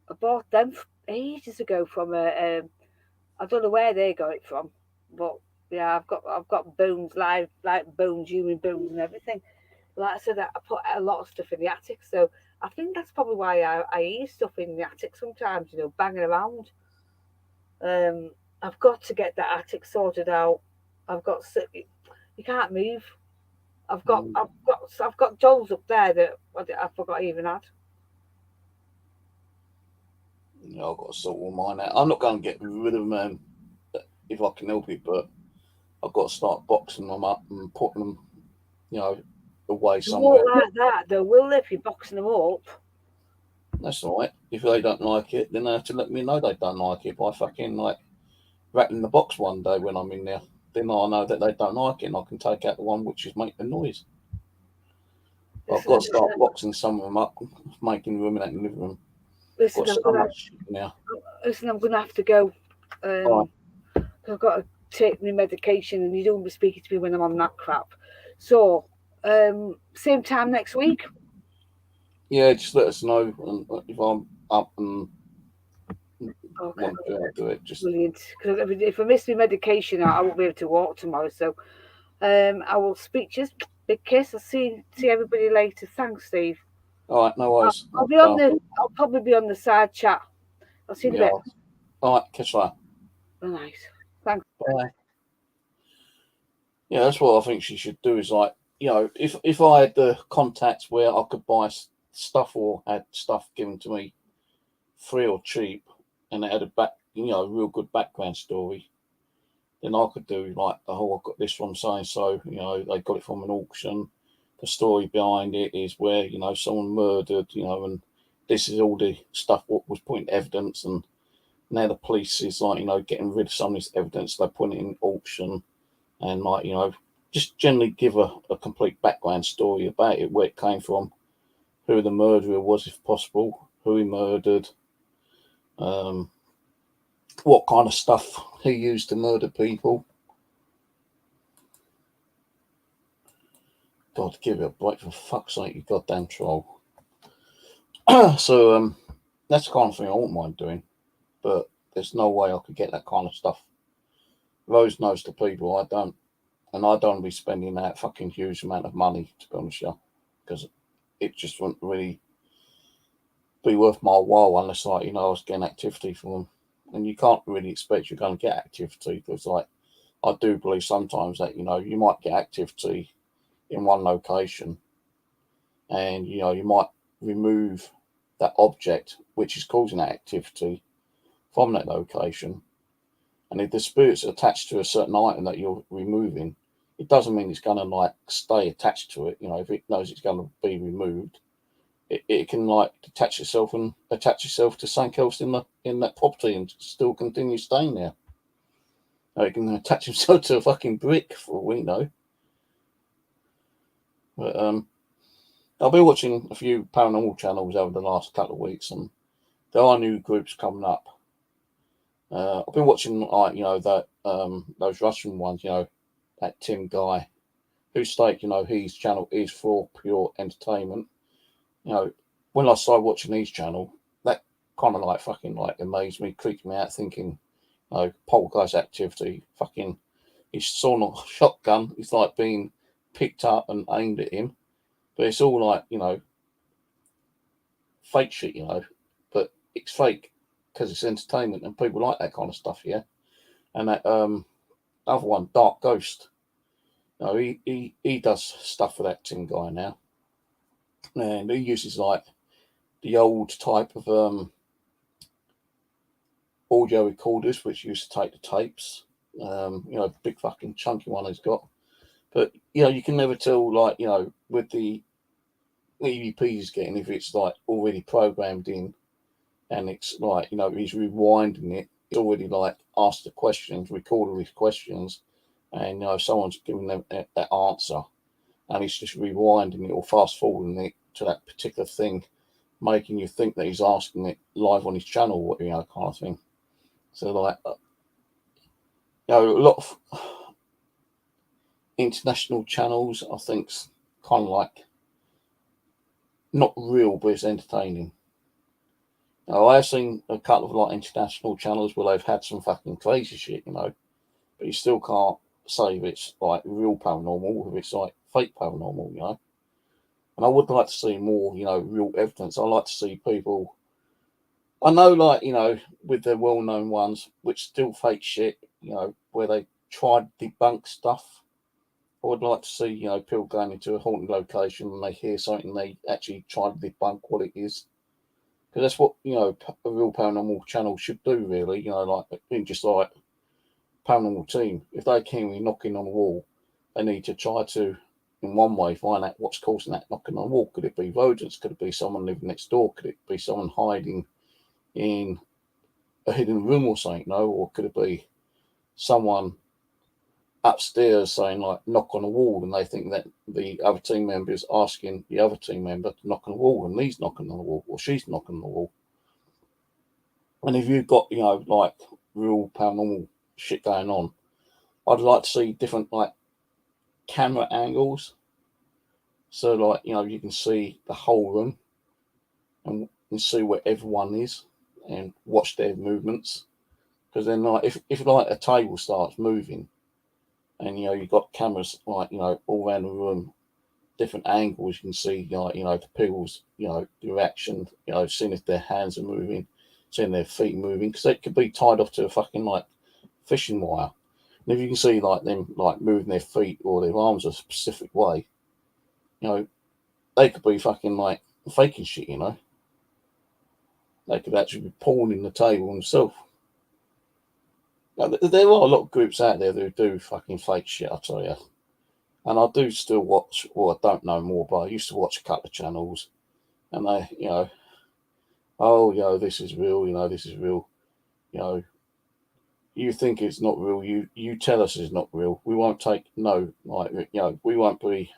B: I bought them ages ago from a. I don't know where they got it from, but yeah, I've got bones, live like bones, human bones, and everything. Like I said, I put a lot of stuff in the attic, so I think that's probably why I eat stuff in the attic sometimes. Banging around. I've got to get that attic sorted out. I've got you can't move. I've got dolls up there that I forgot I even had.
A: Yeah, I've got to sort all mine out. I'm not going to get rid of them if I can help it, but I've got to start boxing them up and putting them, away
B: They
A: somewhere.
B: won't like that, though, will they, if you're boxing them up?
A: That's all right. If they don't like it, then they have to let me know they don't like it by fucking rattling the box one day when I'm in there. Then I know that they don't like it, and I can take out the one which is making noise. I've got to start boxing some of them up, making room in that living room.
B: Listen,
A: Got so much shit now.
B: Listen, I'm going to have to go.
A: Right.
B: I've got to take my medication, and you don't be speaking to me when I'm on that crap. So, same time next week.
A: Yeah, just let us know if I'm up and
B: Okay.
A: want to do it. Just
B: brilliant. Because if I miss my medication, I won't be able to walk tomorrow. So, I will speak to you. Big kiss. I'll see everybody later. Thanks, Steve.
A: all right, no worries.
B: I'll probably be on the side chat. I'll see you in a bit.
A: All right, catch you later.
B: Nice. Thanks.
A: Bye. Yeah, that's what I think she should do. Is if I had the contacts where I could buy stuff or had stuff given to me free or cheap, and it had a real good background story, then I could do like the whole, I got this from so and so, they got it from an auction. The story behind it is where, someone murdered, and this is all the stuff what was put in evidence, and now the police is getting rid of some of this evidence, they're putting it in auction, and just generally give a complete background story about it, where it came from, who the murderer was if possible, who he murdered, what kind of stuff he used to murder people. God, give it a break, for fuck's sake, you goddamn troll. So that's the kind of thing I wouldn't mind doing, but there's no way I could get that kind of stuff. Rose knows the people, I don't, and I don't be spending that fucking huge amount of money, to be honest with you, because it just wouldn't really be worth my while unless I was getting activity from them. And you can't really expect you're going to get activity, because I do believe sometimes that you might get activity in one location, and you might remove that object which is causing that activity from that location, and if the spirit's attached to a certain item that you're removing, it doesn't mean it's going to stay attached to it. If it knows it's going to be removed, it can attach itself to something else in that property and still continue staying there. It can attach itself to a fucking brick, for all we know. But I've been watching a few paranormal channels over the last couple of weeks, and there are new groups coming up. I've been watching those Russian ones, that Tim guy, who state his channel is for pure entertainment. When I started watching his channel, that kind of fucking amazed me, creeped me out, thinking, poltergeist activity, fucking, he's sawn a shotgun, it's being picked up and aimed at him, but it's all fake shit, but it's fake because it's entertainment and people like that kind of stuff, yeah. And that other one, Dark Ghost, he does stuff for that Tim guy now, and he uses the old type of audio recorders which used to take the tapes, big fucking chunky one he's got. But you can never tell, with the EVP he's getting, if it's already programmed in, and it's he's rewinding it. It's already asked the questions, recorded his questions, and someone's giving them that answer, and he's just rewinding it or fast forwarding it to that particular thing, making you think that he's asking it live on his channel, you know, kind of thing. So, like, you know, a lot of international channels, I think's kind of like not real, but it's entertaining. Now, I've seen a couple of like international channels where they've had some fucking crazy shit, you know, but you still can't say if it's like real paranormal, if it's like fake paranormal, you know. And I would like to see more, you know, real evidence. I like to see people. I know, like, you know, with the well-known ones, which still fake shit, you know, where they try to debunk stuff. I would like to see, you know, people going into a haunted location and they hear something and they actually try to debunk what it is. Because that's what, you know, a real paranormal channel should do, really. You know, like, just like Paranormal Team. If they came in knocking on the wall, they need to try to, in one way, find out what's causing that knocking on the wall. Could it be rodents? Could it be someone living next door? Could it be someone hiding in a hidden room or something? No, or could it be someone upstairs saying, like, knock on the wall, and they think that the other team member is asking the other team member to knock on the wall, and he's knocking on the wall or she's knocking on the wall. And if you've got, you know, like real paranormal shit going on, I'd like to see different like camera angles, so like, you know, you can see the whole room and see where everyone is and watch their movements. Because then, like, if like a table starts moving, and, you know, you've got cameras, like, you know, all around the room, different angles, you can see, like, you know, the people's, you know, reaction, you know, seeing if their hands are moving, seeing their feet moving, because they could be tied off to a fucking like fishing wire. And if you can see like them like moving their feet or their arms a specific way, you know, they could be fucking like faking shit, you know. They could actually be pawning the table themselves. Now, there are a lot of groups out there who do fucking fake shit, I tell you. And I do still watch, well, I don't know more, but I used to watch a couple of channels, and they, you know, oh, you know, this is real, you know, this is real, you know, you think it's not real, you tell us it's not real. We won't take no, like, you know, we won't be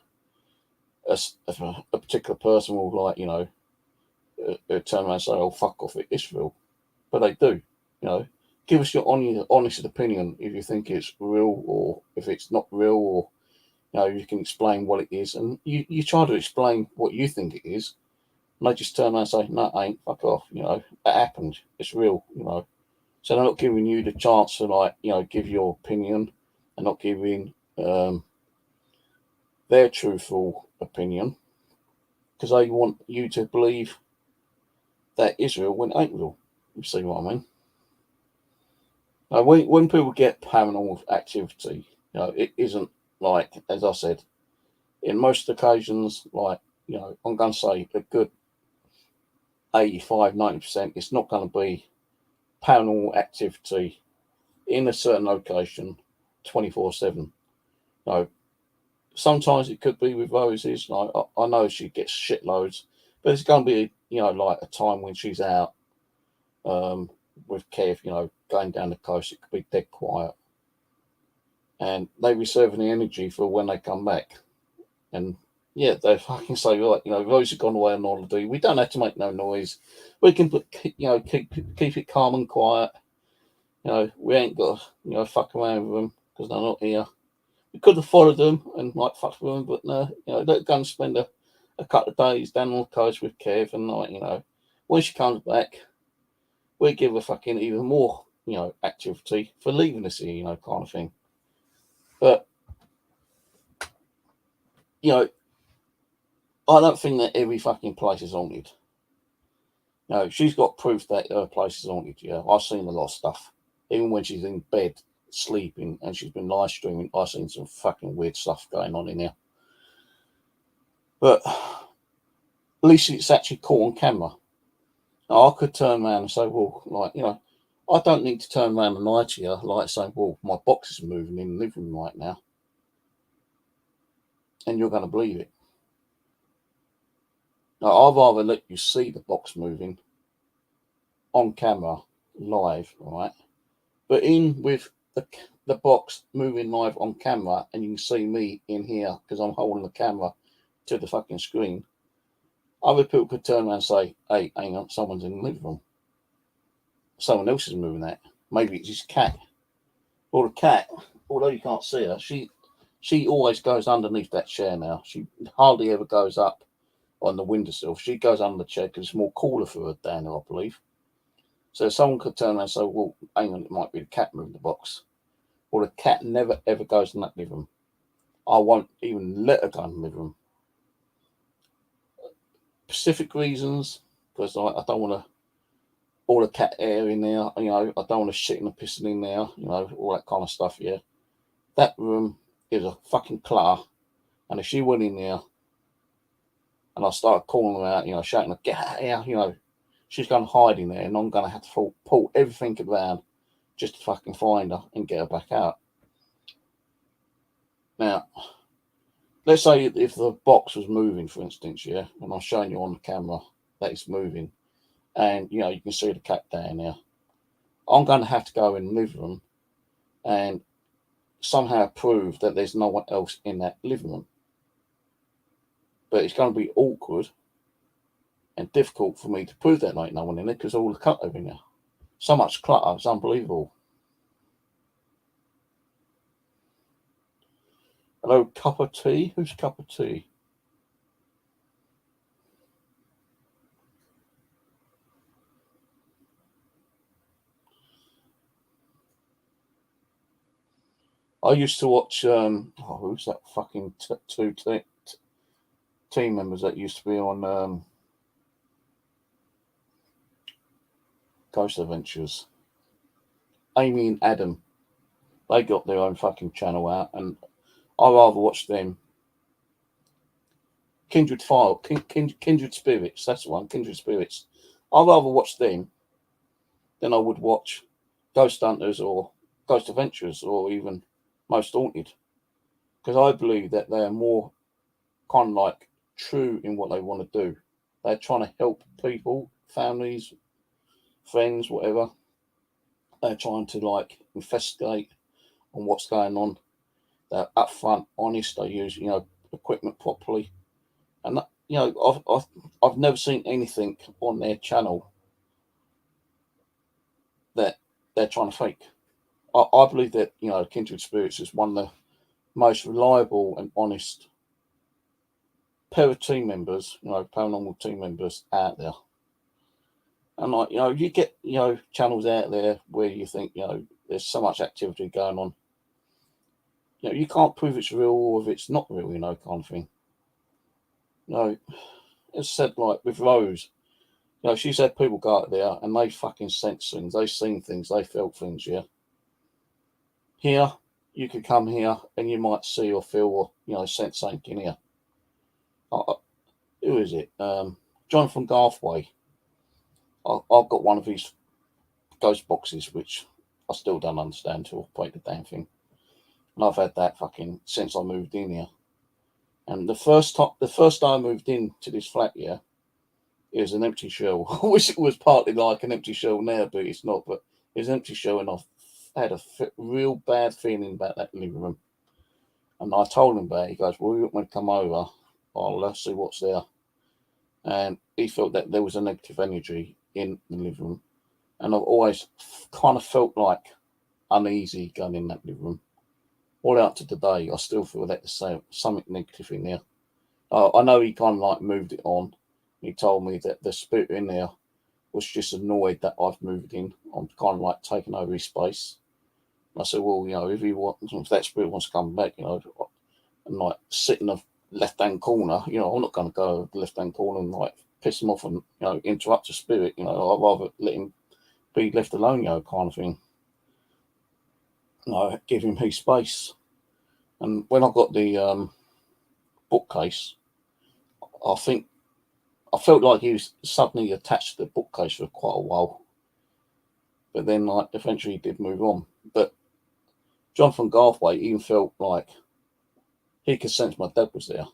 A: a particular person will, like, you know, turn around and say, oh, fuck off, it's real. But they do, you know. Give us your honest opinion if you think it's real or if it's not real, or, you know, you can explain what it is. And you try to explain what you think it is, and they just turn around and say, no, it ain't, fuck off, you know, that happened, it's real, you know. So they're not giving you the chance to, like, you know, give your opinion, and not giving their truthful opinion, because they want you to believe that is real when it ain't real. You see what I mean? Now, when people get paranormal activity, you know, it isn't like, as I said, in most occasions, like, you know, I'm going to say a good 85-90%, it's not going to be paranormal activity in a certain location 24/7. No, sometimes it could be with Roses. Like, I know she gets shitloads, but it's going to be, you know, like a time when she's out with Kev, you know, going down the coast. It could be dead quiet, and they reserving the energy for when they come back. And yeah, they fucking say, like, you know, Rose has gone away on holiday. We don't have to make no noise. We can put, you know, keep it calm and quiet. You know, we ain't got to, you know, fuck around with them because they're not here. We could have followed them and like fucked with them, but no, you know, they're going to spend a couple of days down on the coast with Kev, and, like, you know, when she comes back, we give her fucking even more, you know, activity for leaving us here, you know, kind of thing. But, you know, I don't think that every fucking place is haunted. No, she's got proof that her place is haunted. Yeah, I've seen a lot of stuff. Even when she's in bed sleeping and she's been live streaming, I've seen some fucking weird stuff going on in there. But at least it's actually caught on camera. Now, I could turn around and say, well, like, you know, I don't need to turn around and lie to you, like saying, well, my box is moving in the living room right now, and you're going to believe it. Now, I'd rather let you see the box moving on camera, live, right? But in with the box moving live on camera, and you can see me in here because I'm holding the camera to the fucking screen, other people could turn around and say, "Hey, hang on, someone's in the living room. Someone else is moving that. Maybe it's his cat." Or the cat, although you can't see her, she always goes underneath that chair now. She hardly ever goes up on the windowsill. She goes under the chair because it's more cooler for her down there, I believe. So someone could turn around and say, "Well, hang on, it might be the cat moving the box." Or the cat never ever goes in that living room. I won't even let her go in the living room. Specific reasons, because I don't want to all the cat air in there, I don't want to shit and a pissing in there, all that kind of stuff, yeah. That room is a fucking clutter, and if she went in there and I started calling her out, shouting, "Get out of here," she's going to hide in there, and I'm going to have to pull everything around just to fucking find her and get her back out. Now, let's say if the box was moving, for instance, yeah, and I'm showing you on the camera that it's moving, and you can see the cat down there, I'm going to have to go in the living room and somehow prove that there's no one else in that living room. But it's going to be awkward and difficult for me to prove that there ain't no one in there because all the clutter in there. So much clutter, it's unbelievable. Hello, cup of tea? Who's cup of tea? I used to watch, who's that fucking two team members that used to be on Ghost Adventures? Amy and Adam. They got their own fucking channel out, and I rather watch them. Kindred Spirits, that's the one, Kindred Spirits. I'd rather watch them than I would watch Ghost Hunters or Ghost Adventures or even Most Haunted, because I believe that they are more kind of like true in what they want to do. They're trying to help people, families, friends, whatever. They're trying to like investigate on what's going on. They're upfront, honest. They use equipment properly, and I've never seen anything on their channel that they're trying to fake. I believe that Kindred Spirits is one of the most reliable and honest pair of team members, paranormal team members out there. And you get channels out there where you think there's so much activity going on. You can't prove it's real or if it's not real, kind of thing. It's said like with Rose, she said people go out there and they fucking sense things, they seen things, they felt things, yeah. Here, you could come here and you might see or feel or sense something in here. Who is it? Jonathan Garthway. I've got one of his ghost boxes, which I still don't understand to operate the damn thing. And I've had that fucking since I moved in here. And the first time I moved into this flat here, it was an empty shell. I wish it was partly like an empty shell now, but it's not. But it's an empty shell, and I've had a real bad feeling about that living room. And I told him about it. He goes, "Well, you want me to come over? I'll see what's there." And he felt that there was a negative energy in the living room. And I've always kind of felt like uneasy going in that living room. All out to today, I still feel that there's something negative in there. I know he kind of like moved it on. He told me that the spirit in there was just annoyed that I've moved in. I'm kind of like taking over his space. And I said, well, if that spirit wants to come back, and like sit in the left-hand corner, I'm not going to go to the left-hand corner and like piss him off and, interrupt the spirit. I'd rather let him be left alone, kind of thing. Give him his space. And when I got the bookcase, I felt like he was suddenly attached to the bookcase for quite a while. But then, like, eventually he did move on. But Jonathan Garthway even felt like he could sense my dad was there.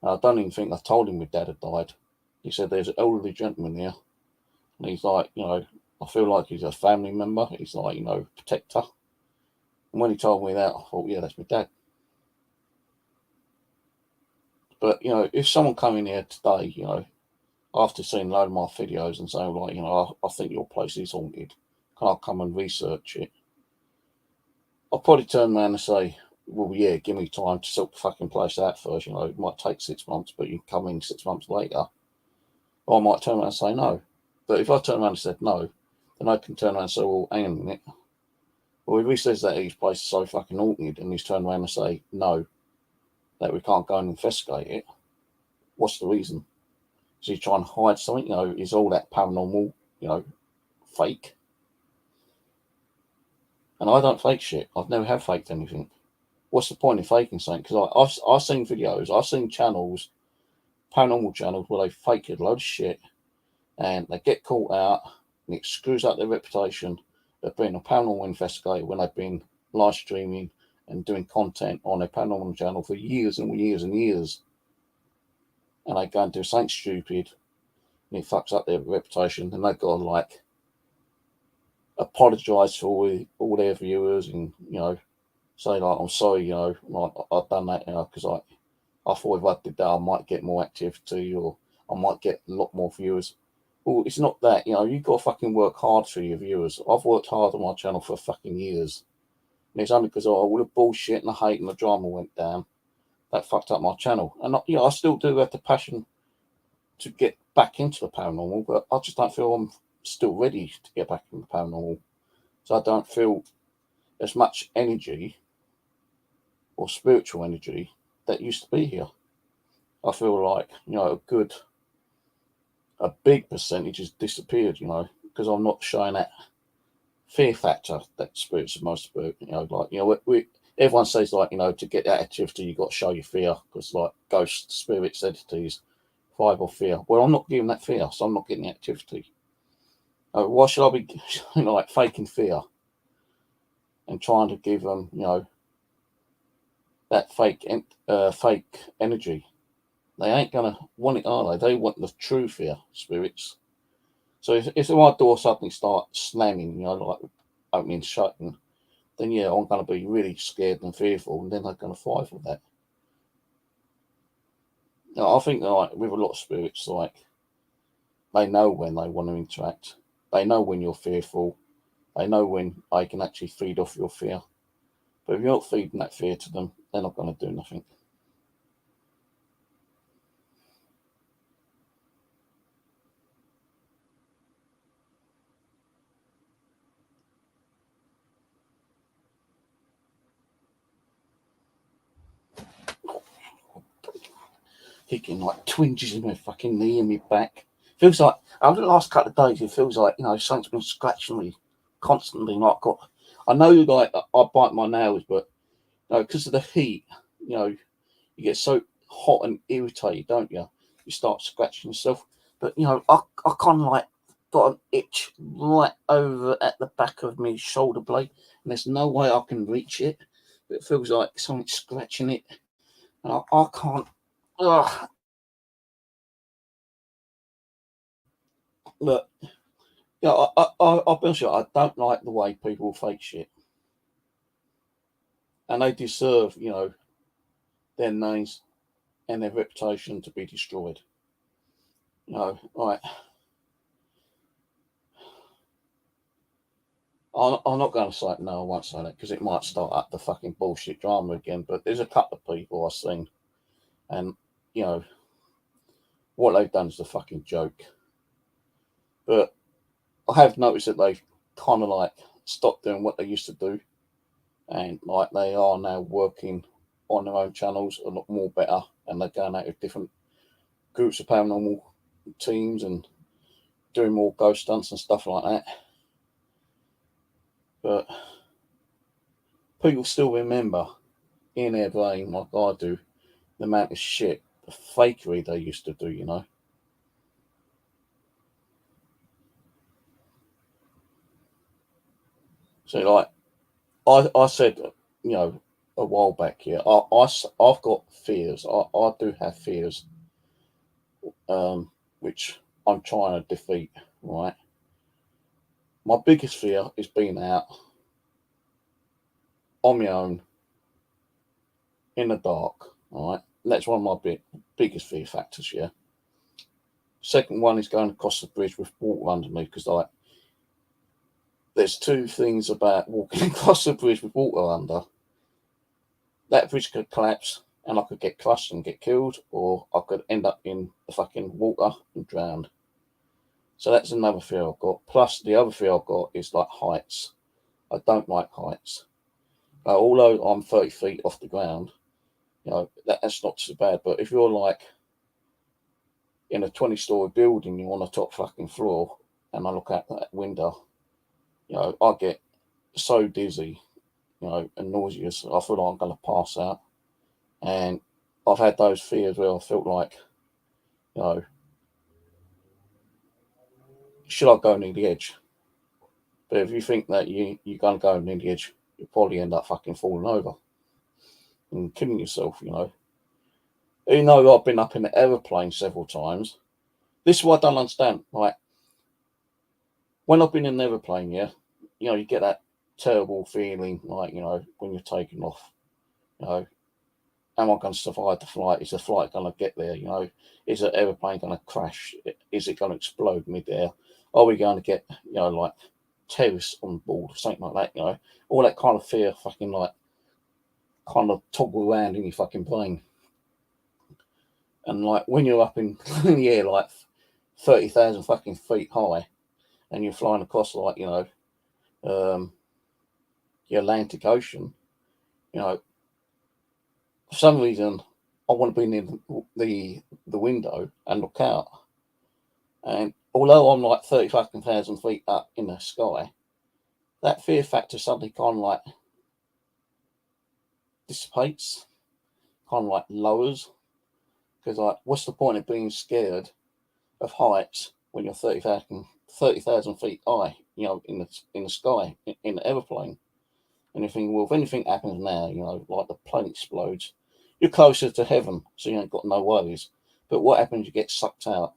A: And I don't even think I told him my dad had died. He said there's an elderly gentleman here. And he's like, I feel like he's a family member. He's like, protector. And when he told me that, I thought, yeah, that's my dad. But, you know, if someone come in here today, you know, after seeing a load of my videos and saying, like, you know, I think your place is haunted, can I come and research it? I'll probably turn around and say, well, yeah, give me time to sort the fucking place out first. You know, it might take 6 months, but you can come in 6 months later. Or I might turn around and say no. But if I turn around and said no, then I can turn around and say, well, hang on a minute. Well, if he says that his place is so fucking haunted and he's turned around and say no, that we can't go and investigate it, what's the reason? Is he trying to hide something? You know, is all that paranormal, you know, fake? And I don't fake shit. I've never have faked anything. What's the point in faking something? Because I've seen videos, I've seen channels, paranormal channels, where they fake a load of shit and they get caught out and it screws up their reputation of being a paranormal investigator when they've been live streaming and doing content on their paranormal channel for years and years and years. And they go and do something stupid and it fucks up their reputation, and they've got to like apologise to all their viewers and, you know, say like, I'm sorry, you know, like I've done that, you know, because I thought if I did that I might get more activity or I might get a lot more viewers. Well, it's not that, you know, you've got to fucking work hard for your viewers. I've worked hard on my channel for fucking years. And it's only because all the bullshit and the hate and the drama went down that fucked up my channel. And, you know, I still do have the passion to get back into the paranormal, but I just don't feel I'm still ready to get back into the paranormal. So I don't feel as much energy or spiritual energy that used to be here. I feel like, you know, a big percentage has disappeared, you know, because I'm not showing that fear factor that spirits are most spirit, you know, like, you know, everyone says like, you know, to get that activity, you've got to show your fear because like ghosts, spirits, entities, thrive off fear. Well, I'm not giving that fear, so I'm not getting the activity. Why should I be, you know, like faking fear and trying to give them, you know, that fake energy? They ain't gonna want it, are they? They want the true fear, spirits. So if my door suddenly starts slamming, you know, like opening and shutting, then yeah, I'm gonna be really scared and fearful, and then they're gonna thrive with that. I think like with a lot of spirits, like they know when they want to interact. They know when you're fearful. They know when they can actually feed off your fear. But if you're not feeding that fear to them, they're not going to do nothing. Kicking like twinges in my fucking knee and my back. Feels like over the last couple of days, it feels like, you know, something's been scratching me constantly. Like I know like I bite my nails, but you know, because of the heat, you know, you get so hot and irritated, don't you? You start scratching yourself. But you know, I kind of like got an itch right over at the back of my shoulder blade, and there's no way I can reach it. It feels like something's scratching it, and I can't. Ugh. Look, yeah, I'll be honest with you, I don't like the way people fake shit, and they deserve, you know, their names and their reputation to be destroyed. You know, right. I'm not going to say no, I won't say that because it might start up the fucking bullshit drama again. But there's a couple of people I've seen, and you know what they've done is a fucking joke. But I have noticed that they've kind of like stopped doing what they used to do, and like they are now working on their own channels a lot more better, and they're going out with different groups of paranormal teams and doing more ghost stunts and stuff like that. But people still remember in their brain, like I do, the amount of shit, the fakery they used to do, you know. So, like, I said, you know, a while back here, I've got fears. I do have fears, which I'm trying to defeat, right? My biggest fear is being out on my own in the dark. All right, and that's one of my biggest fear factors. Yeah. Second one is going across the bridge with water under me, because like there's two things about walking across the bridge with water under. That bridge could collapse and I could get crushed and get killed, or I could end up in the fucking water and drowned. So that's another fear I've got. Plus, the other fear I've got is like heights. I don't like heights. Although I'm 30 feet off the ground, that's not so bad. But if you're like in a 20-story building, you're on the top fucking floor, and I look out that window, I get so dizzy, and nauseous. I feel like I'm going to pass out. And I've had those fears where I felt like, should I go near the edge? But if you think that you're going to go near the edge, you'll probably end up fucking falling over and killing yourself, Even though I've been up in the aeroplane several times, this is what I don't understand. Like, when I've been in an aeroplane, you get that terrible feeling, like, when you're taking off, am I going to survive the flight? Is the flight going to get there? Is the aeroplane going to crash? Is it going to explode mid-air? Are we going to get, like terrorists on board or something like that? All that kind of fear, fucking like, kind of toggle around in your fucking brain. And like when you're up in the air, like 30,000 fucking feet high, and you're flying across like the Atlantic Ocean, for some reason I want to be near the window and look out. And although I'm like 30,000 feet up in the sky, that fear factor suddenly kind of like dissipates, kind of like lowers. Because like, what's the point of being scared of heights when you're 30,000 feet high, in the sky, in the aeroplane? And you think, well, if anything happens now, like the plane explodes, you're closer to heaven, so you ain't got no worries. But what happens? You get sucked out.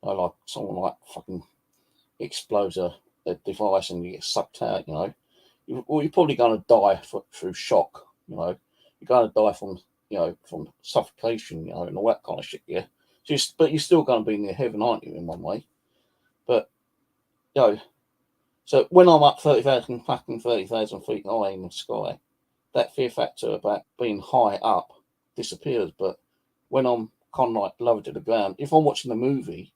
A: Like someone like fucking explodes a device and you get sucked out. You're probably going to die through shock. You're going to die from suffocation. And all that kind of shit. Yeah. But you're still going to be near heaven, aren't you? In one way. But so when I'm up 30,000 feet high in the sky, that fear factor about being high up disappears. But when I'm kind of like lower to the ground, if I'm watching a movie,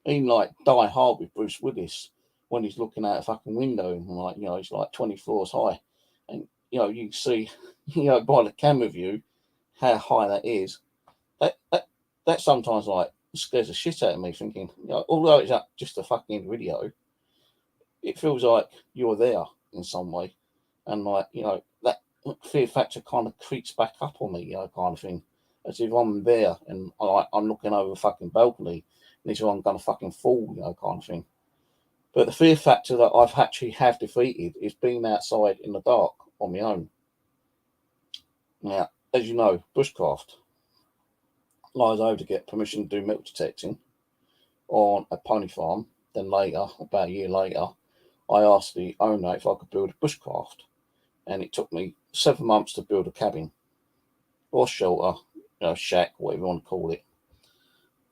A: even like Die Hard with Bruce Willis, when he's looking out a fucking window and like, he's like 20 floors high, and you can see, by the camera view how high that is. That sometimes like scares the shit out of me, thinking, although it's just a fucking video, it feels like you're there in some way, and like that fear factor kind of creeps back up on me, kind of thing, as if I'm there and I'm looking over a fucking balcony, and as if I'm gonna fucking fall, kind of thing. But the fear factor that I've actually have defeated is being outside in the dark on my own. Now, as you know, bushcraft, I was over to get permission to do metal detecting on a pony farm. Then later, about a year later, I asked the owner if I could build a bushcraft, and it took me 7 months to build a cabin or shelter, shack, whatever you want to call it.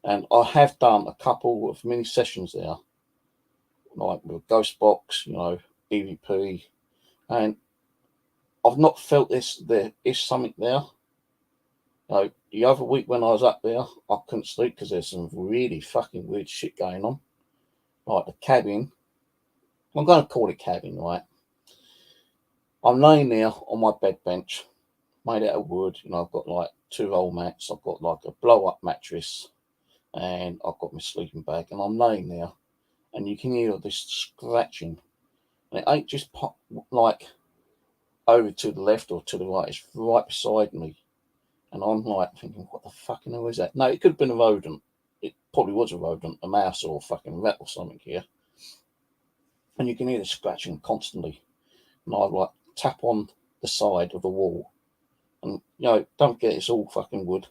A: And I have done a couple of mini sessions there, like with Ghost Box, EVP, and I've not felt there is something there. The other week when I was up there, I couldn't sleep because there's some really fucking weird shit going on. Like the cabin, I'm going to call it cabin, right? I'm laying there on my bed bench, made out of wood. I've got like 2 old mats. I've got like a blow-up mattress, and I've got my sleeping bag. And I'm laying there, and you can hear this scratching. And it ain't just like over to the left or to the right. It's right beside me. And I'm like thinking, what the fucking hell is that? No, it could have been a rodent. It probably was a rodent, a mouse or a fucking rat or something here. And you can hear the scratching constantly. And I like tap on the side of the wall. And, don't get it's all fucking wood.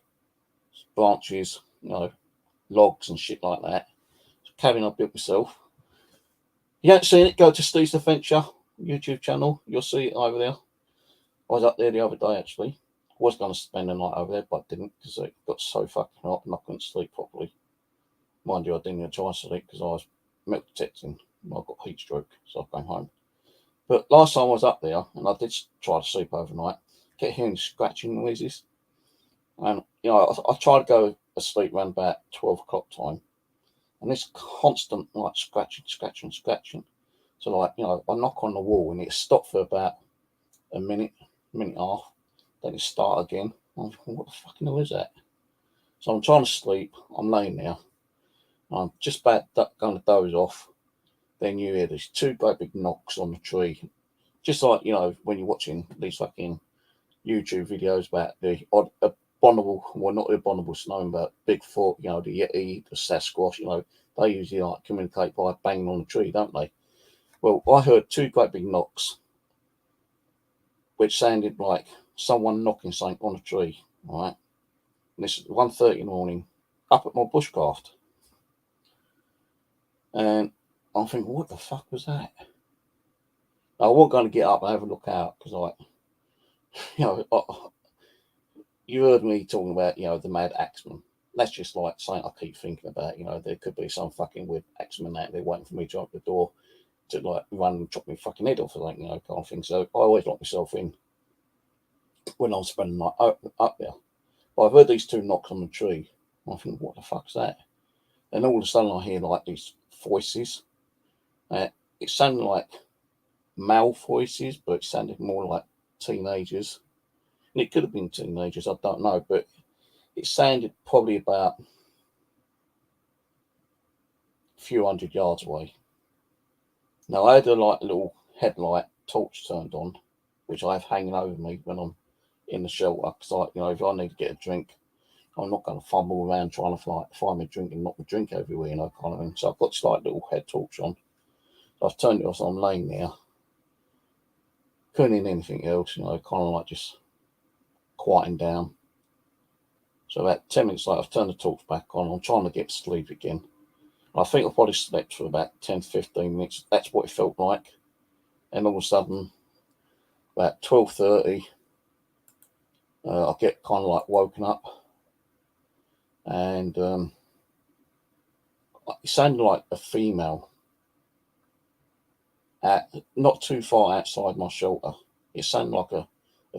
A: It's branches, logs and shit like that. It's a cabin I built myself. You haven't seen it, go to Steve's Adventure YouTube channel. You'll see it over there. I was up there the other day actually. I was going to spend the night over there, but I didn't because it got so fucking hot and I couldn't sleep properly. Mind you, I didn't even try to sleep because I was milk detecting. I got heat stroke, so I came home. But last time I was up there, and I did try to sleep overnight, kept hearing scratching noises. And, I tried to go to sleep around about 12 o'clock time. And this constant, like, scratching. So, like, I knock on the wall and it stopped for about a minute and a half. Then it start again. I'm thinking, what the fucking hell is that? So I'm trying to sleep. I'm laying there. I'm just about going to doze off. Then you hear these two great big knocks on the tree. Just like, when you're watching these fucking YouTube videos about the abominable, well, not the abominable snow, but Bigfoot, the Yeti, the Sasquatch, they usually like communicate by banging on the tree, don't they? Well, I heard two great big knocks, which sounded like someone knocking something on a tree, right? And this is 1:30 in the morning, up at my bushcraft. And I'm thinking, what the fuck was that? I wasn't going to get up and have a look out because, like, you heard me talking about, the mad axeman. That's just like something I keep thinking about. There could be some fucking weird axeman out there waiting for me to open the door to like run and chop my fucking head off or something, kind of thing. So I always lock myself in when I'm spending the night up there. But I've heard these two knocks on the tree. I think, what the fuck's that? And all of a sudden I hear like these voices. It sounded like male voices, but it sounded more like teenagers. And it could have been teenagers, I don't know, but it sounded probably about a few hundred yards away. Now I had a little headlight torch turned on, which I have hanging over me when I'm in the shelter. Because if I need to get a drink, I'm not going to fumble around trying to find my drink and knock my drink everywhere, kind of thing. So I've got this little head torch on. So I've turned it off, so I'm laying there. Couldn't hear anything else, kind of like just quieting down. So about 10 minutes later, I've turned the torch back on. I'm trying to get to sleep again. I think I probably slept for about 10 to 15 minutes. That's what it felt like. And all of a sudden, about 12:30, I get kind of like woken up. And it sounded like a female not too far outside my shelter. It sounded like a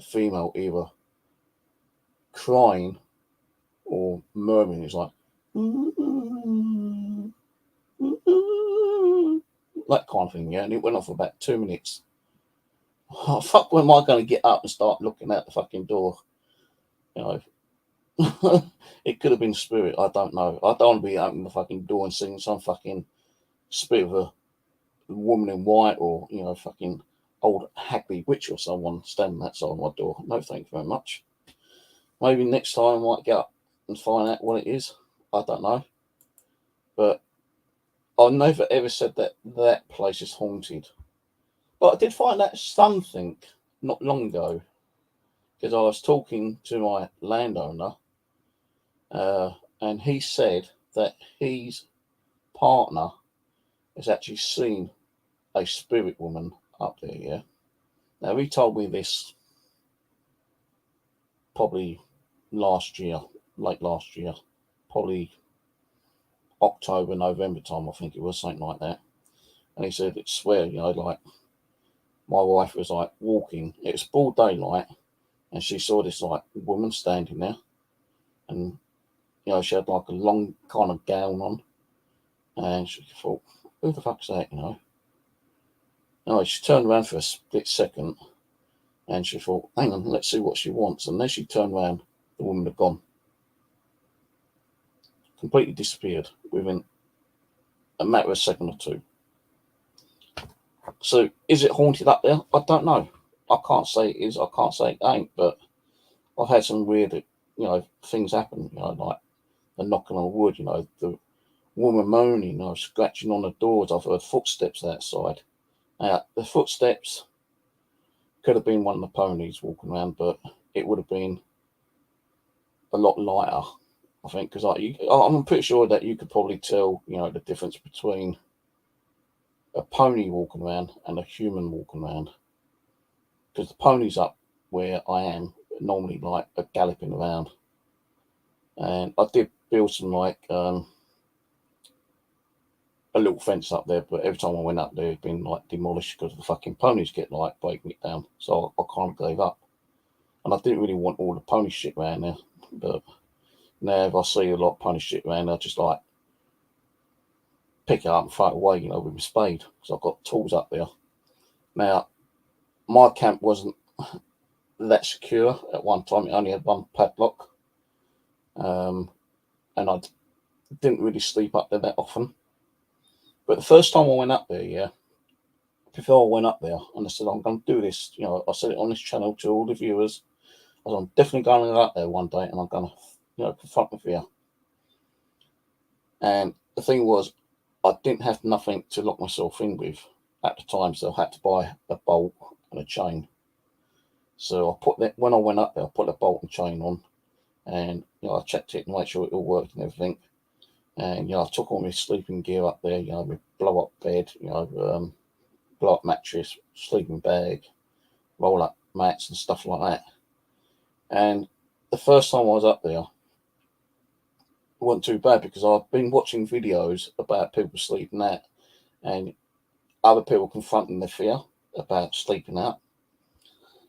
A: female either crying or murmuring. It's like, that kind of thing, yeah. And it went on for about 2 minutes. Oh, fuck, when am I going to get up and start looking out the fucking door? It could have been spirit. I don't know. I don't want to be opening the fucking door and seeing some fucking spirit of a woman in white or, fucking old happy witch or someone standing outside my door. No, thank you very much. Maybe next time I might get up and find out what it is. I don't know. But I never ever said that place is haunted. But I did find out something not long ago because I was talking to my landowner and he said that his partner has actually seen a spirit woman up there, yeah. Now, he told me this probably late last year, probably October, November time, I think it was, something like that. And he said, it's swear, like my wife was like walking, it was broad daylight, and she saw this like woman standing there, and she had like a long kind of gown on, and she thought, who the fuck's that, Anyway, she turned around for a split second, and she thought, hang on, let's see what she wants. And then she turned around, the woman had gone. Completely disappeared within a matter of a second or two. So, is it haunted up there? I don't know. I can't say it is, I can't say it ain't, but I've had some weird, things happen, like the knocking on wood, the woman moaning, scratching on the doors. I've heard footsteps outside. The footsteps could have been one of the ponies walking around, but it would have been a lot lighter, I think, because I'm pretty sure that you could probably tell, the difference between a pony walking around and a human walking around, because the pony's up where I am normally like a galloping around. And I did build some like a little fence up there, but every time I went up there, it'd been like demolished because the fucking ponies get like breaking it down. So I kind of gave up. And I didn't really want all the pony shit around there. But now if I see a lot of pony shit around, I just like pick it up and throw it away, you know, with my spade. Because I've got tools up there. Now, my camp wasn't that secure at one time. It only had one padlock. And I didn't really sleep up there that often. But the first time I went up there, yeah, before I went up there, and I said, I'm going to do this, you know, I said it on this channel to all the viewers. I said, I'm definitely going to go up there one day and I'm going to, you know, confront the fear. And the thing was, I didn't have nothing to lock myself in with at the time, so I had to buy a bolt and a chain. So I put that, when I went up there, I put a bolt and chain on, and you know, I checked it and made sure it all worked and everything. And you know, I took all my sleeping gear up there, you know, my blow up bed, you know, blow up mattress, sleeping bag, roll up mats and stuff like that. And the first time I was up there, it wasn't too bad because I've been watching videos about people sleeping out and other people confronting their fear about sleeping out.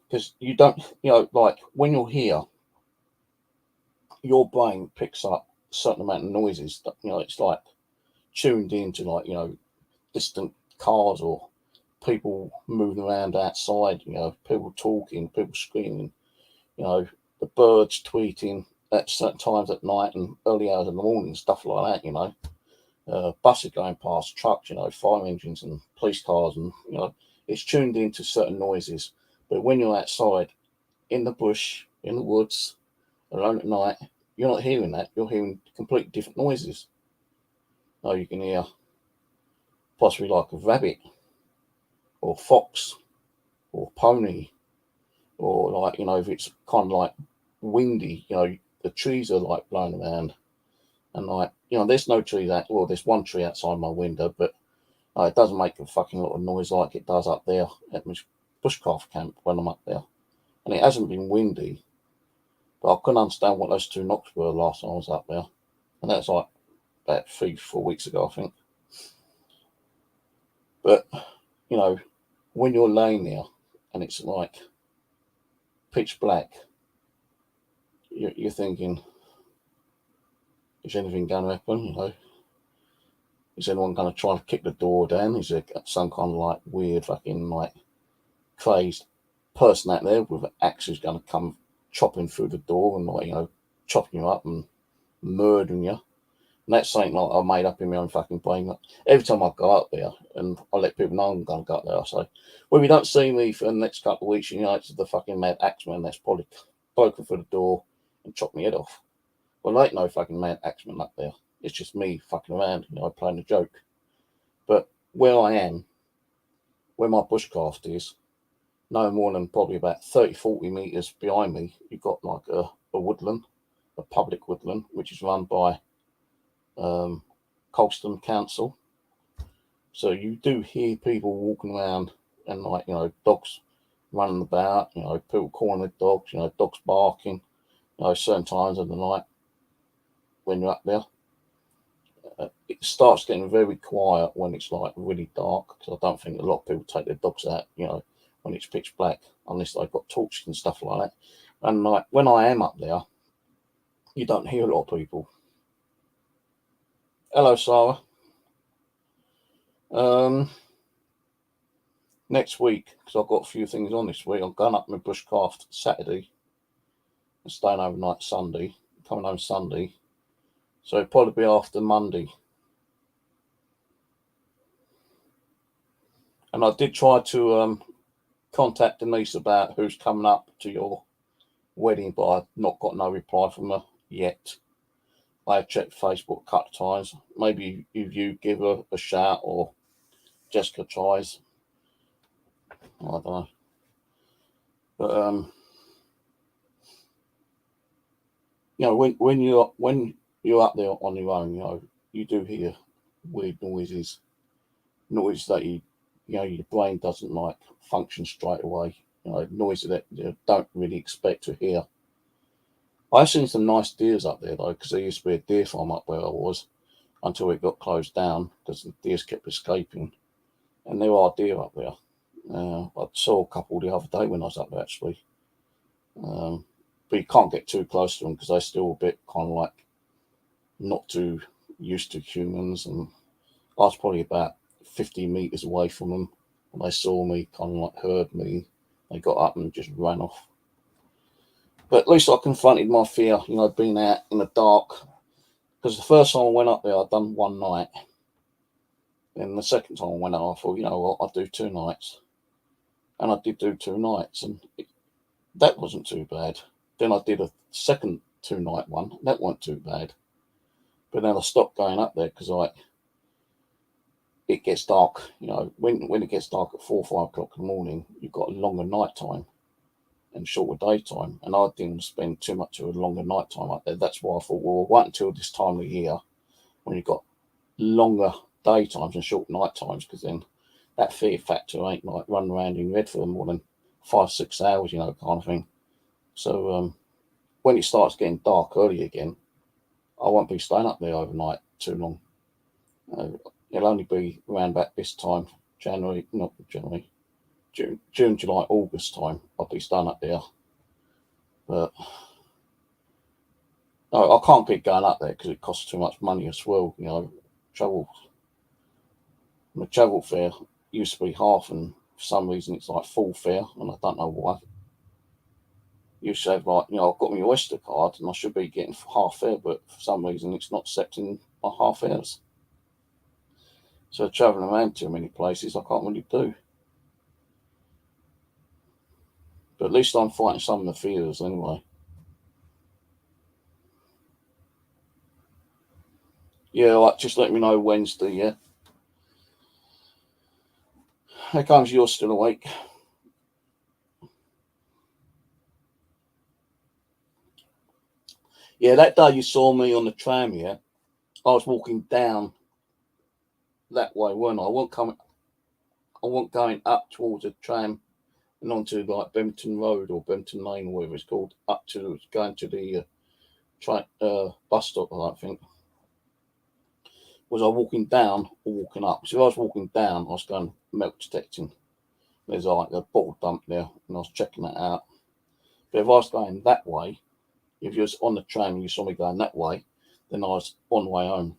A: Because you don't, you know, like when you're here, your brain picks up a certain amount of noises that, you know, it's like tuned into like, you know, distant cars or people moving around outside, you know, people talking, people screaming, you know, the birds tweeting at certain times at night and early hours in the morning, stuff like that, you know. Buses going past, trucks, you know, fire engines and police cars, and you know, it's tuned into certain noises. But when you're outside in the bush, in the woods, alone at night, you're not hearing that. You're hearing completely different noises. Oh, you can hear possibly like a rabbit, or fox, or pony, or like, you know, if it's kind of like windy, you know, the trees are like blown around. And like, you know, there's no trees out. Well, there's one tree outside my window, but it doesn't make a fucking lot of noise like it does up there at my bushcraft camp when I'm up there. And it hasn't been windy, but I couldn't understand what those two knocks were last time I was up there. And that's like about 3-4 weeks ago, I think. But, you know, when you're laying there and it's like pitch black, you're thinking, is anything going to happen? You know, is anyone going to try and kick the door down? Is there some kind of like weird fucking like crazed person out there with an axe is going to come chopping through the door and like, you know, chopping you up and murdering you? And that's something like I made up in my own fucking brain. Every time I go out there and I let people know I'm going to go out there, I say, well, if you don't see me for the next couple of weeks, you know, it's the fucking mad axeman that's probably broken through the door and chopped my head off. Well, there ain't no fucking mad axeman up there. It's just me fucking around, you know, playing a joke. But where I am, where my bushcraft is, no more than probably about 30-40 metres behind me, you've got like a woodland, a public woodland, which is run by Colston Council. So you do hear people walking around and like, you know, dogs running about, you know, people calling their dogs, you know, dogs barking, you know, certain times of the night when you're up there. It starts getting very quiet when it's like really dark, because I don't think a lot of people take their dogs out, you know, when it's pitch black, unless they've got torches and stuff like that. And like when I am up there, you don't hear a lot of people. Hello, Sarah. Next week, because I've got a few things on this week, I'm going up my bushcraft Saturday and staying overnight Sunday, coming home Sunday. So it'll probably be after Monday. And I did try to contact Denise about who's coming up to your wedding, but I've not got no reply from her yet. I have checked Facebook a couple of times. Maybe if you give her a shout or Jessica tries. I don't know. But you know, when you're up there on your own, you know, you do hear weird noises that you know, your brain doesn't like function straight away. noises that you don't really expect to hear. I've seen some nice deers up there though, because there used to be a deer farm up where I was until it got closed down because the deers kept escaping. And there are deer up there. I saw a couple the other day when I was up there actually. But you can't get too close to them because they're still a bit kind of like not too used to humans. And I was probably about 50 meters away from them. And they saw me, kind of like heard me. They got up and just ran off. But at least I confronted my fear, being out in the dark. Because the first time I went up there, I'd done one night. And the second time I went up, I thought, I'll do 2 nights. And I did do 2 nights. And that wasn't too bad. Then I did a second 2-night one. That wasn't too bad. But then I stopped going up there because it gets dark. When it gets dark at 4 or 5 o'clock in the morning, you've got a longer night time and shorter daytime. And I didn't spend too much of a longer night time up there. That's why I thought, well, wait until this time of year when you've got longer daytimes and short night times, because then that fear factor ain't like running around in your head for more than 5-6 hours, kind of thing. So when it starts getting dark early again, I won't be staying up there overnight too long. It'll only be around about this time, June, July, August time, I'll be staying up there. But no, I can't keep going up there because it costs too much money as well. Travel. The travel fare used to be half, and for some reason it's like full fare, and I don't know why. Used to have I've got my Oyster card and I should be getting half fare, but for some reason it's not accepting my half fares. So travelling around too many places I can't really do. But at least I'm fighting some of the fears anyway. Yeah, just let me know Wednesday, yeah? How comes you're still awake? Yeah, that day you saw me on the tram, yeah? I was walking down that way, weren't I? I wasn't going up towards the tram and onto like Bempton Road or Bempton Lane or whatever it's called, going to the bus stop, I think. Was I walking down or walking up? So if I was walking down, I was going milk detecting. There's like a bottle dump there, and I was checking that out. But if I was going that way, if you was on the tram and you saw me going that way, then I was on the way home.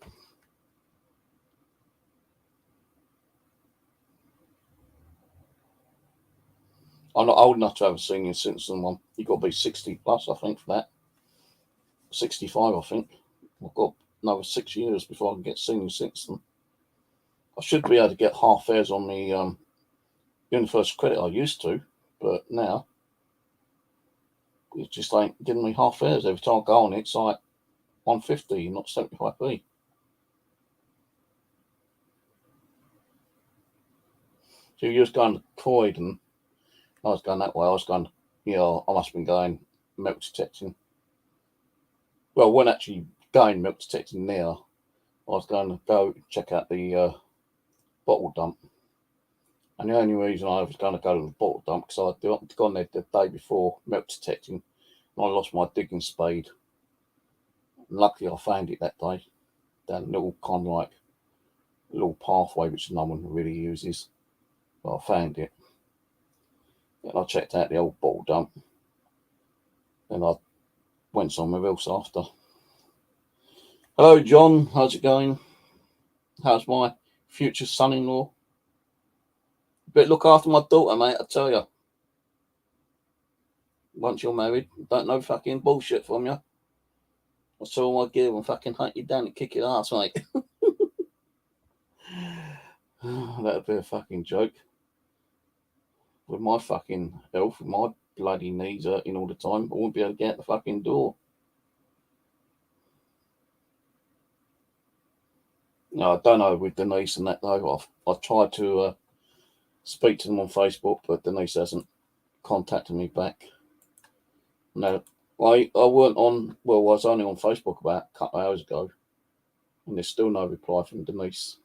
A: I'm not old enough to have a senior citizen one. You've got to be 60 plus, I think, for that. 65, I think. I've got another 6 years before I can get senior citizen. I should be able to get half fares on the universal credit I used to, but now it just ain't giving me half fares. Every time I go on, it's like 150, not 75p. So you was going to Croydon, I was going that way. I was going, I must have been going milk detecting. Well, I wasn't actually going milk detecting there. I was going to go check out the bottle dump. And the only reason I was going to go to the bottle dump because I'd gone there the day before milk detecting and I lost my digging spade. And luckily I found it that day. Down a little kind of like a little pathway which no one really uses. But I found it. And I checked out the old bottle dump. And I went somewhere else after. Hello, John. How's it going? How's my future son-in-law? But look after my daughter, mate, I tell you. Once you're married, don't know fucking bullshit from you. That's all I give and fucking hunt you down and kick your ass, mate. That'd be a fucking joke. With my fucking health, with my bloody knees hurting all the time, I won't be able to get out the fucking door. No, I don't know with Denise and that though. I've tried to speak to them on Facebook, but Denise hasn't contacted me back. No, I weren't on. Well, I was only on Facebook about a couple of hours ago, and there's still no reply from Denise.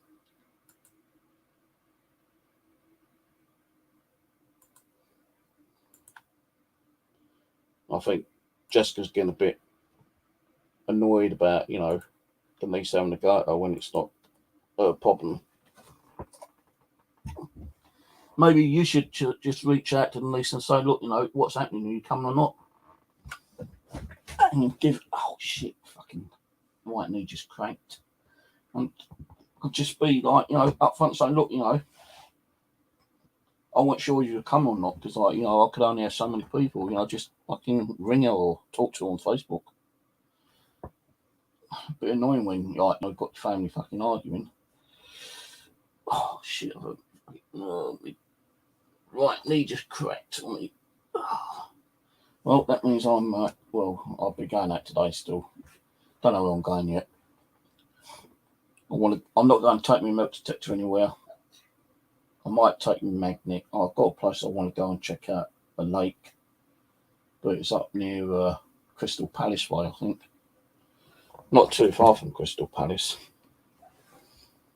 A: I think Jessica's getting a bit annoyed about, you know, the niece having a go at her when it's not her problem. Maybe you should just reach out to the niece and say, look, you know, what's happening? Are you coming or not? And give, oh shit, fucking right knee just cracked. And could just be like, you know, up front saying, look, you know, I wasn't sure you would come or not because, like, you know, I could only have so many people. You know, just fucking ring her or talk to her on Facebook. A bit annoying when, like, you've got your family fucking arguing. Oh shit! Right knee just cracked on me. Well, that means I'm I'll be going out today still. Don't know where I'm going yet. I'm not going to take my milk detector anywhere. I might take my magnet. I've got a place I want to go and check out, a lake, but it's up near Crystal Palace way, I think. Not too far from Crystal Palace.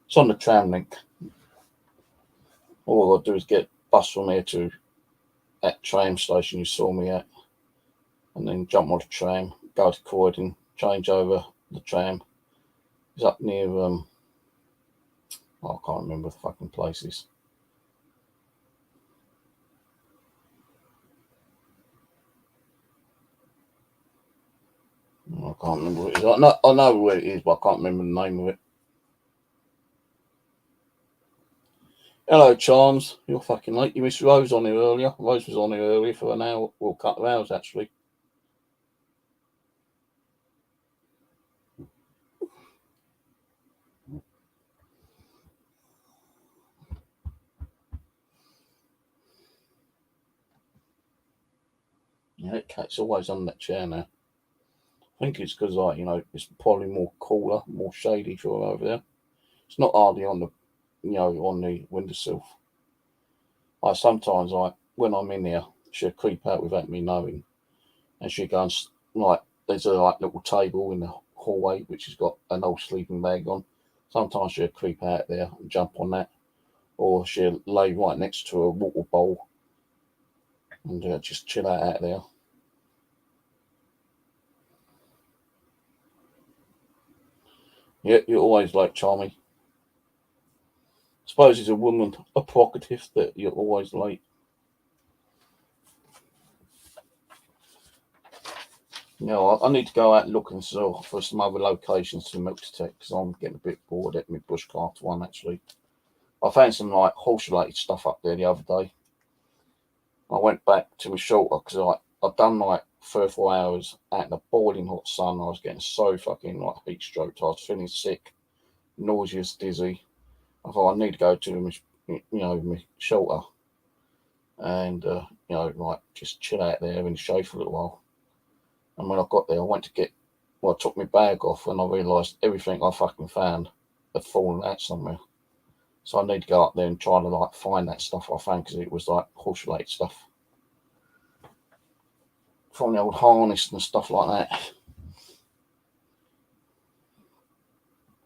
A: It's on the tram link. All I've got to do is get bus from here to that tram station you saw me at, and then jump on the tram, go to Croydon, change over the tram. It's up near I can't remember the fucking places. I can't remember what it is. I know where it is, but I can't remember the name of it. Hello, Charms. You're fucking late. You missed Rose on here earlier. Rose was on here earlier for an hour, well, a couple of hours actually. Yeah, that cat's always on that chair now. I think it's because, like, you know, it's probably more cooler, more shady for her over there. It's not hardly on the, you know, on the windowsill. I sometimes, like, when I'm in there, she'll creep out without me knowing, and she goes, like, there's a like little table in the hallway which has got an old sleeping bag on. Sometimes she'll creep out there and jump on that, or she'll lay right next to a water bowl and just chill out there. Yeah, you're always late, Charmy. Suppose it's a woman, a prerogative that you're always late. You know, I need to go out and look and for some other locations to milk detect because I'm getting a bit bored at my bushcraft one actually. I found some like horse related stuff up there the other day. I went back to my shelter because I'd done like 3 or 4 hours out in the boiling hot sun. I was getting so fucking like heat stroked. I was feeling sick, nauseous, dizzy. I thought I need to go to my shelter and you know, like just chill out there in the shade for a little while. And when I got there, I took my bag off and I realised everything I fucking found had fallen out somewhere. So I need to go up there and try to like find that stuff I found because it was like horse related stuff from the old harness and stuff like that.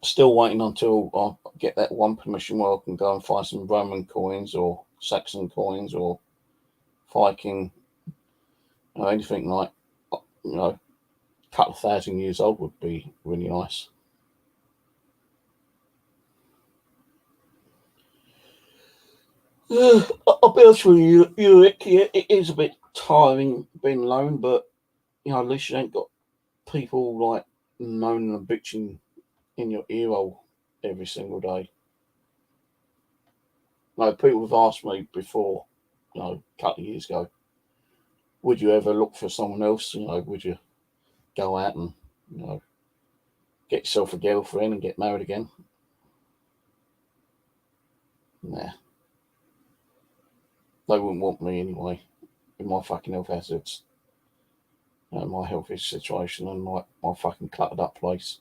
A: Still waiting until I get that one permission where I can go and find some Roman coins or Saxon coins or Viking, you know, anything like, you know, a couple of 1,000 years old would be really nice. I'll be honest with you, Rick, it is a bit tiring being alone, but you know, at least you ain't got people like moaning and bitching in your ear hole every single day. No, people have asked me before, you know, a couple of years ago, would you ever look for someone else? You know, would you go out and, you know, get yourself a girlfriend and get married again? Nah. They wouldn't want me anyway, with my fucking health hazards. You know, my health situation and my fucking cluttered up place.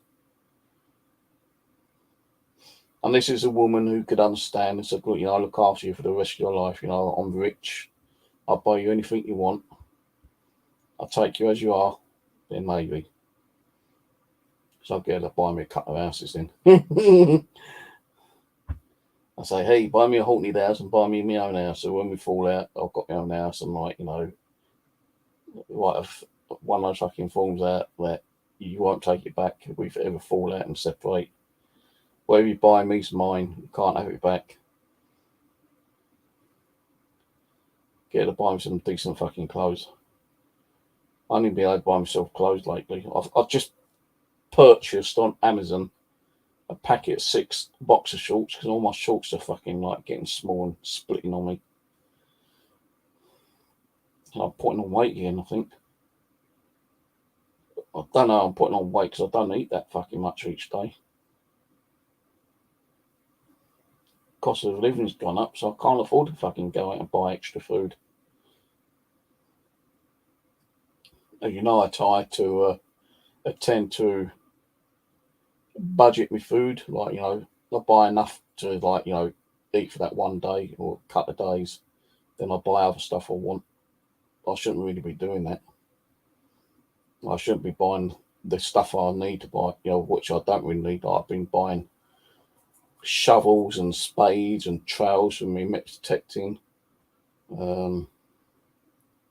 A: And this is a woman who could understand and said, look, you know, I look after you for the rest of your life. You know, I'm rich. I'll buy you anything you want. I'll take you as you are. Then maybe. So I'll get her to buy me a couple of houses then. I say, hey, buy me a Hortney house and buy me my own house. So when we fall out, I've got my own house and, like, you know, write one of those fucking forms out that you won't take it back if we ever fall out and separate. Whatever you buy me's mine. You can't have it back. Get to buy me some decent fucking clothes. I only been able to buy myself clothes lately. I've just purchased on Amazon a packet of 6 boxer shorts because all my shorts are fucking like getting small and splitting on me. I'm putting on weight again, I think. I don't know, I'm putting on weight because I don't eat that fucking much each day. Cost of living's gone up, so I can't afford to fucking go out and buy extra food. As you know, I try to attend to budget my food, like, not buy enough to, like, eat for that one day or a couple of days. Then I buy other stuff I want. I shouldn't really be doing that. I shouldn't be buying the stuff I need to buy, which I don't really need. Like, I've been buying shovels and spades and trowels for me metal detecting,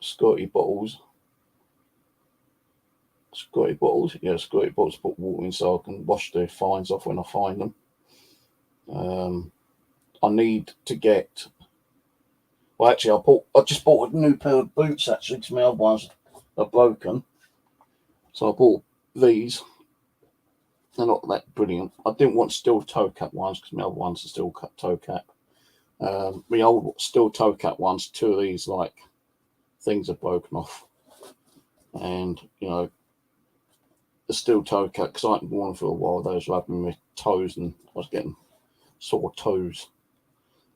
A: Scotty bottles, put water in so I can wash the fines off when I find them. I need to get. Well, actually, I just bought a new pair of boots. Actually, because my other ones are broken, so I bought these. They're not that brilliant. I didn't want steel toe cap ones because my other ones are steel toe cap. My old steel toe cap ones, 2 of these like things are broken off, and the steel toe cap, because I hadn't worn them for a while. Those were rubbing my toes, and I was getting sore toes.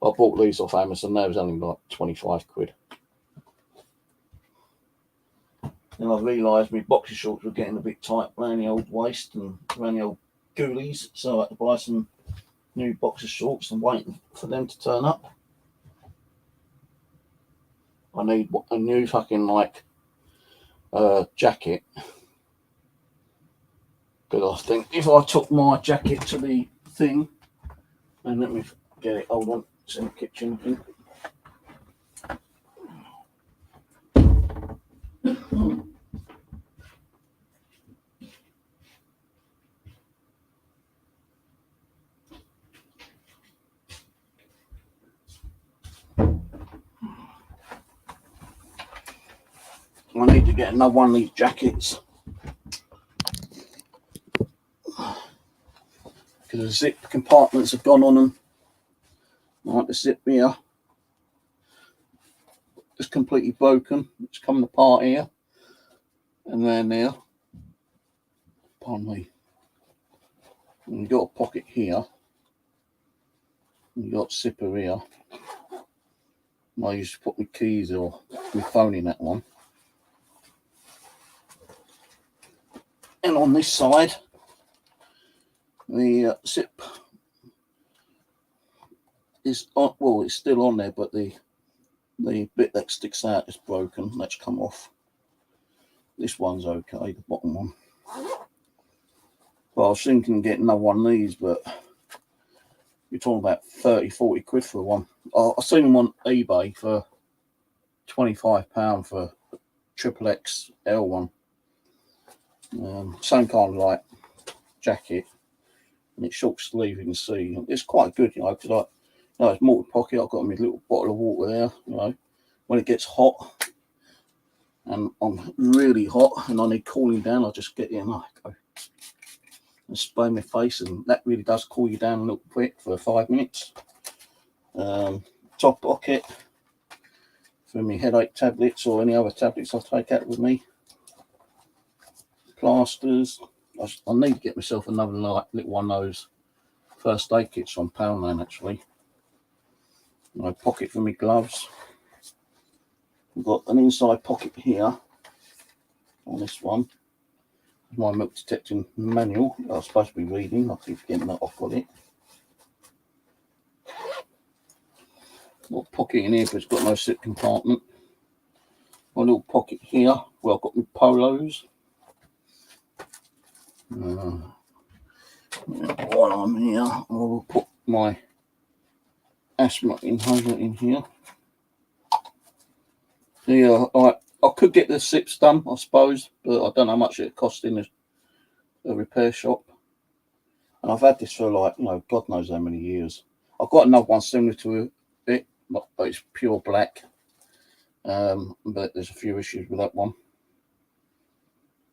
A: I bought these off Amazon. They was only like 25 quid. Then I realised my boxer shorts were getting a bit tight around the old waist and around the old ghoulies, so I had to buy some new boxer shorts and waiting for them to turn up. I need a new fucking jacket, because I think if I took my jacket to the thing, and let me get it. Hold on, it's in the kitchen, I think. I need to get another one of these jackets because the zip compartments have gone on them. Like the zip here, it's completely broken. It's coming apart here and then there. Pardon me. And you've got a pocket here. And you've got a zipper here. I used to put my keys or my phone in that one. And on this side, the zip is on, well, it's still on there, but the bit that sticks out is broken. Let's come off. This one's okay, the bottom one. Well, I was thinking of getting another one of these, but you're talking about 30, 40 quid for one. I've seen them on eBay for £25 for XXL one. Same kind of jacket, and it's short sleeve, you can see. It's quite good, because it's multi-pocket. I've got my little bottle of water there, when it gets hot, and I'm really hot, and I need cooling down, I just get in, I go and spray my face, and that really does cool you down a little bit for 5 minutes. Top pocket for my headache tablets or any other tablets I take out with me. Plasters. I need to get myself another little one of those first aid kits from Poundland, actually. Pocket for my gloves. We've got an inside pocket here on this one. My milk detecting manual that I was supposed to be reading. I keep forgetting that I've got it. Little pocket in here, but it's got no zip compartment. My little pocket here where I've got my polos. While I'm here, I will put my asthma inhaler in here. Yeah, I could get the sips done, I suppose, but I don't know how much it cost in a repair shop. And I've had this for like, God knows how many years. I've got another one similar to it, but it's pure black. But there's a few issues with that one.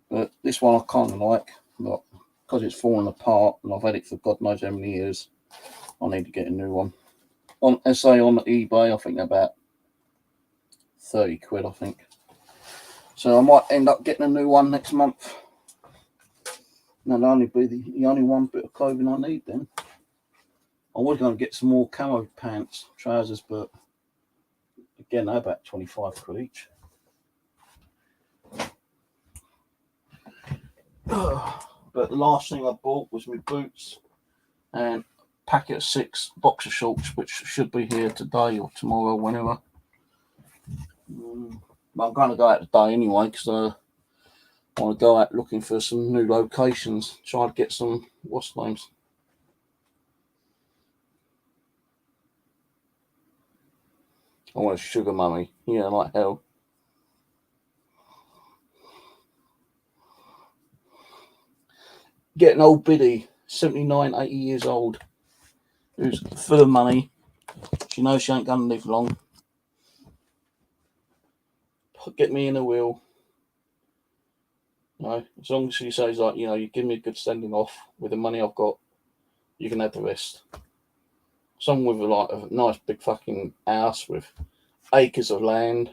A: But this one I kind of like, but because it's fallen apart and I've had it for God knows how many years, I need to get a new one. On eBay, I think about 30 quid, I think. So I might end up getting a new one next month. That'll only be the only one bit of clothing I need then. I was going to get some more camo pants, trousers, but again, they're about 25 quid each. But the last thing I bought was my boots and a packet of 6 boxer shorts, which should be here today or tomorrow, whenever. But I'm going to go out today anyway, because I want to go out looking for some new locations, try to get some, what's names? I want a sugar mummy, yeah, like hell. Get an old biddy, 79, 80 years old, who's full of money. She knows she ain't going to live long. Get me in a wheel. As long as she says, like, you give me a good sending off with the money I've got, you can have the rest. Someone with a nice big fucking house with acres of land,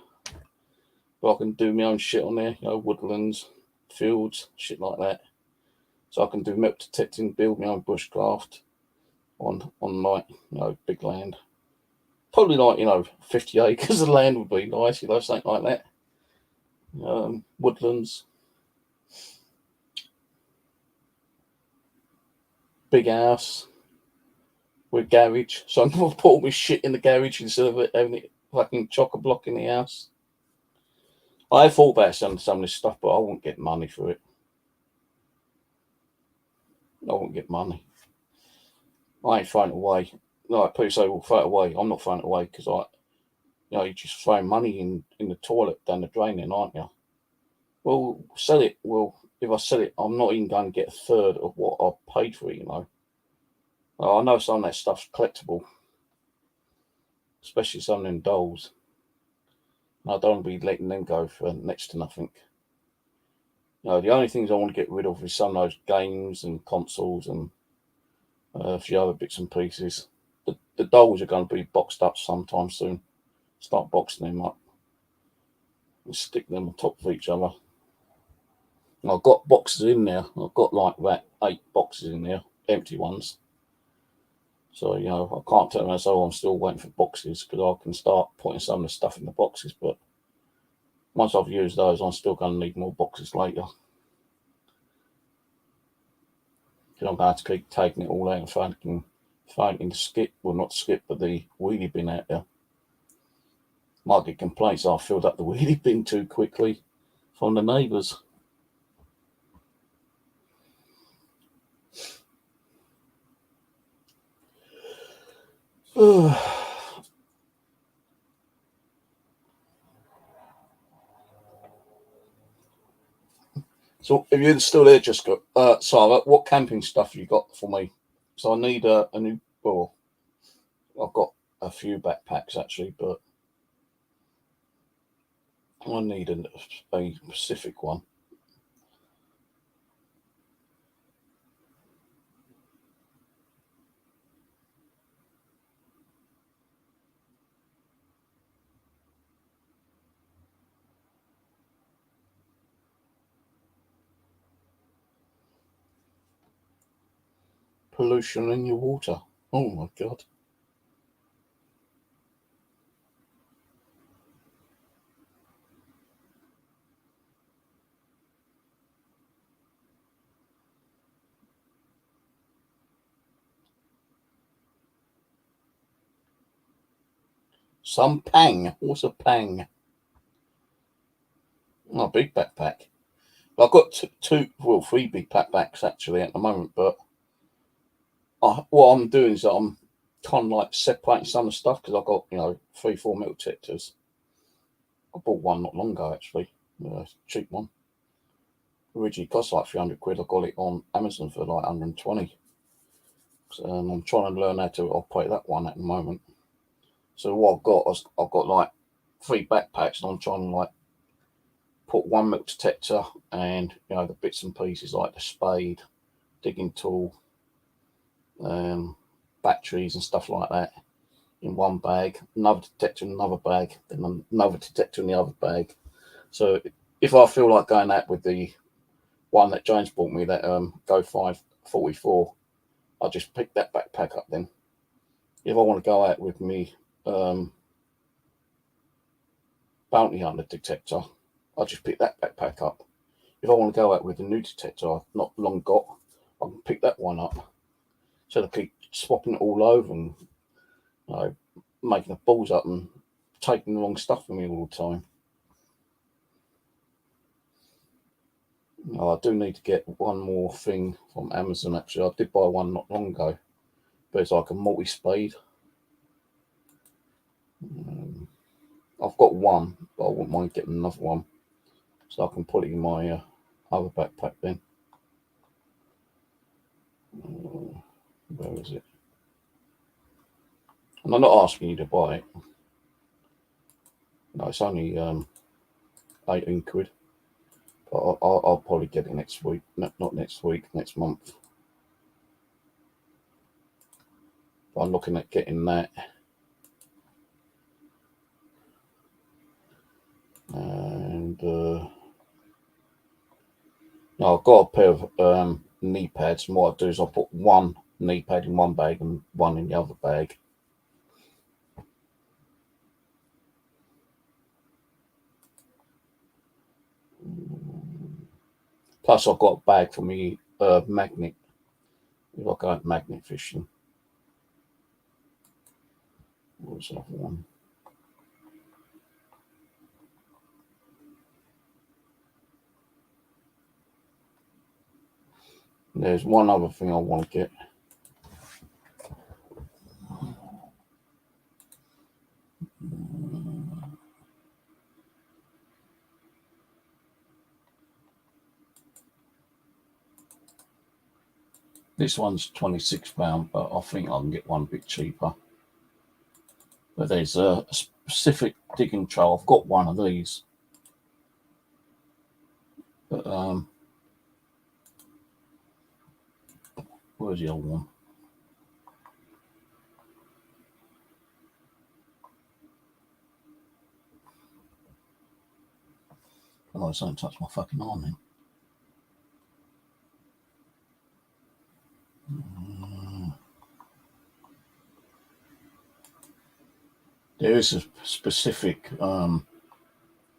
A: but I can do my own shit on there, woodlands, fields, shit like that. So I can do metal detecting, build my own bushcraft on like, big land. Probably like, 50 acres of land would be nice, something like that. Woodlands. Big house with garage. So I'm going to put all my shit in the garage instead of having it fucking chock-a-block in the house. I thought about some of this stuff, but I won't get money for it. I won't get money. I ain't throwing it away. Like people say, well, throw it away. I'm not throwing it away because you're just throwing money in the toilet down the drain then, aren't you? Well, sell it. Well, if I sell it, I'm not even going to get a third of what I paid for it, I know some of that stuff's collectible, especially some of them dolls. I don't want to be letting them go for next to nothing. The only things I want to get rid of is some of those games and consoles and a few other bits and pieces. The dolls are going to be boxed up sometime soon. Start boxing them up and stick them on top of each other. And I've got boxes in there. I've got like about 8 boxes in there, empty ones. So, I can't tell myself I'm still waiting for boxes because I can start putting some of the stuff in the boxes. But once I've used those, I'm still going to need more boxes later. Because I'm going to keep taking it all out and throwing it in the skip. Well, not skip, but the wheelie bin out there. Might get complaints I filled up the wheelie bin too quickly from the neighbours. So, if you're still there, Jessica, Sarah, what camping stuff have you got for me? So, I need a new. Well, I've got a few backpacks actually, but I need a specific one. Pollution in your water. Oh my God. Some pang. What's a pang? Oh, a big backpack. I've got 3 big backpacks actually at the moment, but what I'm doing is I'm kind of like separating some of the stuff because I've got 3-4 metal detectors. I bought one not long ago actually. cheap one. Originally cost like 300 quid. I got it on Amazon for like 120. I'm trying to learn how to operate that one at the moment. So what I've got is I've got like 3 backpacks, and I'm trying to like put one milk detector and the bits and pieces like the spade, digging tool, batteries and stuff like that in one bag, another detector in another bag, then another detector in the other bag. So if I feel like going out with the one that James bought me, that Go 544, I'll just pick that backpack up then. If I want to go out with me bounty hunter detector, I'll just pick that backpack up. If I want to go out with a new detector I've not long got, I can pick that one up. So I keep swapping it all over and making the balls up and taking the wrong stuff with me all the time. I do need to get one more thing from Amazon. Actually, I did buy one not long ago, but it's like a multi-spade. I've got one, but I wouldn't mind getting another one, so I can put it in my other backpack then. Where is it? And I'm not asking you to buy it. No, it's only 18 quid. But I'll probably get it next week. No, not next week, next month. But I'm looking at getting that. And I've got a pair of knee pads. And what I do is I put one knee pad in one bag and one in the other bag. Plus, I've got a bag for me magnet. If I go out magnet fishing. What's that one? There's one other thing I want to get. This one's £26, but I think I can get one a bit cheaper. But there's a specific digging trowel. I've got one of these. But where's the other one? Oh, it's don't touch my fucking arm then. There is a specific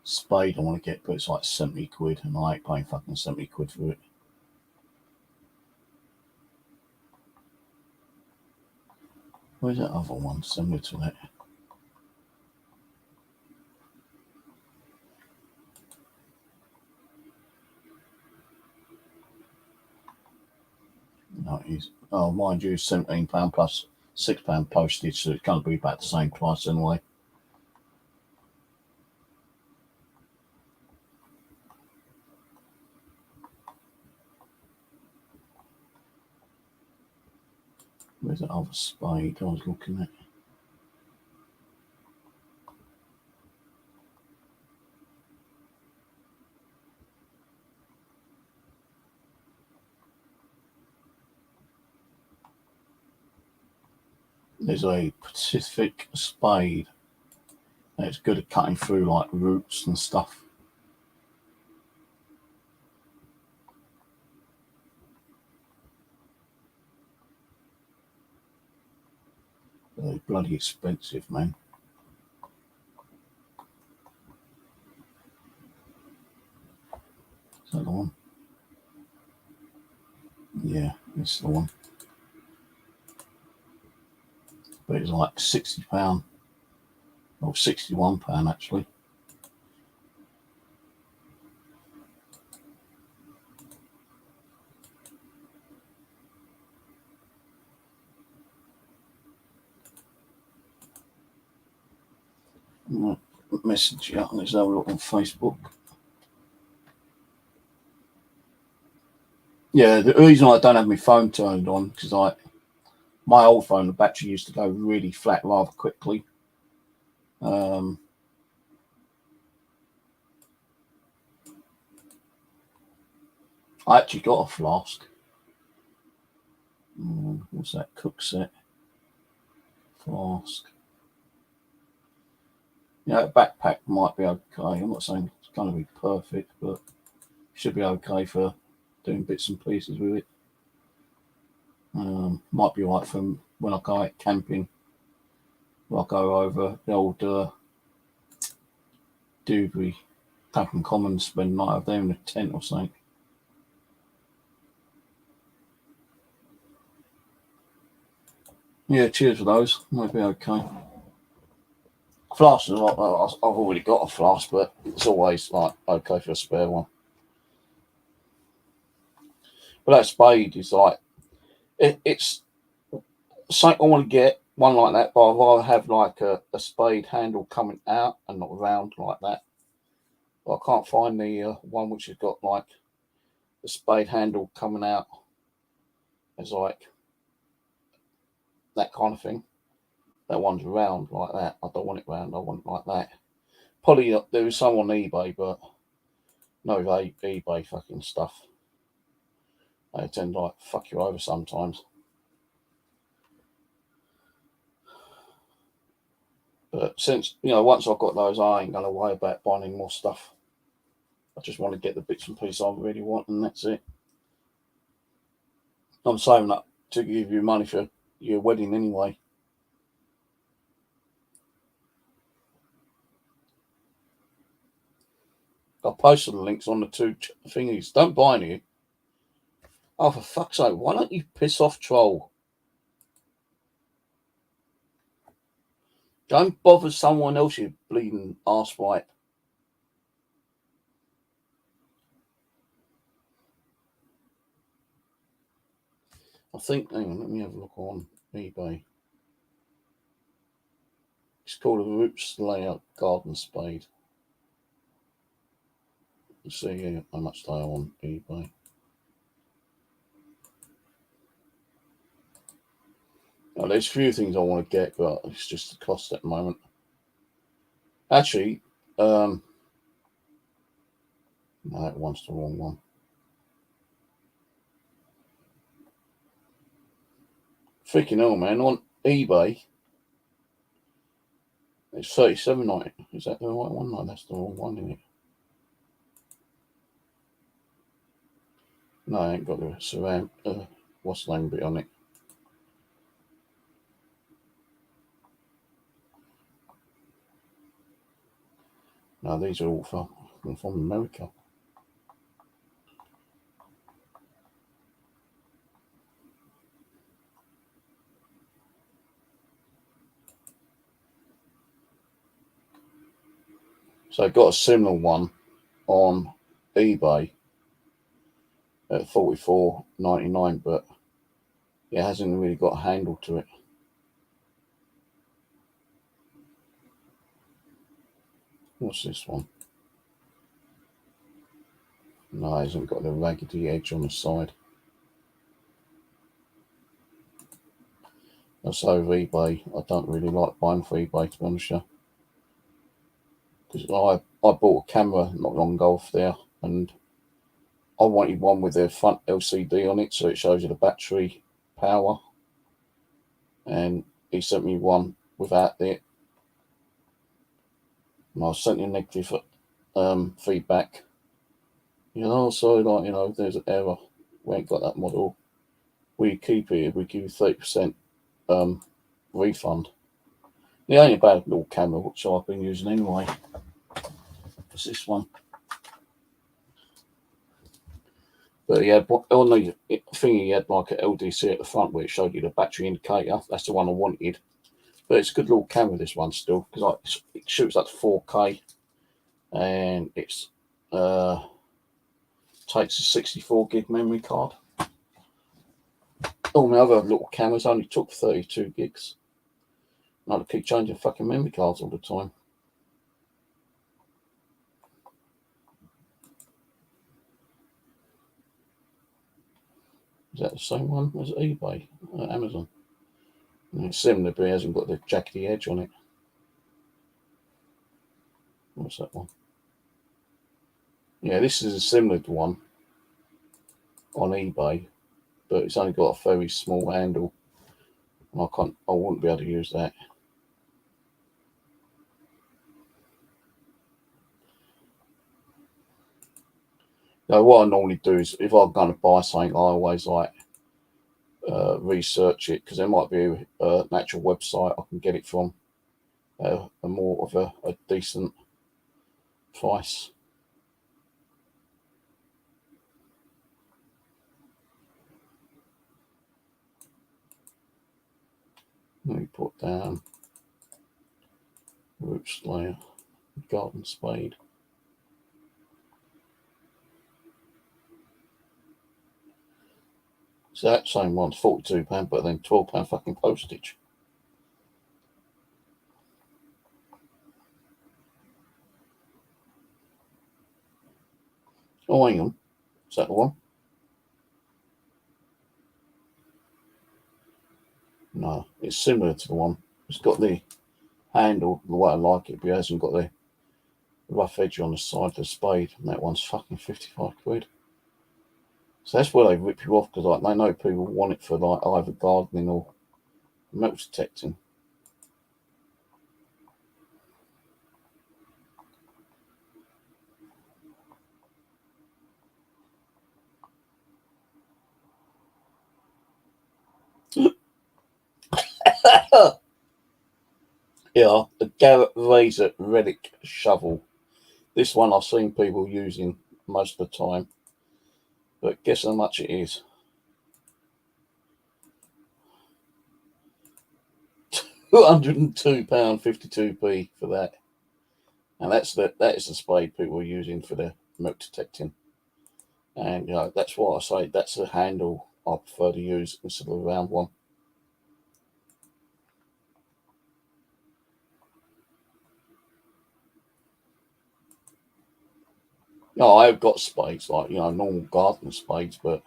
A: spade I want to get, but it's like 70 quid, and I ain't paying fucking 70 quid for it. Where's that other one similar to that? No, mind you, £17 plus £6 postage, so it's going to be about the same price anyway. Where's that other spade I was looking at? There's a Pacific spade that's good at cutting through like roots and stuff. They're bloody expensive, man. Is that the one? Yeah, it's the one. But it's like £60 or £61 actually. Message you and there's no look on Facebook. Yeah, the reason I don't have my phone turned on because my old phone, the battery used to go really flat rather quickly. Um, I actually got a flask. What's that? Cook set flask. Yeah, a backpack might be okay. I'm not saying it's going to be perfect, but should be okay for doing bits and pieces with it. Might be right for when I go out camping. I'll go over the old Dewberry, Clapham Commons, spend the night over there in a tent or something. Yeah, cheers for those. Might be okay. Flask is like, I've already got a flask, but it's always like okay for a spare one. But that spade is like it's something I want to get one like that, but I'd rather have like a spade handle coming out and not round like that. But I can't find the one which has got like the spade handle coming out as like that kind of thing. That one's round like that. I don't want it round. I want it like that. Probably there is some on eBay, but no eBay fucking stuff. They tend to like fuck you over sometimes. But since once I've got those, I ain't gonna worry about buying any more stuff. I just want to get the bits and pieces I really want, and that's it. I'm saving up to give you money for your wedding anyway. I posted the links on the two thingies. Don't buy any. Oh, for fuck's sake, why don't you piss off, troll? Don't bother someone else, you bleeding arsewipe. I think, hang on, let me have a look on eBay. It's called a Roots Layout Garden Spade. Let's see how much they are on eBay. Now, there's a few things I want to get, but it's just the cost at the moment. Actually, no, that one's the wrong one. Freaking hell, man! On eBay, it's $37.90. Is that the right one? No, that's the wrong one, isn't it? No, I ain't got the ceramic. What's the name bit on it? No, these are all from America. So I got a similar one on eBay at $44.99, but it hasn't really got a handle to it. What's this one? No, it hasn't got the raggedy edge on the side. That's over eBay. I don't really like buying for eBay, to be honest with you. Because I bought a camera not long ago off there, and I wanted one with the front LCD on it, so it shows you the battery power. And he sent me one without it. And I sent him negative feedback. Sorry, there's an error. We ain't got that model. We keep it. We give you 30% refund. The only bad little camera which I've been using anyway. What's this one? But yeah, on the thing he had like an LDC at the front where it showed you the battery indicator. That's the one I wanted. But it's a good little camera, this one still, because it shoots up to 4K, and it's takes a 64 gig memory card. All my other little cameras only took 32 gigs. And I had to keep changing fucking memory cards all the time. Is that the same one as eBay? Amazon. And it's similar, but it hasn't got the jackety edge on it. What's that one? Yeah, this is a similar one on eBay, but it's only got a very small handle. And I wouldn't be able to use that. Now, what I normally do is, if I'm going to buy something, I always like research it, because there might be an actual website I can get it from, a more of a decent price. Let me put down Root Slayer Garden Spade. So that same one's £42, but then £12 fucking postage. Oh, hang on. Is that the one? No, it's similar to the one. It's got the handle the way I like it, but it hasn't got the rough edge on the side of the spade. And that one's fucking 55 quid. So that's where they rip you off, because like they know people want it for like either gardening or metal detecting. Yeah, the Garrett Razor Relic Shovel. This one I've seen people using most of the time, but guess how much it is? £202.52p for that. And that is the spade people are using for their metal detecting. And you know, that's why I say that's a handle I prefer to use instead of a round one. No, I have got spades, like, you know, normal garden spades, but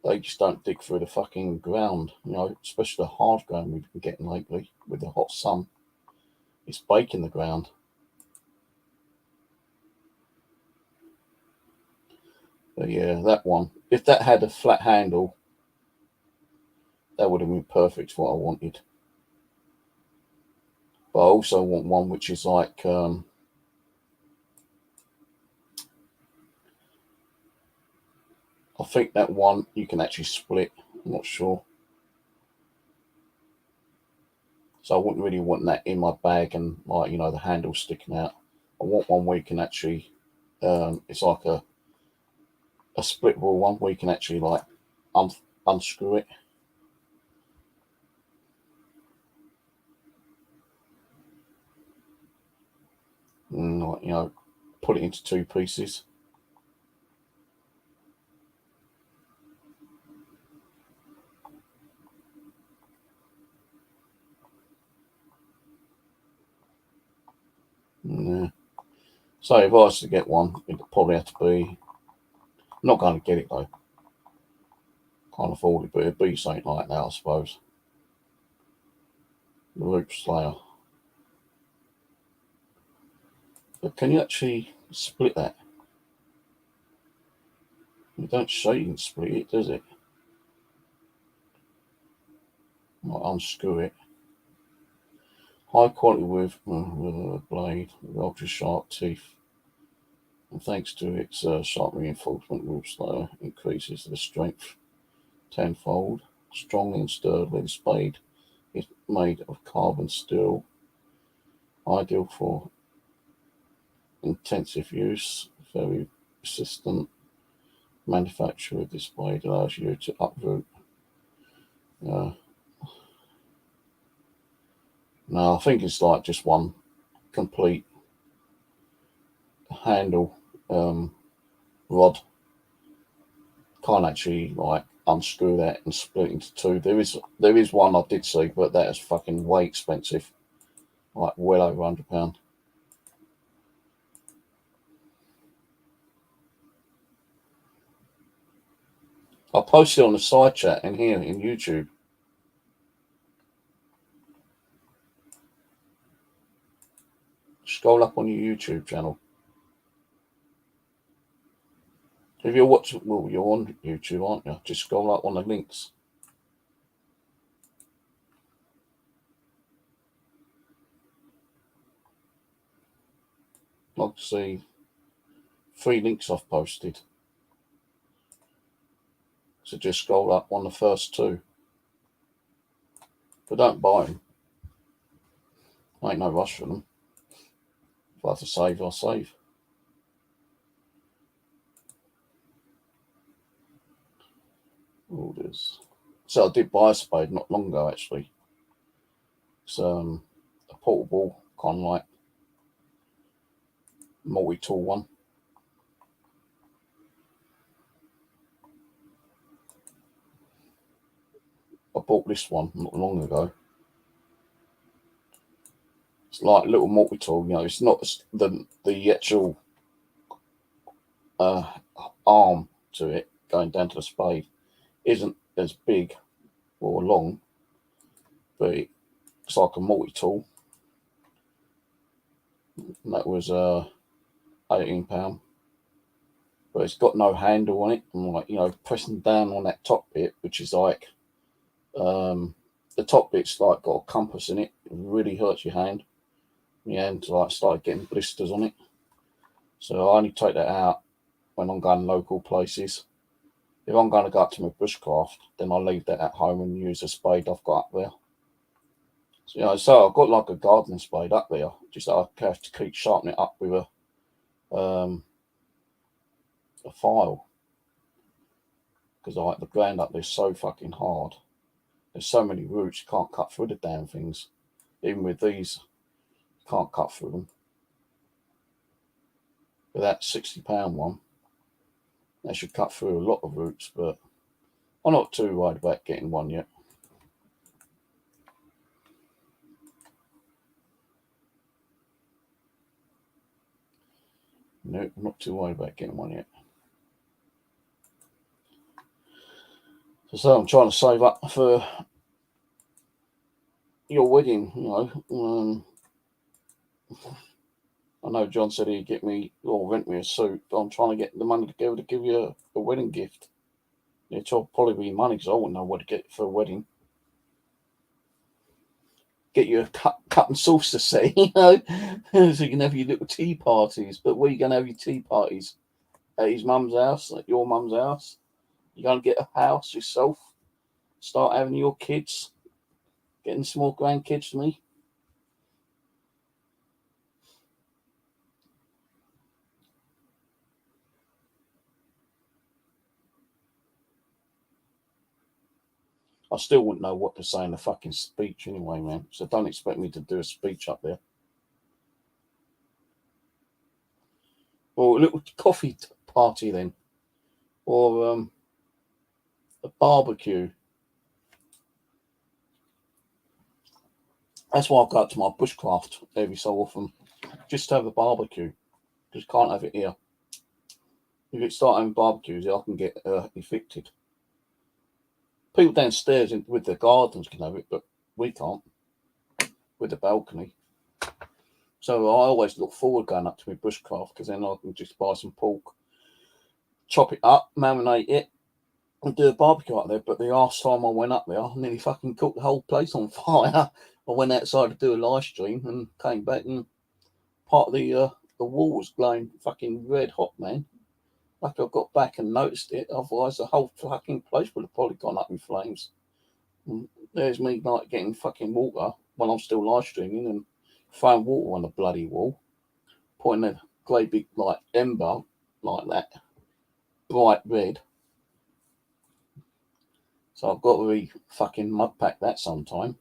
A: they just don't dig through the fucking ground, you know, especially the hard ground we've been getting lately with the hot sun. It's baking the ground. But yeah, that one, if that had a flat handle, that would have been perfect for what I wanted. But I also want one which is like, I think that one you can actually split. I'm not sure. So I wouldn't really want that in my bag and, like, you know, the handle sticking out. I want one where you can actually, it's like a splittable one where you can actually like unscrew it. And, like, you know, put it into two pieces. Yeah. So if I was to get one, it'd probably have to be. I'm not going to get it though. Can't afford it, but it'd be something like that, I suppose. The Root Slayer. But can you actually split that? It don't show you can split it, does it? Might unscrew it. High quality with a blade with ultra sharp teeth. And thanks to its sharp reinforcement, Root Slayer increases the strength tenfold. Strong and sturdy, the spade is made of carbon steel, ideal for intensive use. Very resistant. Manufacture of this blade allows you to uproot. No, I think it's like just one complete handle rod. Can't actually like unscrew that and split into two. There is one I did see, but that is fucking way expensive, like well over £100. I posted on the side chat in here in YouTube. Scroll up on your YouTube channel. If you're watching, well, you're on YouTube, aren't you? Just scroll up on the links. I'd like to see 3 links I've posted. So just scroll up on the first 2. But don't buy them. Ain't no rush for them. If I have to save, I'll save. Orders. So I did buy a spade not long ago, actually. It's a portable, kind of like multi-tool one. I bought this one not long ago. It's like a little multi-tool, you know. It's not the actual arm to it going down to the spade isn't as big or long, but it's like a multi-tool. And that was £18. But it's got no handle on it. And like, you know, pressing down on that top bit, which is like the top bit's like got a compass in it. It really hurts your hand. My hand like started getting blisters on it. So I only take that out when I'm going local places. If I'm going to go up to my bushcraft, then I leave that at home and use a spade I've got up there. So, you know, so I've got like a gardening spade up there. Just I have to keep sharpening it up with a file, because like the ground up there's so fucking hard. There's so many roots you can't cut through the damn things. Even with these, you can't cut through them. With that £60 one, they should cut through a lot of roots, but I'm not too worried about getting one yet. No, I'm not too worried about getting one yet. So I'm trying to save up for your wedding, you know. I know John said he'd get me or rent me a suit, but I'm trying to get the money together to give you a wedding gift. It'll probably be money, because I wouldn't know what to get for a wedding. Get you a cup and saucer set, you know, so you can have your little tea parties. But where are you going to have your tea parties? At his mum's house, at your mum's house? You're going to get a house yourself? Start having your kids? Getting some more grandkids to me? I still wouldn't know what to say in a fucking speech anyway, man. So don't expect me to do a speech up there. Or a little coffee party then. Or a barbecue. That's why I go out to my bushcraft every so often. Just to have a barbecue. Just can't have it here. If you start having barbecues, I can get evicted. People downstairs with their gardens can have it, but we can't. With the balcony. So I always look forward going up to my bushcraft, because then I can just buy some pork, chop it up, marinate it, and do a barbecue up there. But the last time I went up there, I nearly fucking cooked the whole place on fire. I went outside to do a live stream and came back, and part of the wall was glowing fucking red hot, man. Like I got back and noticed it, otherwise the whole fucking place would have probably gone up in flames. And there's me like getting fucking water while I'm still live streaming and throwing water on the bloody wall, putting a great big like ember like that, bright red. So I've got to fucking mud pack that sometime.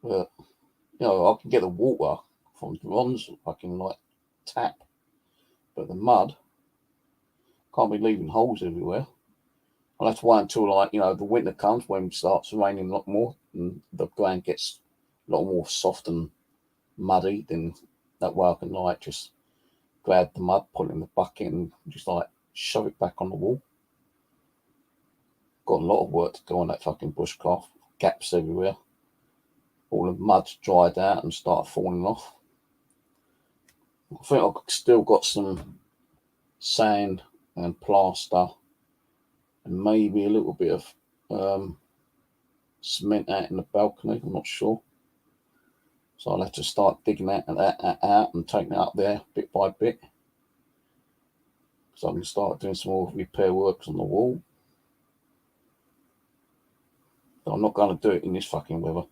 A: But you know, I can get the water from Ron's fucking like tap, but the mud can't be leaving holes everywhere. I'll have to wait until like, you know, the winter comes when it starts raining a lot more and the ground gets a lot more soft and muddy. Then that way I can like just grab the mud, put it in the bucket and just like shove it back on the wall. got a lot of work to do on that fucking bushcraft. Gaps everywhere. All the mud's dried out and started falling off. I think I've still got some sand and plaster and maybe a little bit of cement out in the balcony. I'm not sure. So I'll have to start digging that out and taking it up there bit by bit. So I can start doing some more repair works on the wall. But I'm not going to do it in this fucking weather.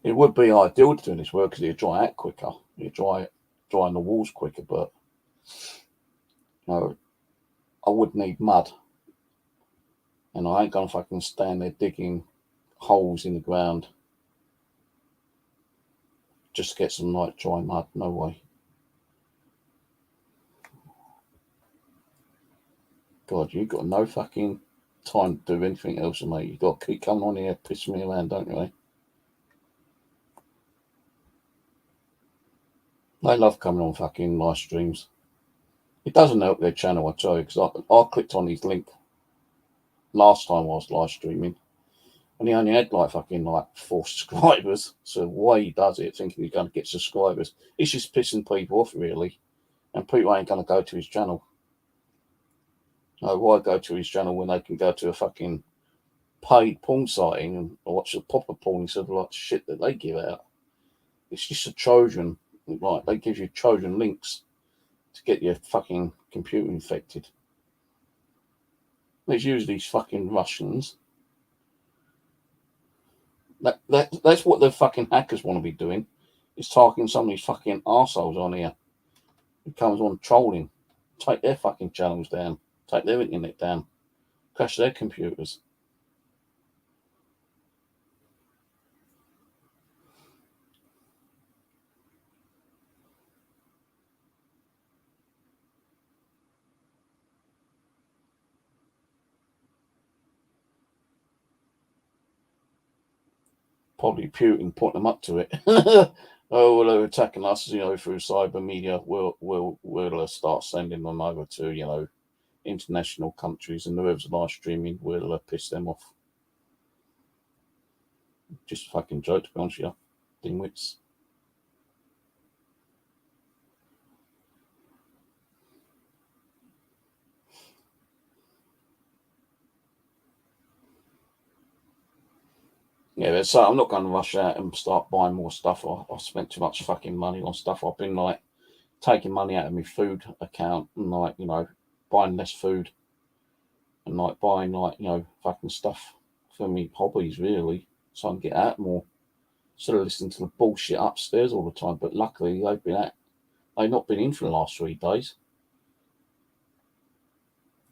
A: It would be ideal to do this work because it'd dry out quicker. It'd dry on the walls quicker, but you know, I would need mud. And I ain't going to fucking stand there digging holes in the ground just to get some nice dry mud. No way. God, you got no fucking time to do anything else, mate. You got to keep coming on here, pissing me around, don't you? Eh? They love coming on fucking live streams. It doesn't help their channel, I tell you, because I clicked on his link last time I was live streaming, and he only had like 4 subscribers. So why he does it, thinking he's going to get subscribers, it's just pissing people off, really. And people ain't going to go to his channel. No, why go to his channel when they can go to a fucking paid porn sighting and watch the proper porn instead of like shit that they give out? It's just a Trojan. Like, they give you Trojan links to get your fucking computer infected. There's usually these fucking Russians. That's what the fucking hackers want to be doing, is targeting some of these fucking arseholes on here who comes on trolling. Take their fucking channels down. Take their internet down. Crash their computers. Probably Putin put them up to it. Oh, well, they're attacking us, through cyber media. We'll start sending them over to, international countries, and whoever's live streaming will piss them off. Just a fucking joke, to be honest with you. Dimwits. Yeah, so I'm not going to rush out and start buying more stuff. I spent too much fucking money on stuff. I've been like taking money out of my food account and like, buying less food and like buying like, fucking stuff for me hobbies, really, so I can get out more instead of listening to the bullshit upstairs all the time. But luckily they've not been in for the last 3 days.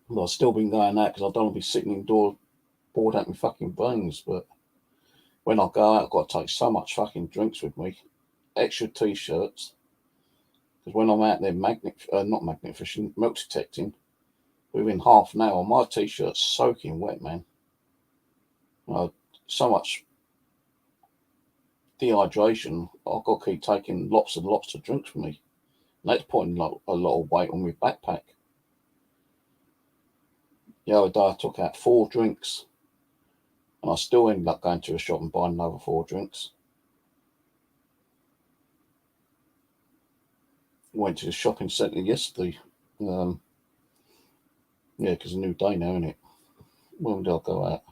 A: Well, I've still been going out because I don't want to be sitting indoors bored out my fucking brains. But when I go out, I've got to take so much fucking drinks with me, extra t-shirts, because when I'm out there not magnet fishing, milk detecting, within half an hour, my t-shirt's soaking wet, man. So much dehydration, I've got to keep taking lots and lots of drinks with me. And that's putting a lot of weight on my backpack. The other day I took out 4 drinks, and I still ended up going to a shop and buying another 4 drinks. Went to the shopping centre yesterday. Yeah, because it's a new day now, isn't it? When did I go out?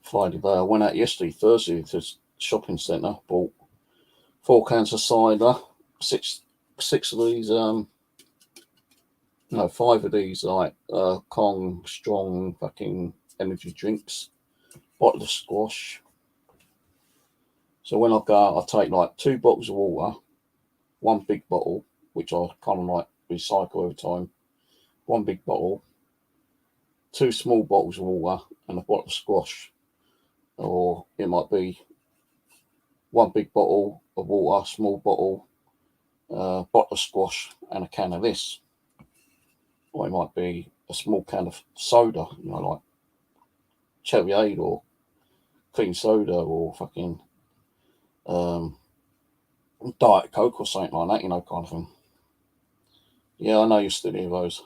A: Friday day. I went out yesterday, Thursday, to the shopping centre, bought 4 cans of cider, 6 of these, 5 of these like Kong strong fucking energy drinks, bottle of squash. So when I go out, I take like 2 bottles of water, 1 big bottle, which I kind of like recycle over time, 1 big bottle, 2 small bottles of water, and a bottle of squash. Or it might be 1 big bottle of water, small bottle, bottle of squash, and a can of this. Or it might be a small can of soda, like Cherryade or cream soda or fucking Diet Coke or something like that, kind of thing. Yeah, I know you still hear those.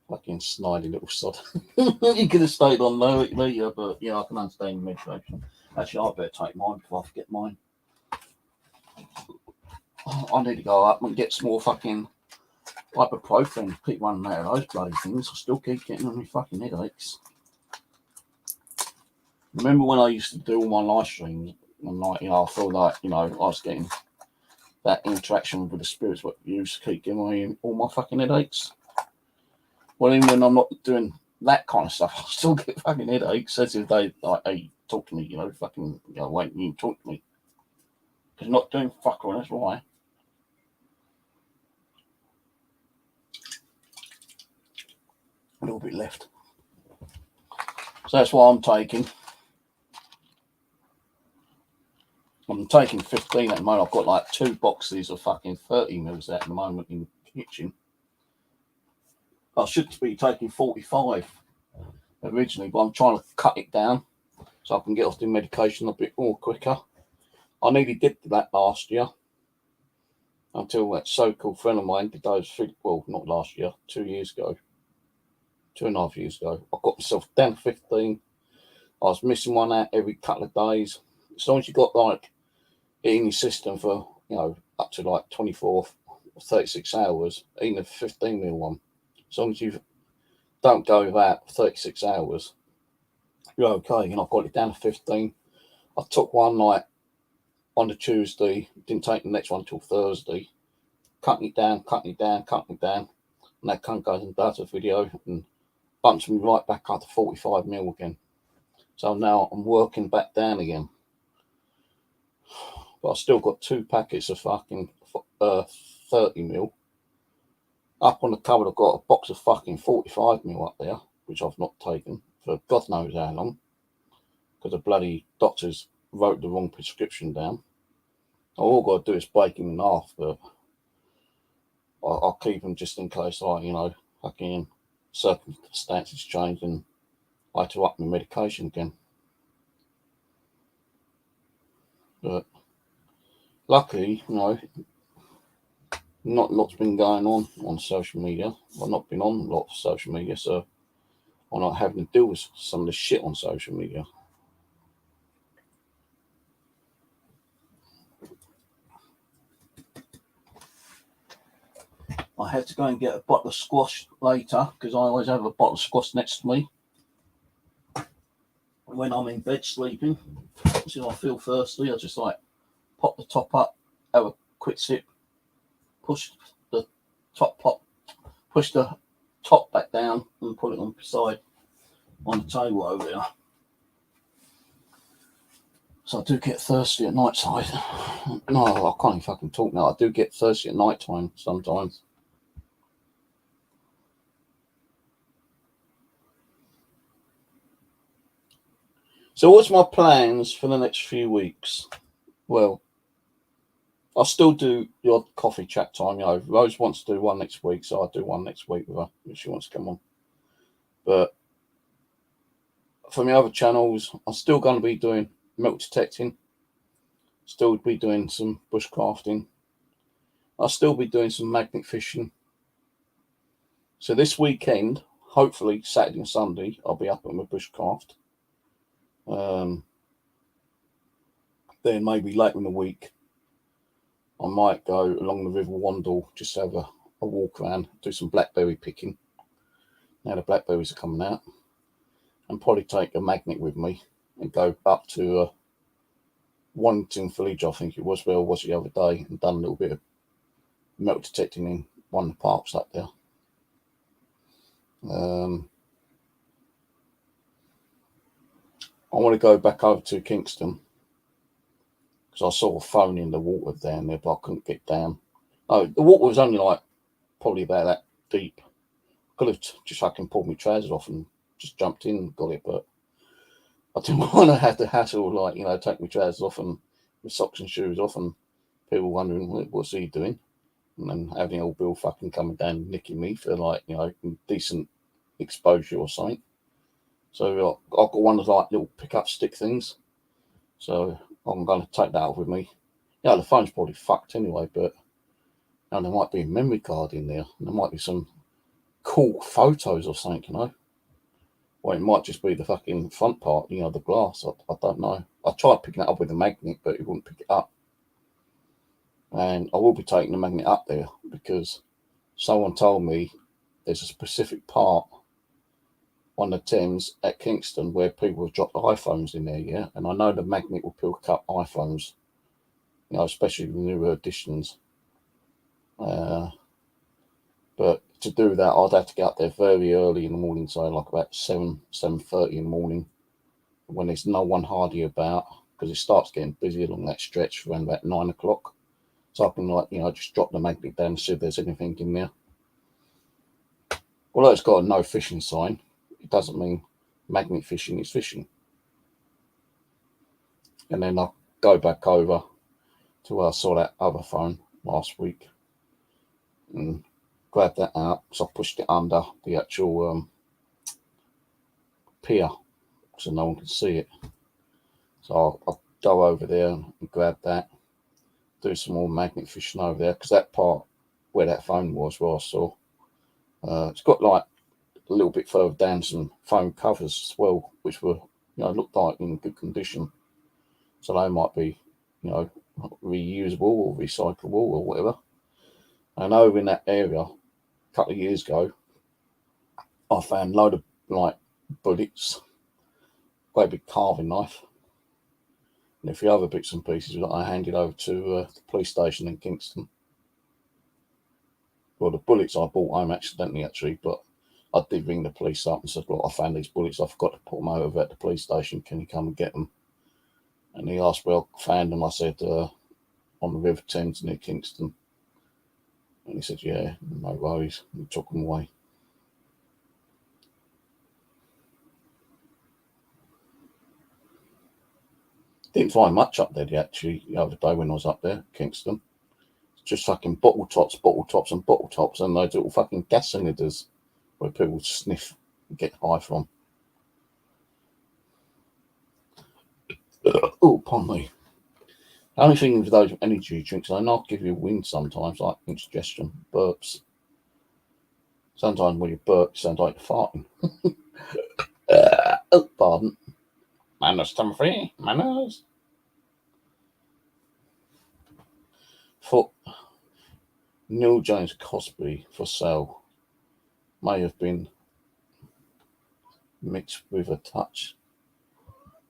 A: Fucking snidey little sod. You could have stayed on later, but yeah, I can understand your medication. Actually, I better take mine before I forget mine. I need to go up and get some more fucking ibuprofen. Keep running out of those bloody things. I still keep getting on my fucking headaches. Remember when I used to do all my live streams and like, I feel like, I was getting that interaction with the spirits, what used to keep giving me all my fucking headaches. Well, even when I'm not doing that kind of stuff, I still get fucking headaches. As if they like, hey, talk to me, fucking, wait, you talk to me. Because not doing fuck all, that's why. A little bit left. So that's what I'm taking. I'm taking 15 at the moment. I've got like 2 boxes of fucking 30 mils at the moment in the kitchen. I should be taking 45 originally, but I'm trying to cut it down so I can get off the medication a bit more quicker. I nearly did that last year until that so-called friend of mine did those, well, not last year, 2 years ago, 2.5 years ago. I got myself down to 15. I was missing one out every couple of days. As long as you got like it in your system for, up to like 24 or 36 hours, eating a 15 mil one. As long as you don't go without 36 hours, you're okay. And I've got it down to 15. I took one like on the Tuesday, didn't take the next one till Thursday. Cutting it down. And that cunt goes and does a video and bumps me right back up to 45 mil again. So now I'm working back down again. But I've still got 2 packets of fucking 30 mil. Up on the cupboard, I've got a box of fucking 45 mil up there, which I've not taken for God knows how long, because the bloody doctors wrote the wrong prescription down. All I've got to do is break them in half, but I'll keep them just in case fucking circumstances change and I had to up my medication again. But luckily, not a lot's been going on social media. I've not been on a lot of social media, so I'm not having to deal with some of the shit on social media. I had to go and get a bottle of squash later because I always have a bottle of squash next to me when I'm in bed sleeping. So I feel thirsty, I just like pop the top up, have a quick sip, push the top back down and put it on beside on the table over there. So I do get thirsty at night time. No, I can't even fucking talk now. I do get thirsty at night time sometimes. So what's my plans for the next few weeks? Well, I'll still do the odd coffee chat time. Rose wants to do one next week, so I'll do one next week with her if she wants to come on. But for my other channels, I'm still going to be doing milk detecting. Still be doing some bushcrafting. I'll still be doing some magnet fishing. So this weekend, hopefully Saturday and Sunday, I'll be up at my bushcraft. Then maybe later in the week, I might go along the River Wandle, just have a walk around, do some blackberry picking. Now the blackberries are coming out. And probably take a magnet with me and go up to Wallington Village, I think it was, where I was the other day, and done a little bit of metal detecting in one of the parks up there. I want to go back over to Kingston because I saw a phone in the water down there, but I couldn't get down. Oh, the water was only like probably about that deep. Could have just fucking pulled my trousers off and just jumped in and got it, but I didn't want to have the hassle, take my trousers off and my socks and shoes off, and people wondering what's he doing, and then having old Bill fucking coming down and nicking me for decent exposure or something. So I've got one of those little pickup stick things, so I'm going to take that out with me. The phone's probably fucked anyway, but there might be a memory card in there, and there might be some cool photos or something, you know. Or it might just be the fucking front part, you know, the glass. I don't know. I tried picking it up with a magnet, but it wouldn't pick it up. And I will be taking the magnet up there because someone told me there's a specific part on the Thames at Kingston where people have dropped iPhones in there, yeah. And I know the magnet will pick up iPhones, you know, especially the newer editions. But to do that, I'd have to get up there very early in the morning, so like about 7:30 in the morning, when there's no one hardly about, because it starts getting busy along that stretch around about 9 o'clock. So I can, like, you know, just drop the magnet down and see if there's anything in there. Although it's got a no fishing sign, it doesn't mean magnet fishing is fishing. And then I'll go back over to where I saw that other phone last week and grab that out. So I pushed it under the actual pier so no one can see it. So I'll go over there and grab that, do some more magnet fishing over there, because that part where that phone was, where I saw, it's got like a little bit further down some foam covers as well, which were, you know, looked like in good condition. So they might be, you know, reusable or recyclable or whatever. And over in that area, a couple of years ago, I found a load of like bullets, quite a big carving knife, and a few other bits and pieces that I handed over to the police station in Kingston. Well, the bullets I bought home accidentally, actually, but I did ring the police up and said, look, I found these bullets. I forgot to put them over at the police station. Can you come and get them? And he asked where I found them. I said, on the River Thames near Kingston. And he said, yeah, no worries. And he took them away. Didn't find much up there, actually, the other day when I was up there, Kingston. Just fucking bottle tops, and bottle tops, and those little fucking gas cylinders where people sniff and get high from. Oh, pardon me. The only thing with those energy drinks, they not give you wind sometimes, like indigestion, burps. Sometimes when you burp, it sounds like you're farting. Oh, pardon. Manners, Timothy. Manners. For Neil James Cosby for sale may have been mixed with a touch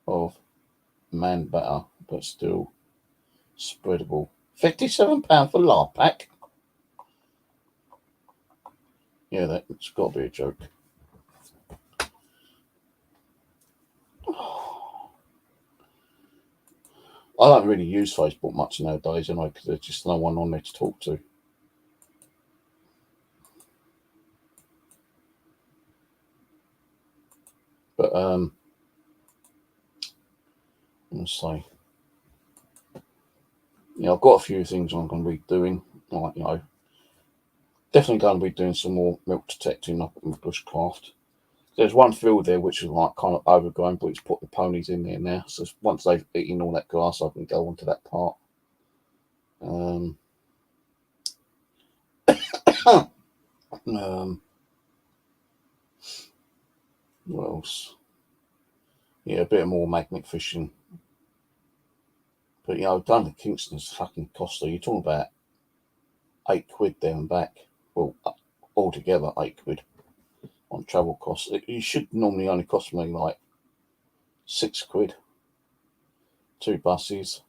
A: of man butter, but still spreadable. £57 for Larpack. Yeah, that's got to be a joke. I don't really use Facebook much nowadays anyway, because there's just no one on there to talk to. But let's say, yeah, I've got a few things I'm going to be doing, like, you know, definitely going to be doing some more milk detecting up in bushcraft. There's one field there which is like kind of overgrown, but it's put the ponies in there now. So once they've eaten all that grass, I can go onto that part. What else? Yeah, a bit more magnet fishing. But, you know, down to Kingston's fucking costly. You're talking about £8 there and back. Well, altogether £8 on travel costs. It should normally only cost me like £6. 2 buses.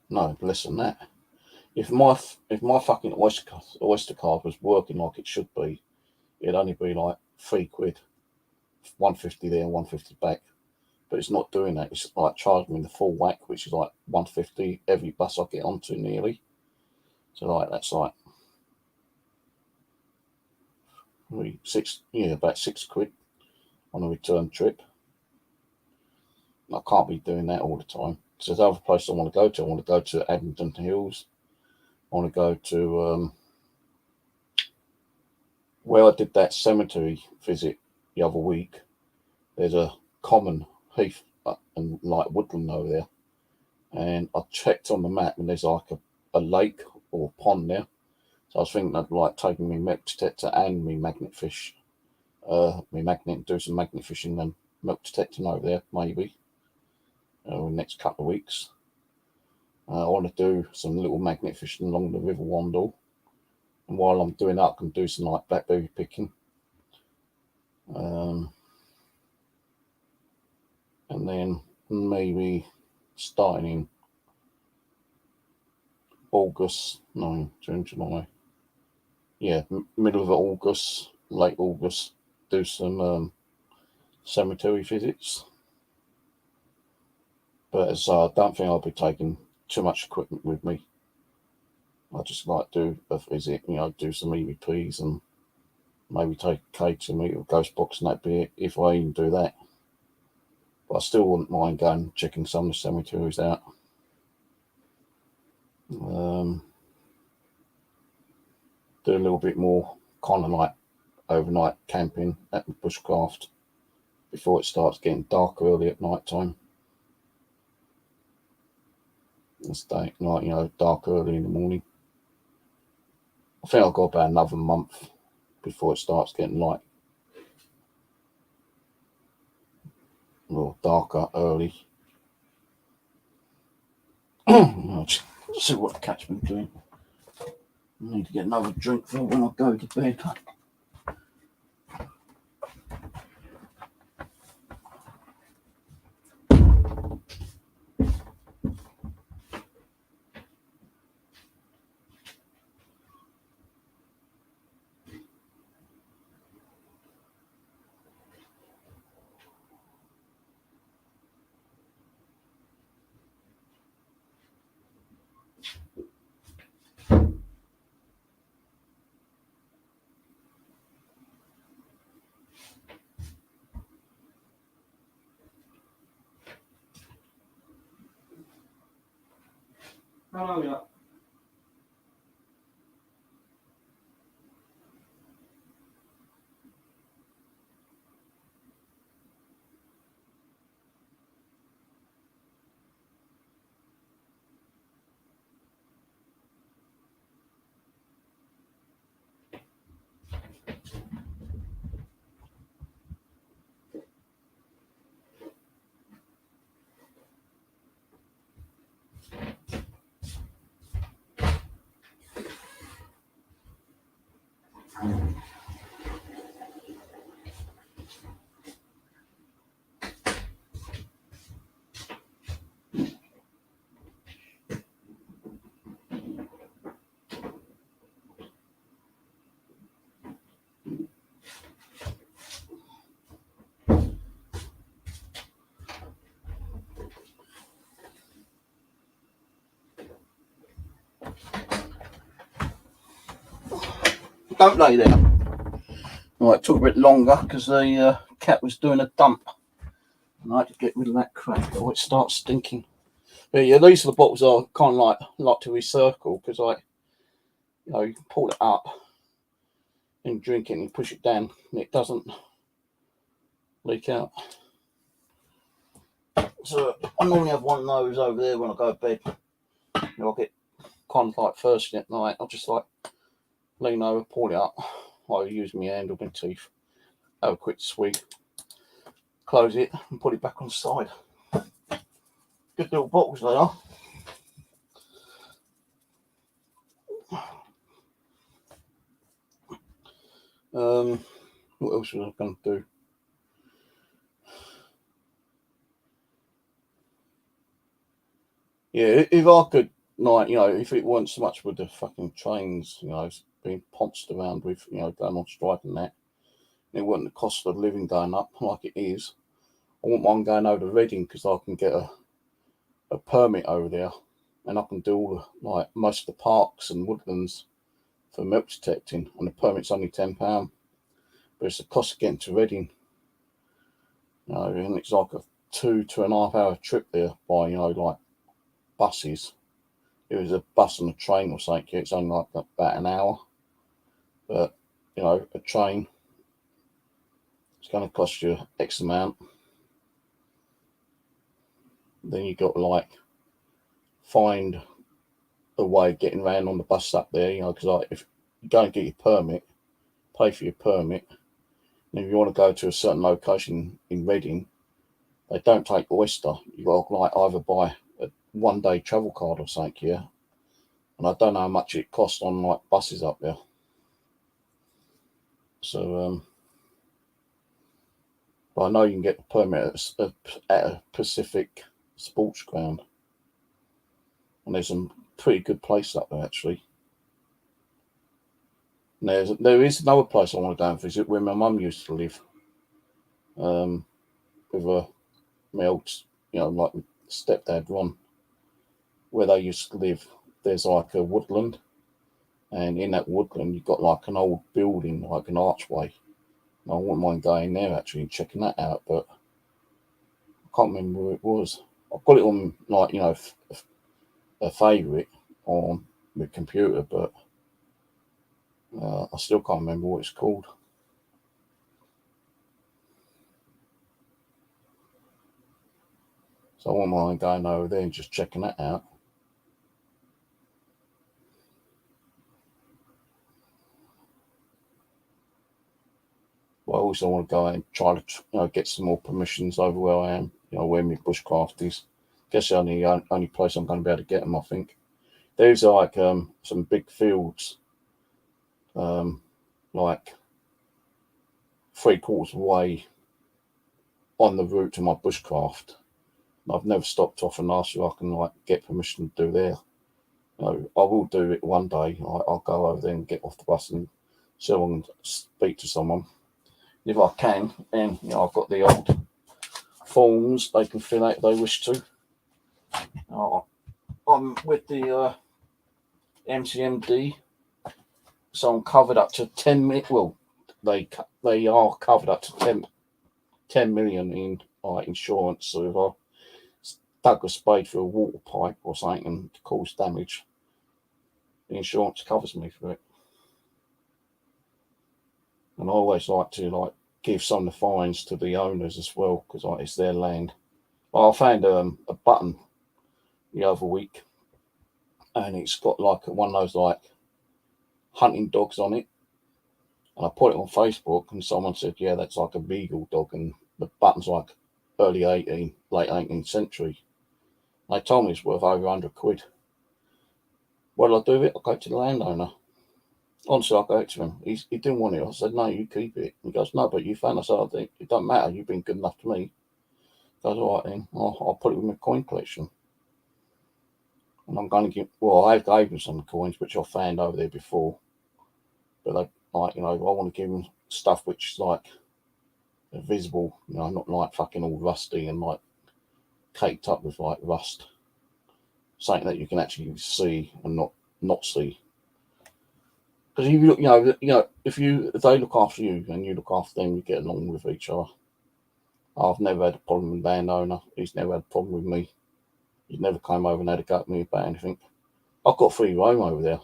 A: No, less than that. If my fucking Oyster card was working like it should be, it'd only be like £3, 150 there and 150 back. But it's not doing that. It's like charging me the full whack, which is like 150 every bus I get onto nearly. So like that's like about £6 on a return trip. I can't be doing that all the time. Because there's other places I want to go to. I want to go to Abingdon Hills. I want to go to where I did that cemetery visit the other week. There's a common heath and like woodland over there. And I checked on the map and there's like a lake or a pond there. So I was thinking of like taking me milk detector and me magnet fish, me magnet, and do some magnet fishing and milk detecting over there maybe in the next couple of weeks. I want to do some little magnet fishing along the River Wandle, and while I'm doing that, I can do some like blackberry picking. And then maybe starting in August, no, June, July, yeah, middle of August, late August, do some cemetery visits. But as I don't think I'll be taking too much equipment with me. I just like to do a visit, do some EVPs and maybe take a K to meet a ghost box, and that'd be it if I even do that. But I still wouldn't mind going checking some of the cemeteries out. Do a little bit more kind of like overnight camping at the bushcraft before it starts getting dark early at night time. And stay night, dark early in the morning. I think I've got about another month before it starts getting light. A little darker early. I'll just see what the cat's been doing. I need to get another drink for when I go to bed. Hello, yeah. Don't lay there. Right, it took a bit longer because the cat was doing a dump. And I had to get rid of that crap or it starts stinking. But yeah, these are the bottles I kind of like to recycle because you can pull it up and drink it and you push it down and it doesn't leak out. So I normally have one of those over there when I go to bed. I'll get kind of like thirsty at night. I'll just like lean over, pull it up. I'll use my hand or my teeth. Have a quick swig. Close it and put it back on the side. Good little bottles they are. What else was I going to do? Yeah, if I could, if it weren't so much with the fucking trains, being pounced around with, going on strike and that, and it wasn't the cost of living going up like it is, I wouldn't mind going over to Reading because I can get a permit over there and I can do all most of the parks and woodlands for milk detecting, and the permit's only £10, but it's the cost of getting to Reading. And it's like a 2.5 hour trip there by like buses. If it was a bus and a train or something, it's only like about an hour. But a train, it's going to cost you X amount. Then you got to find a way of getting around on the bus up there, because if you go and get your permit, pay for your permit. And if you want to go to a certain location in Reading, they don't take Oyster. You got to like either buy a 1 day travel card or something here. And I don't know how much it costs on like buses up there. So, but I know you can get the permit at a Pacific sports ground. And there's some pretty good place up there actually. And there is another place I want to go and visit where my mum used to live. With my old, like stepdad Ron, where they used to live. There's like a woodland, and in that woodland you've got like an old building, like an archway. And I wouldn't mind going there actually and checking that out, but I can't remember where it was. I've got it on like a favourite on the computer, but I still can't remember what it's called. So I wouldn't mind going over there and just checking that out. But I also want to go and try to get some more permissions over where I am, where my bushcraft is. Guess the only place I'm going to be able to get them, I think. There's like some big fields, like 3/4 away on the route to my bushcraft. I've never stopped off and asked if I can like get permission to do there. I will do it one day. I'll go over there and get off the bus and see if I can speak to someone. If I can, then I've got the old forms they can fill out if they wish to. I'm with the MCMD, so I'm covered up to 10 million. Well, they are covered up to 10 million in insurance. So if I dug a spade through a water pipe or something and cause damage, the insurance covers me for it. And I always like to give some of the fines to the owners as well, because it's their land. I found a button the other week, and it's got like one of those hunting dogs on it. And I put it on Facebook, and someone said, yeah, that's like a beagle dog, and the button's like late 18th century. And they told me it's worth over 100 quid. What'll I do with it? I'll go to the landowner. Honestly, I'll go to him. He didn't want it. I said, no, you keep it. He goes, no, but you found us. I think it doesn't matter. You've been good enough to me. He goes, all right then. I'll put it in my coin collection. And I'm going to I gave him some coins, which I found over there before. But I want to give him stuff which is like visible, not like fucking all rusty and like caked up with like rust. Something that you can actually see and not see. Because if you look, if they look after you and you look after them, you get along with each other. I've never had a problem with the landowner. He's never had a problem with me. He's never come over and had a go at me about anything. I've got free roam over there,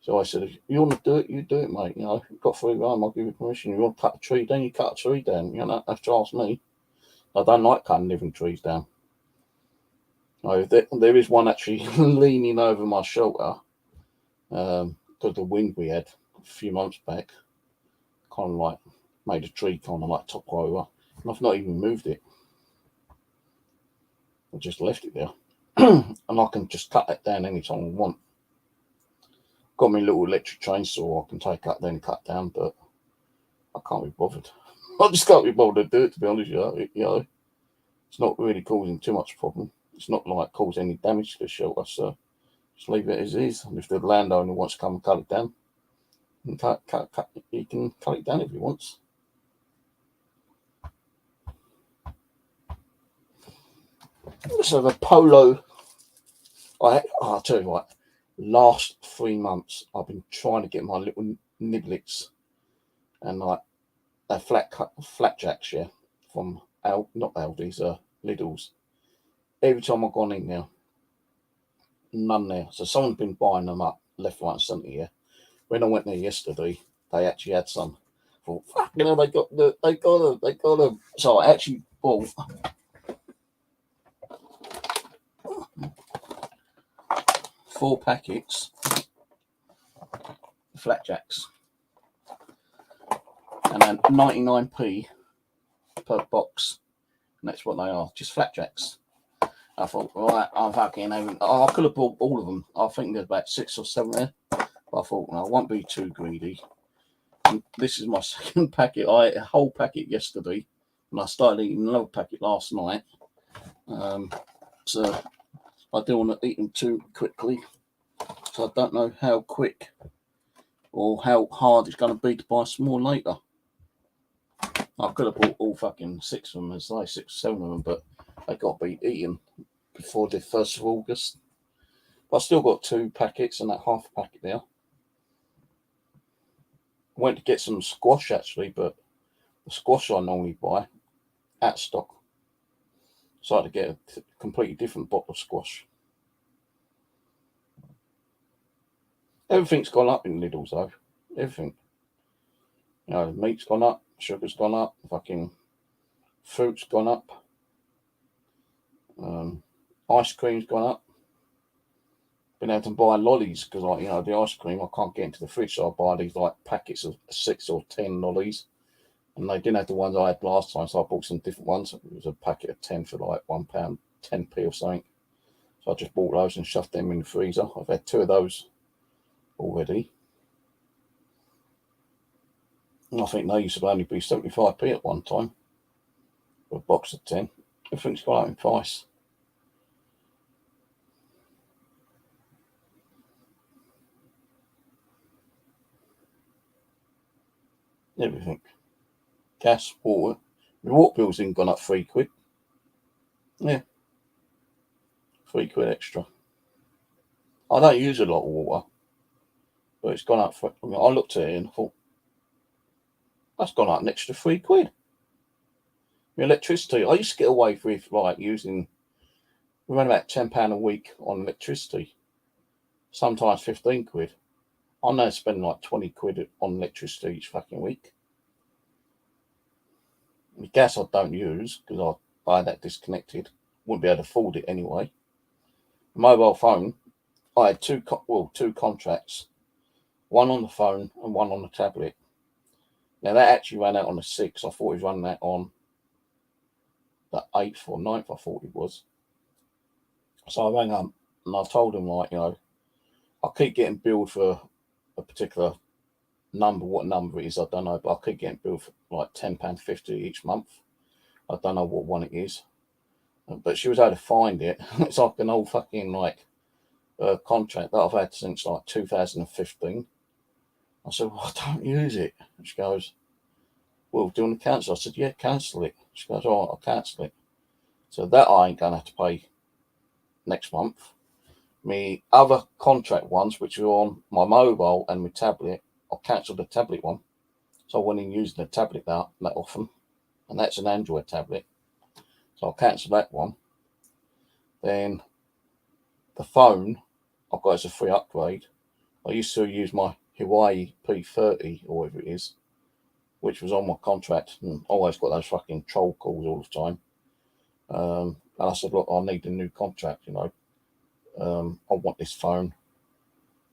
A: So I said, if you want to do it, you do it, mate. You've got free roam, I'll give you permission. If you want to cut a tree down, you cut a tree down. You don't have to ask me. I don't like cutting living trees down. There is one actually leaning over my shelter because of the wind we had a few months back. Kind of made a tree kind of top over. And I've not even moved it. I just left it there. And I can just cut that down anytime I want. Got my little electric chainsaw I can take up then cut down, but I can't be bothered. I just can't be bothered to do it, to be honest with you. It's not really causing too much problem. It's not causing any damage to the shelter, so just leave it as is. And if the landowner wants to come and cut it down, he can cut it down if he wants. Let's have a polo. I'll tell you what, last 3 months I've been trying to get my little niblets and they're flatjacks, from not Aldi's, Lidl's. Every time I've gone in there, none there. So someone's been buying them up left, right, and centre here. When I went there yesterday, they actually had some. I thought, fuck, they got them. So I actually bought 4 packets Flatjacks. And then 99p per box. And that's what they are, just Flatjacks. I thought, right, I'm fucking having. I could have bought all of them. I think there's about 6 or 7 there. But I thought, no, I won't be too greedy. And this is my second packet. I ate a whole packet yesterday, and I started eating another packet last night. So I don't want to eat them too quickly. So I don't know how quick or how hard it's going to be to buy some more later. I could have bought all fucking 6 of them, there's like 6 or 7 of them, but they got to be eaten before the 1st of August. But I still got 2 packets and that half a packet there. I went to get some squash actually, but the squash I normally buy at stock. So I had to get a completely different bottle of squash. Everything's gone up in Lidl's though. Everything. You know, meat's gone up, sugar's gone up, fucking fruit's gone up. Ice cream's gone up. Been able to buy lollies because, like, you know, the ice cream I can't get into the fridge, so I buy these like packets of 6 or 10 lollies, and they didn't have the ones I had last time, so I bought some different ones. It was a packet of 10 for like £1, 10p or something. So I just bought those and shoved them in the freezer. I've had 2 of those already. And I think they used to only be 75p at one time for a box of 10. Everything's gone up in price. Everything. Gas, water. The water bill's even gone up £3. Yeah. £3 extra. I don't use a lot of water, but it's gone up. I looked at it and thought, that's gone up an extra £3. The electricity, I used to get away with like using around about £10 a week on electricity, sometimes £15. I'm now spending like £20 on electricity each fucking week. The gas I don't use because I buy that disconnected. Wouldn't be able to afford it anyway. Mobile phone, I had two contracts, one on the phone and one on the tablet. Now that actually ran out on the 6th. I thought it was running out on the 8th or 9th, I thought it was. So I rang up and I told them, like, you know, I keep getting billed for a particular number. What number it is, I don't know, but I keep getting billed for like £10.50 each month. I don't know what one it is. But she was able to find it. It's like an old fucking like contract that I've had since like 2015. I said, well, I don't use it. And she goes, well, do you want to cancel? I said, yeah, cancel it. She goes, all right, I'll cancel it. So that I ain't going to have to pay next month. My other contract ones, which are on my mobile and my tablet, I'll cancel the tablet one. So I wasn't using the tablet that often. And that's an Android tablet. So I'll cancel that one. Then the phone I've got as a free upgrade. I used to use my Huawei P30 or whatever it is, which was on my contract, and I always got those fucking troll calls all the time. And I said, look, I need a new contract, you know. I want this phone.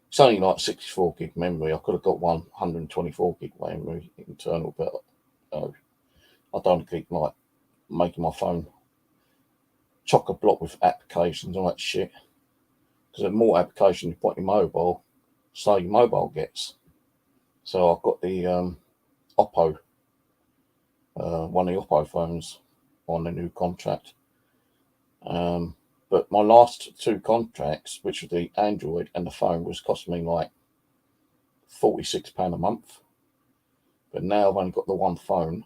A: It's only like 64 gig memory. I could have got 124 gig memory internal, but I don't keep like making my phone chock-a-block with applications and all that shit. Because the more applications you put in your mobile, so your mobile gets. So I've got the Oppo, one of the Oppo phones on the new contract. But my last 2 contracts, which were the Android and the phone, was costing me like £46 a month. But now I've only got the one phone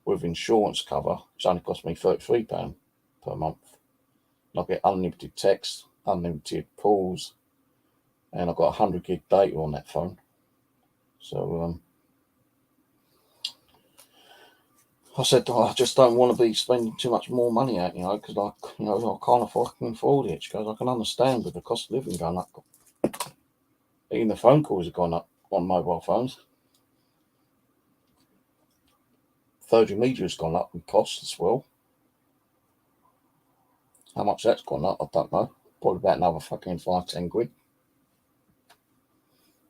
A: with insurance cover. It's only cost me £33 per month. And I get unlimited text, unlimited calls, and I've got 100 gig data on that phone. So I said, I just don't want to be spending too much more money out, you know, because I can't afford it. She goes, I can understand with the cost of living going up. Even the phone calls have gone up on mobile phones. Virgin Media has gone up in costs as well. How much that's gone up, I don't know. Probably about another fucking £5-10.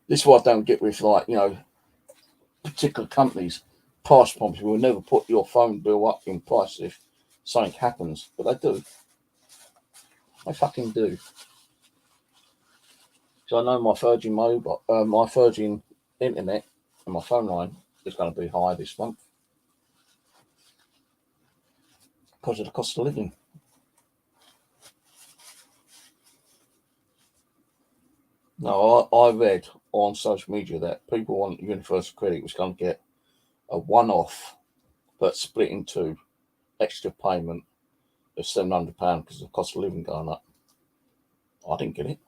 A: This is what I don't get with, like, particular companies. Price prompts will never put your phone bill up in price if something happens, but they do. They fucking do. So I know my Virgin mobile, my Virgin internet, and my phone line is going to be high this month because of the cost of living. Now, I read on social media that people on Universal Credit was going to get a one-off, but split into extra payment of £700 because of the cost of living going up. I didn't get it.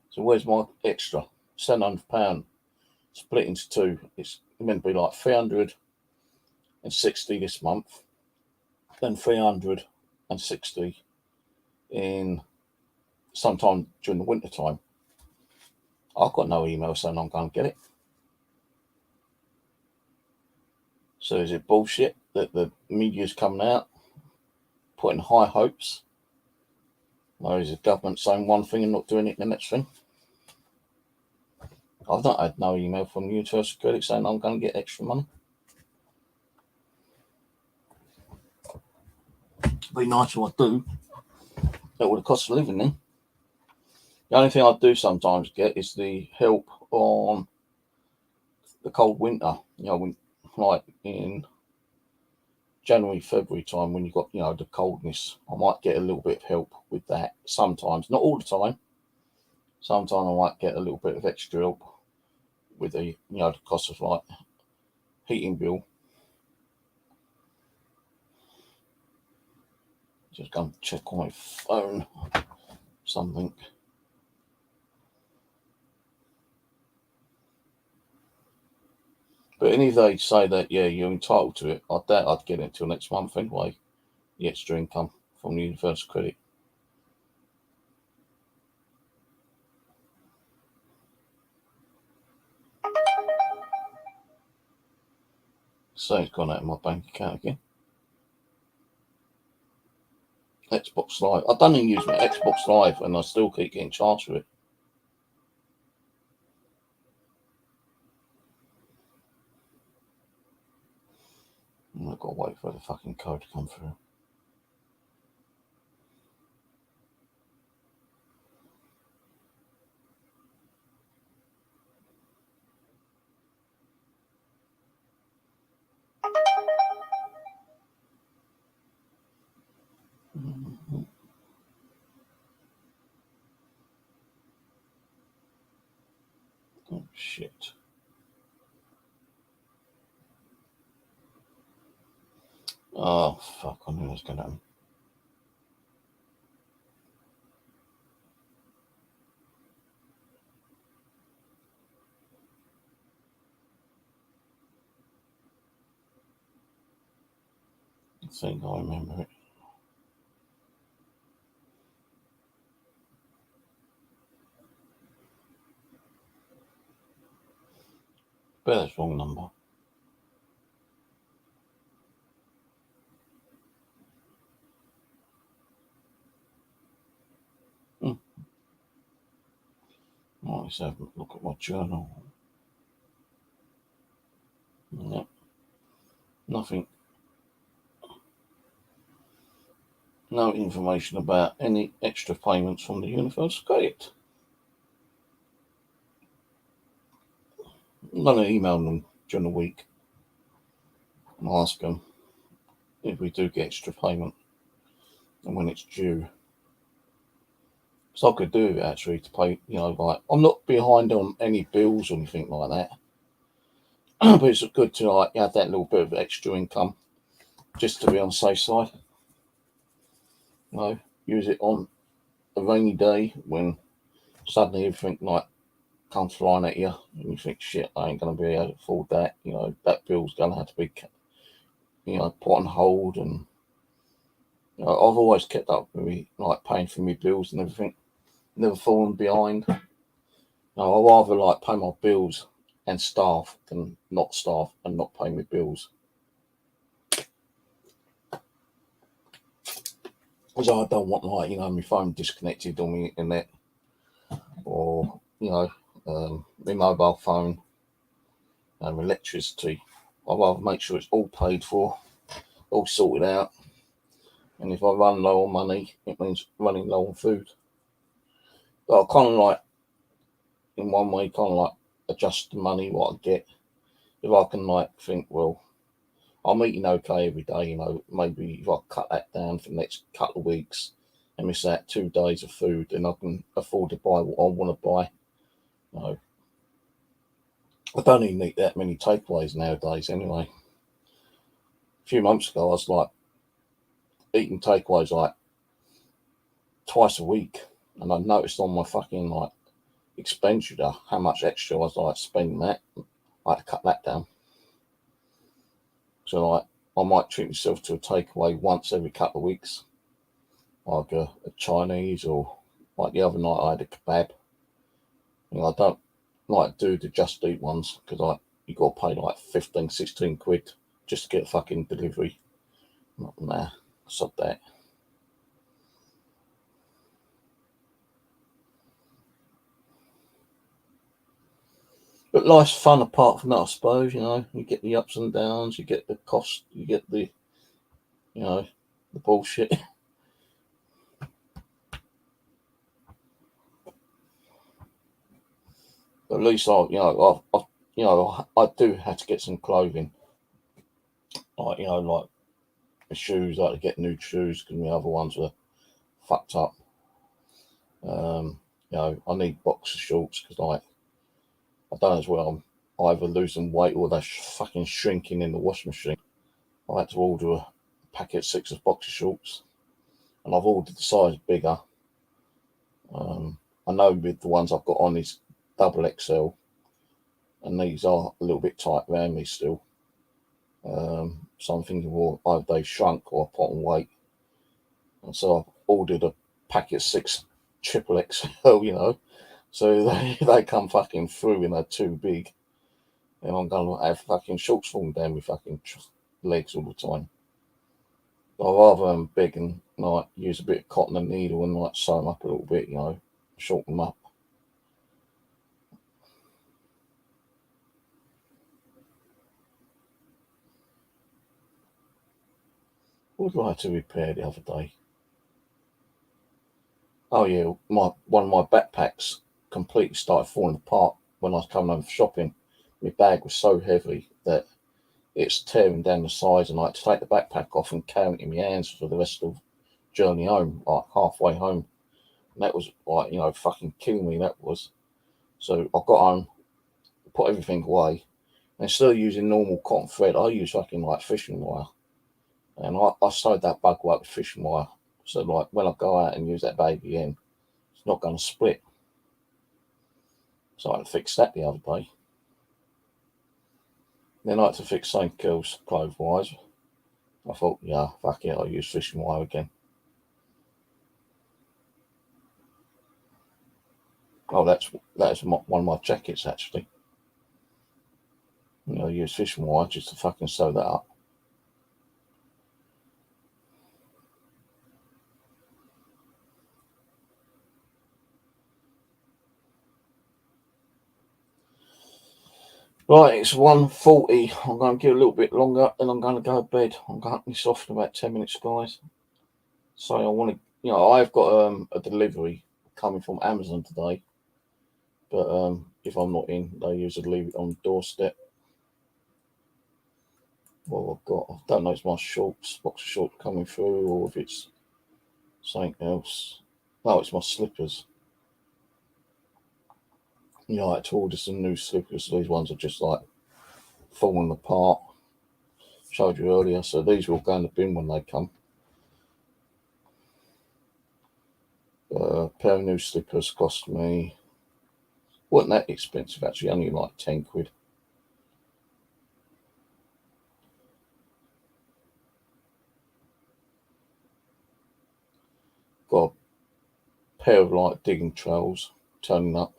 A: So where's my extra £700 split into two? It's meant to be like 360 this month, then 360 in sometime during the winter time. I've got no email saying I'm going to get it. So is it bullshit that the media's coming out putting high hopes? Or is the government saying one thing and not doing it the next thing? I've not had no email from Universal Credit saying I'm going to get extra money. It'd be nice if I do. That would have cost of living then. The only thing I do sometimes get is the help on the cold winter. When, like in January, February time, when you've got, the coldness, I might get a little bit of help with that sometimes. Not all the time. Sometimes I might get a little bit of extra help with the, the cost of like heating bill. Just go and check on my phone. Something. But if they say that, yeah, you're entitled to it, I doubt I'd get it until next month anyway. The extra income from the Universal Credit. So it's gone out of my bank account again. Xbox Live. I don't even use my Xbox Live and I still keep getting charged for it. I've got to wait for the fucking code to come through. Oh, shit. Oh, fuck. I knew it was going to happen. I think I remember it. But that's wrong number. Right, let's have a look at my journal. Yep. Nothing. No information about any extra payments from the Universal Credit. I'm going to email them during the week and ask them if we do get extra payment and when it's due. So I could do it actually to pay, like, I'm not behind on any bills or anything like that. But it's good to like have that little bit of extra income just to be on the safe side. Use it on a rainy day when suddenly everything like comes flying at you and you think, shit, I ain't going to be able to afford that. That bill's going to have to be, put on hold. And I've always kept up with me, like paying for my bills and everything. Never fallen behind. I'd rather like pay my bills and staff than not staff and not pay my bills. Because I don't want like, my phone disconnected on the internet or, my mobile phone, electricity. I'd rather make sure it's all paid for, all sorted out. And if I run low on money, it means running low on food. But I kind of like, in one way, kind of like adjust the money what I get. If I can like think, well, I'm eating okay every day, maybe if I cut that down for the next couple of weeks and miss out 2 days of food, then I can afford to buy what I want to buy. I don't even eat that many takeaways nowadays anyway. A few months ago, I was like eating takeaways like twice a week, and I noticed on my fucking like expenditure how much extra I was like spending that. I had to cut that down. So like I might treat myself to a takeaway once every couple of weeks, like a Chinese, or like the other night I had a kebab. I don't like do the Just Eat ones because like you got to pay like 15, 16 quid just to get a fucking delivery. Nah, stop that. But life's fun apart from that, I suppose. You get the ups and downs, you get the cost, you get the, the bullshit. But at least I do have to get some clothing, like like the shoes. I had to get new shoes because my other ones were fucked up. I need boxer shorts because like I don't know as well. I'm either losing weight or they're fucking shrinking in the washing machine. I had to order a packet of 6 of boxer shorts, and I've ordered the size bigger. I know with the ones I've got on is double XL, and these are a little bit tight around me still. So I'm thinking, well, either they've shrunk or put on weight. And so I've ordered a packet of 6 triple XL, so they come fucking through and they're too big. And I'm going to have fucking shorts falling down with fucking legs all the time. But I'd rather them big and like use a bit of cotton and needle and like sew them up a little bit, shorten them up. What did I have to repair the other day? Oh yeah, one of my backpacks completely started falling apart when I was coming home from shopping. My bag was so heavy that it's tearing down the sides, and I had to take the backpack off and carry it in my hands for the rest of the journey home, like halfway home. And that was like, fucking killing me, that was. So I got home, put everything away, and instead of using normal cotton thread, I use fucking like fishing wire. And I sewed that bug up with fishing wire. So like when I go out and use that baby again, it's not going to split. So I had to fix that the other day. Then I had to fix St. Kills clothes wise. I thought, yeah, fuck it, I'll use fishing wire again. Oh, that's one of my jackets actually. I use fishing wire just to fucking sew that up. Right, it's 1:40. I'm going to give a little bit longer, and I'm going to go to bed. I'm going to be off in about 10 minutes, guys. So I want to, I've got a delivery coming from Amazon today. But if I'm not in, they usually leave it on the doorstep. What I've got, I don't know if it's my shorts, boxer short coming through, or if it's something else. No, it's my slippers. I had to order some new slippers. These ones are just like falling apart. Showed you earlier, so these will go in the bin when they come. A pair of new slippers cost me, wasn't that expensive actually, only like 10 quid. Got a pair of like digging trowels turning up.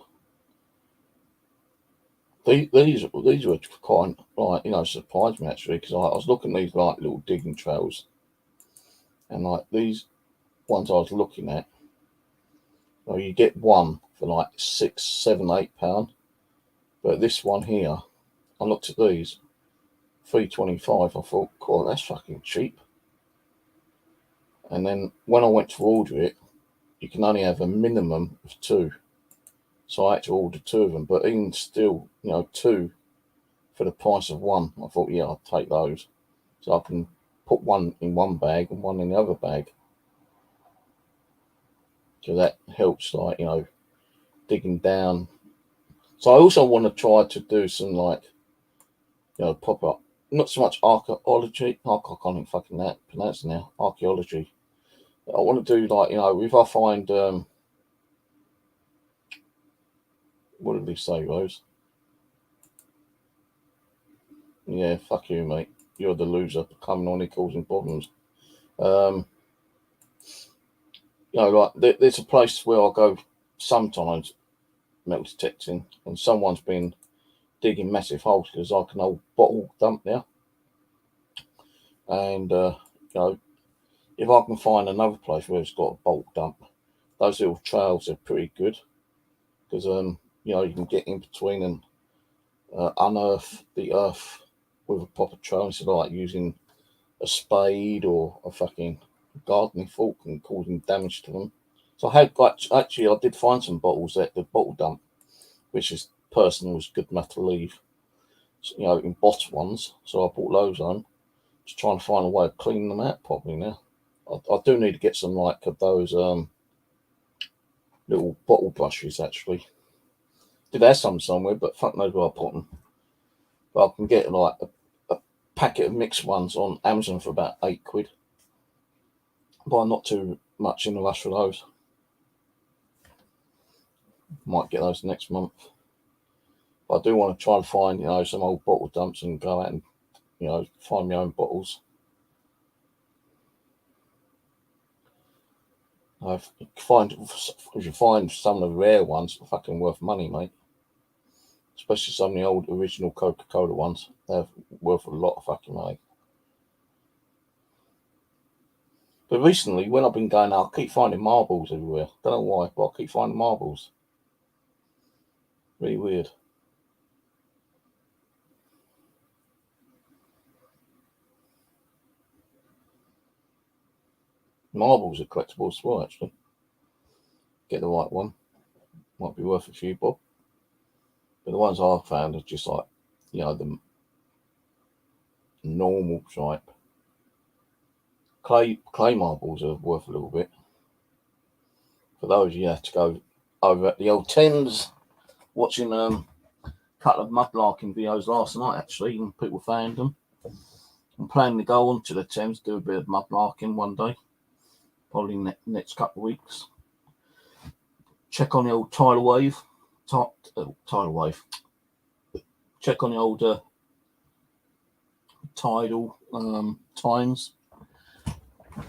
A: These were quite like, surprised me actually, because I was looking at these like little digging trowels, and like these ones I was looking at, you get one for like £6, £7, £8. But this one here, I looked at these, £3.25. I thought, cool, that's fucking cheap. And then when I went to order it, you can only have a minimum of 2. So I had to order 2 of them. But even still, 2 for the price of 1. I thought, yeah, I'll take those. So I can put one in one bag and one in the other bag. So that helps, like, digging down. So I also want to try to do some, like, proper, not so much archaeology. I can't fucking pronounce it now. Archaeology. I want to do, like, if I find, what did he say, Rose? Yeah, fuck you, mate. You're the loser coming on here causing problems. Like, there's a place where I go sometimes metal detecting, and someone's been digging massive holes because I can old bottle dump now. And, if I can find another place where it's got a bulk dump, those little trails are pretty good because, you can get in between and unearth the earth with a proper trail instead of like using a spade or a fucking gardening fork and causing damage to them. So I had actually I did find some bottles at the bottle dump, which is person was good enough to leave, in bottle ones. So I bought those on, just trying to find a way of cleaning them out properly now. I do need to get some like of those little bottle brushes actually. Did have some somewhere, but fuck knows where I put them. But I can get like a packet of mixed ones on Amazon for about £8. But I'm not too much in the rush for those. Might get those next month. But I do want to try and find, some old bottle dumps and go out and, find my own bottles. If you find some of the rare ones, they're fucking worth money, mate. Especially some of the old original Coca-Cola ones. They're worth a lot of fucking money. But recently, when I've been going out, I keep finding marbles everywhere. Don't know why, but I keep finding marbles. Really weird. Marbles are collectible as well, actually. Get the right one. Might be worth a few bob. But the ones I've found are just like, the normal type. Clay marbles are worth a little bit. For those, you have to go over at the old Thames, watching a couple of mudlarking videos last night, actually, and people found them. I'm planning to go onto the Thames, do a bit of mudlarking one day, probably next couple of weeks. Check on the old tidal wave. Tidal wave. Check on the old tidal times.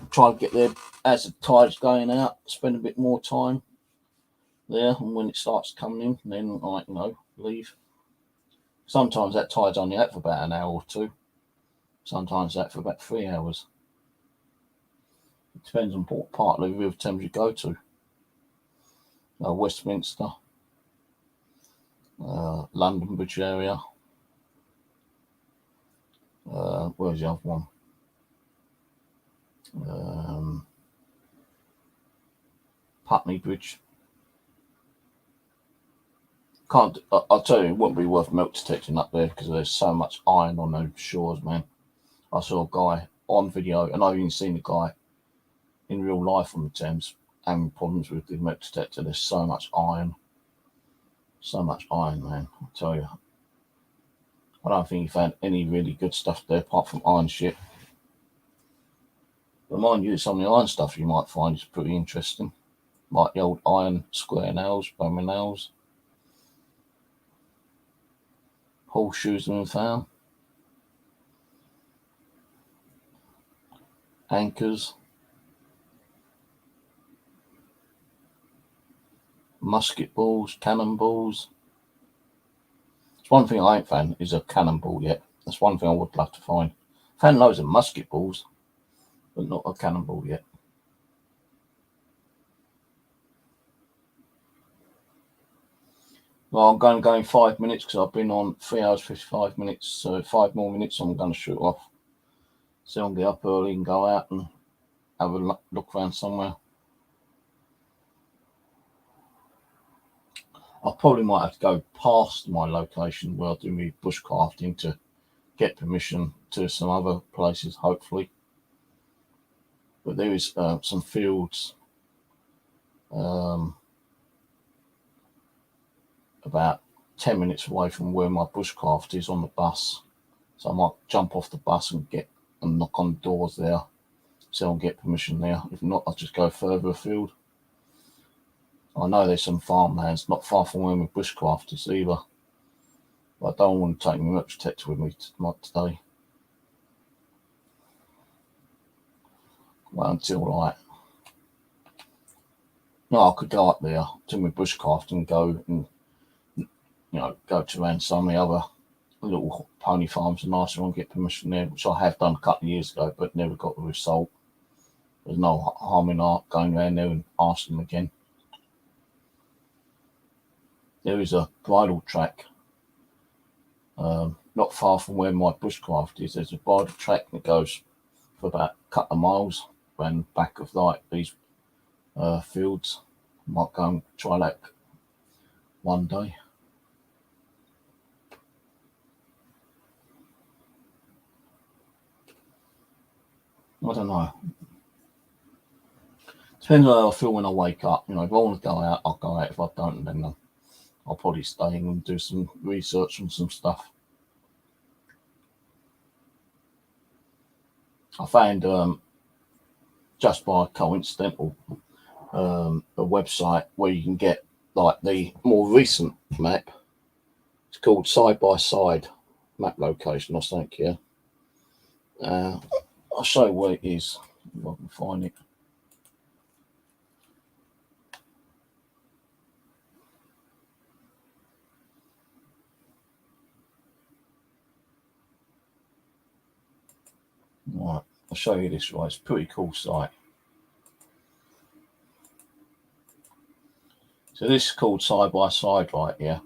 A: Try to get there as the tide's going out, spend a bit more time there, and when it starts coming in, then leave. Sometimes that tide's only out for about an hour or 2. Sometimes that for about 3 hours. It depends on what part of the River Thames you go to. Westminster, London Bridge area. Where's the other one? Putney Bridge. I'll tell you, it wouldn't be worth milk detecting up there because there's so much iron on those shores, man. I saw a guy on video, and I've even seen a guy in real life on the Thames having problems with the milk detector. There's so much iron. So much iron, man. I tell you. I don't think he found any really good stuff there apart from iron shit. But mind you, some of the iron stuff you might find is pretty interesting. Like the old iron square nails, Roman nails. Horseshoes have been found. Anchors. Musket balls, cannonballs. It's one thing I ain't found is a cannonball yet. That's one thing I would love to find. I've found loads of musket balls, but not a cannonball yet. Well, I'm going to go in 5 minutes because I've been on 3 hours 55 minutes. So 5 more minutes, I'm going to shoot off. So I'll get up early and go out and have a look around somewhere. I probably might have to go past my location where I do my bushcrafting to get permission to some other places, hopefully. But there is some fields about 10 minutes away from where my bushcraft is on the bus. So I might jump off the bus and knock on doors there, so I'll get permission there. If not, I'll just go further afield. I know there's some farmlands not far from where my bushcraft is either. But I don't want to take my metal detector with me today. Well, until I could go up there to my bushcraft and go and go to around some of the other little pony farms and nicer and get permission there, which I have done a couple of years ago, but never got the result. There's no harm in going around there and asking them again. There is a bridle track not far from where my bushcraft is. There's a bridle track that goes for about a couple of miles around the back of these fields. Might go and try that one day. I don't know. Depends on how I feel when I wake up. If I want to go out, I'll go out. If I don't, then I'll probably stay in and do some research on some stuff. I found just by coincidental a website where you can get like the more recent map. It's called Side by Side Map Location or something. Yeah. I'll show you where it is if I can find it. Right, I'll show you this right. It's a pretty cool site. So this is called Side by Side right here.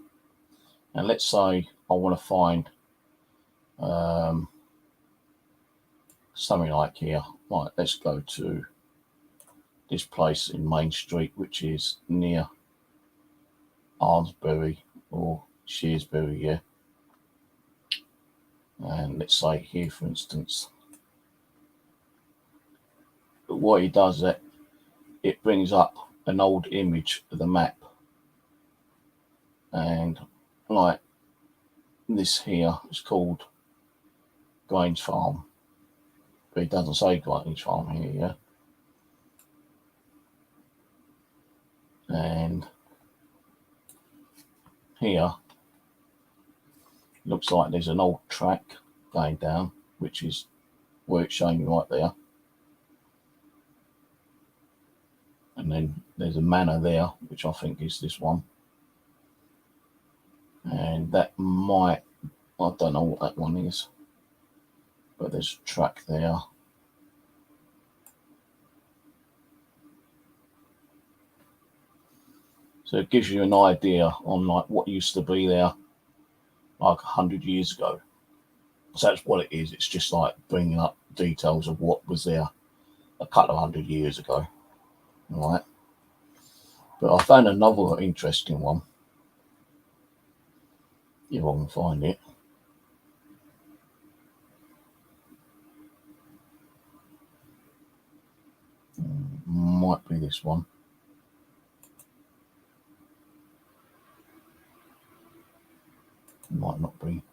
A: And let's say I want to find something like here. Right, let's go to this place in Main Street, which is near Arnsbury or Shearsbury, yeah. And let's say here, for instance. But what it does is it brings up an old image of the map. And like this here is called Grange Farm. But it doesn't say Grange Farm here, yeah. And here looks like there's an old track going down, which is where it's showing you right there. And then there's a manor there, which I think is this one. And that I don't know what that one is, but there's a track there. So it gives you an idea on like what used to be there like 100 years ago. So that's what it is. It's just like bringing up details of what was there a couple of 100 years ago. All right. But I found another interesting one. If I can find it. Might be this one. Might not be.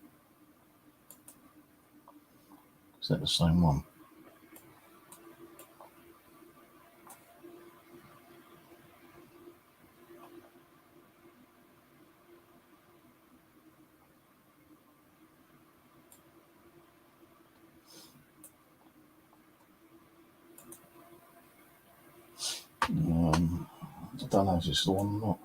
A: Is that the same one? I don't know if it's the one or not.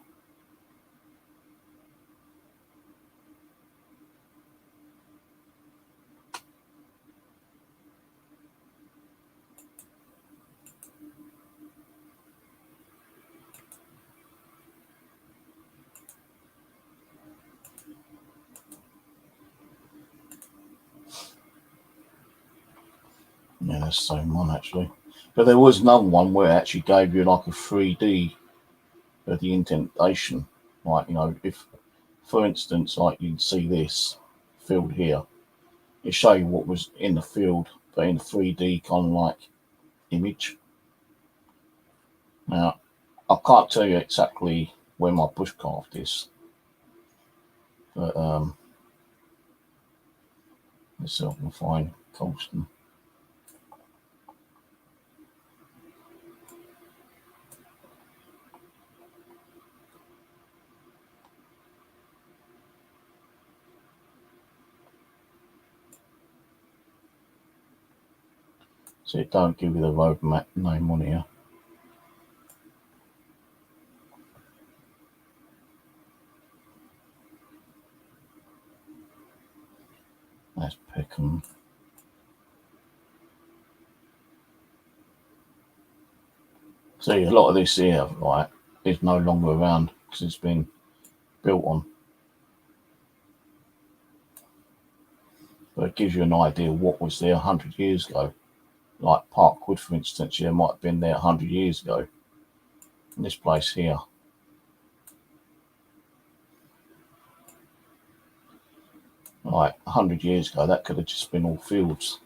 A: Yeah, that's the same one actually. But there was another one where it actually gave you like a 3D of the indentation. Like, you know, if, for instance, like you'd see this field here, it show you what was in the field, but in a 3D kind of like image. Now, I can't tell you exactly where my bushcraft is, but let's see if I can find Colston. So it don't give you the road map name on here. That's Peckham. See, a lot of this here, right, is no longer around because it's been built on. But it gives you an idea of what was there 100 years ago. Like Parkwood, for instance, yeah, might have been there 100 years ago. And this place here. Like 100 years ago, that could have just been all fields.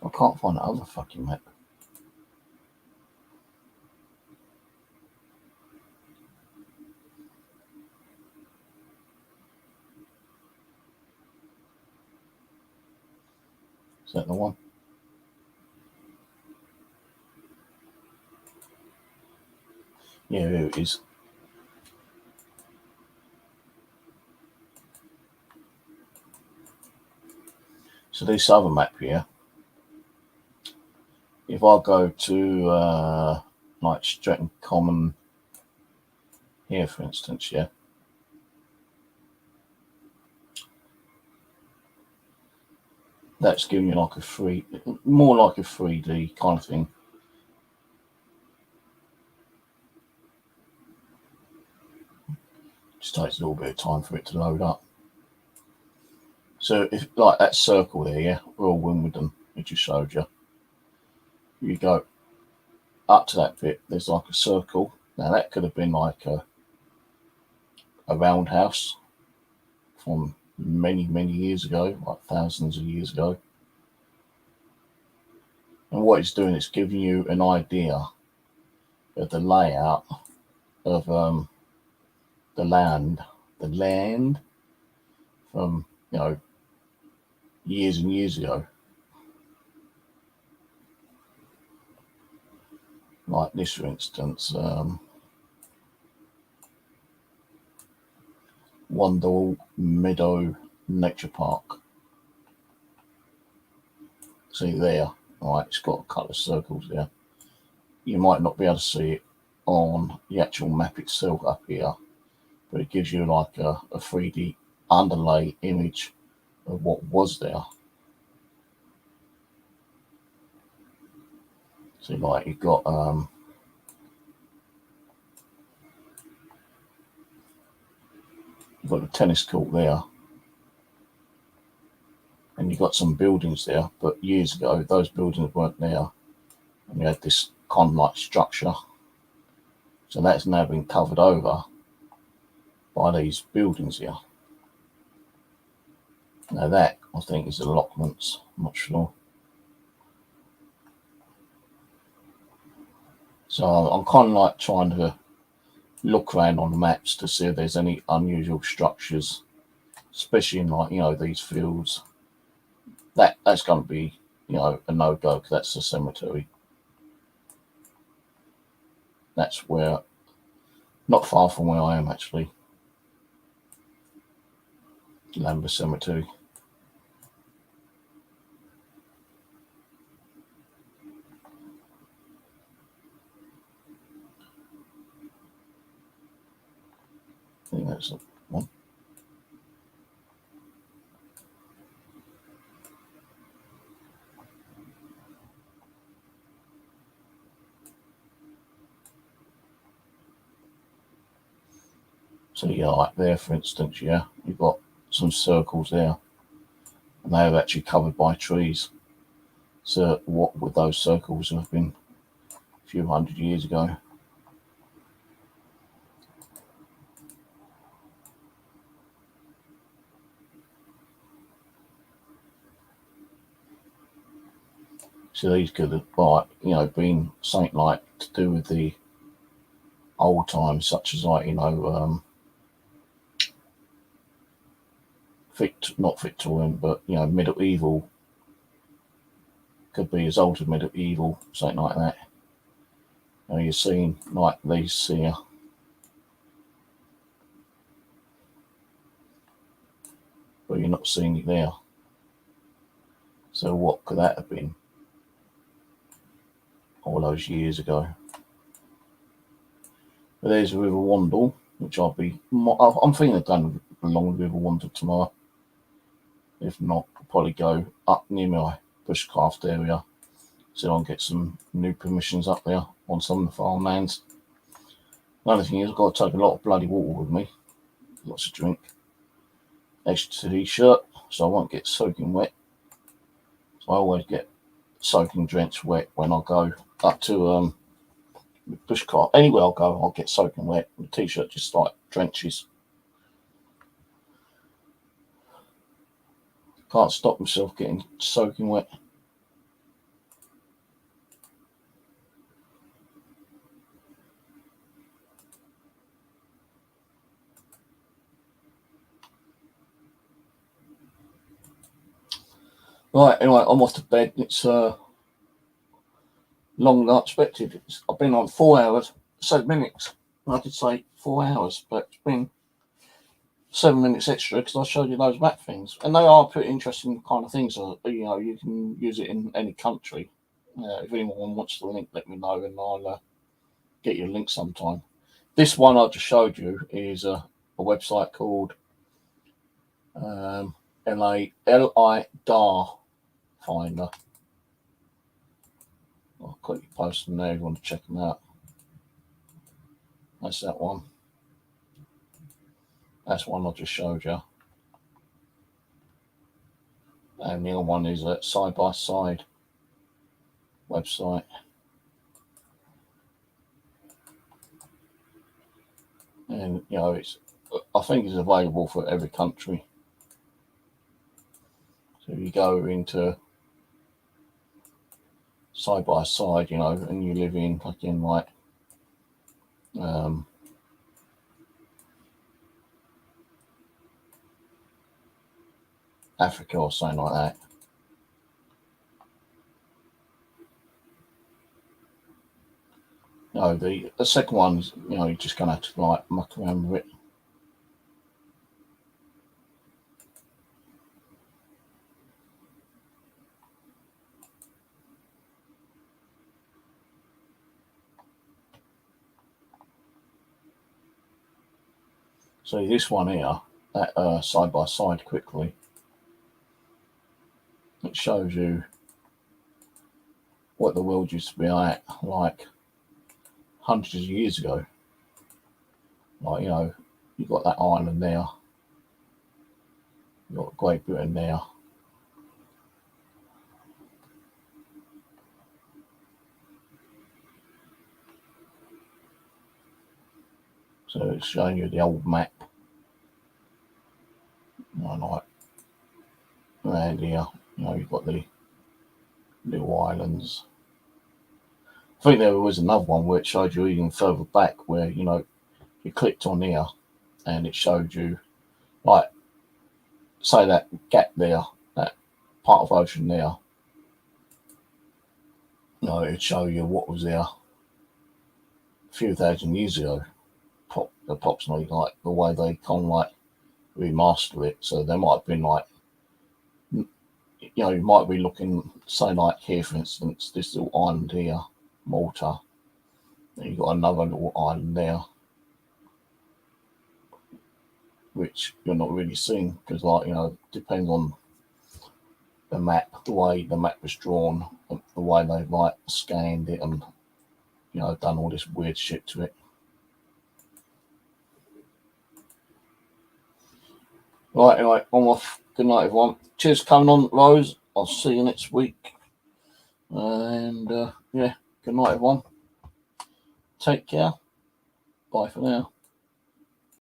A: I can't find that other fucking map. Is that the one? Yeah, here it is. So this other map here, if I go to like Stretton Common here, for instance, yeah, that's giving you like more like a 3D kind of thing. Just takes a little bit of time for it to load up. So if like that circle there, yeah, Royal Wimbledon, it just showed you. You go up to that bit, there's like a circle. Now that could have been like a roundhouse from many, many years ago, like thousands of years ago. And what it's doing is giving you an idea of the layout of the land from, you know, years and years ago. Like this, for instance, Wandle Meadow Nature Park. See there, right, it's got a couple of circles there. You might not be able to see it on the actual map itself up here, but it gives you like a 3D underlay image of what was there. So like you've got the tennis court there, and you've got some buildings there, but years ago those buildings weren't there, and you had this kind of like structure. So that's now been covered over by these buildings here. Now that, I think, is allotments. I'm not sure. So I'm kind of like trying to look around on the maps to see if there's any unusual structures, especially in like, you know, these fields. That's going to be, you know, a no-go because that's a cemetery. That's where, not far from where I am actually, Lambeth Cemetery. I think that's the one. So yeah, like there, for instance, yeah, you've got some circles there, and they are actually covered by trees. So what would those circles have been a few hundred years ago? So these could have, like, you know, been something like to do with the old times, such as, like, you know, not Victorian, but, you know, medieval. Could be as old as medieval, something like that. You know, you're seeing like these here. But you're not seeing it there. So what could that have been all those years ago? But there's the River Wandle, which I'm thinking of going along the River Wandle tomorrow. If not, I'll probably go up near my bushcraft area, so I'll get some new permissions up there on some of the farmlands. Another thing is I've got to take a lot of bloody water with me, lots of drink, extra t-shirt, so I won't get soaking wet. So I always get soaking drenched wet when I go up to bushcraft. Anywhere I'll go, I'll get soaking wet. The t-shirt just like drenches. Can't stop myself getting soaking wet. Right, anyway, I'm off to bed. It's longer than I expected. I've been on 4 hours, 7 minutes. I did say 4 hours, but it's been 7 minutes extra because I showed you those map things, and they are pretty interesting kind of things. You know, you can use it in any country. If anyone wants the link, let me know, and I'll get you a link sometime. This one I just showed you is a website called LI Dar Finder. I'll quickly post them there if you want to check them out. That's that one. That's one I just showed you. And the other one is a Side by Side website. And, you know, I think it's available for every country. So if you go into Side by Side, you know, and you live in fucking like Africa or something like that. No, the second one's, you know, you're just gonna have to like muck around with it. So this one here, that Side by Side quickly, it shows you what the world used to be like hundreds of years ago. Like, you know, you've got that island there, you've got Great Britain there. So it's showing you the old map. Like around here, you know, you've got the little islands. I think there was another one where it showed you even further back where, you know, you clicked on here and it showed you, like, say that gap there, that part of ocean there. You know, it'd show you what was there a few thousand years ago, approximately, like the way they kind of like remastered it. So there might have been like, you know, you might be looking, say like here, for instance, this little island here, Malta. And you've got another little island there, which you're not really seeing because, like, you know, depends on the map, the way the map was drawn, the way they like scanned it and, you know, done all this weird shit to it. Right, anyway, I'm off. Good night, everyone. Cheers for coming on, Rose. I'll see you next week. And yeah, good night, everyone. Take care. Bye for now.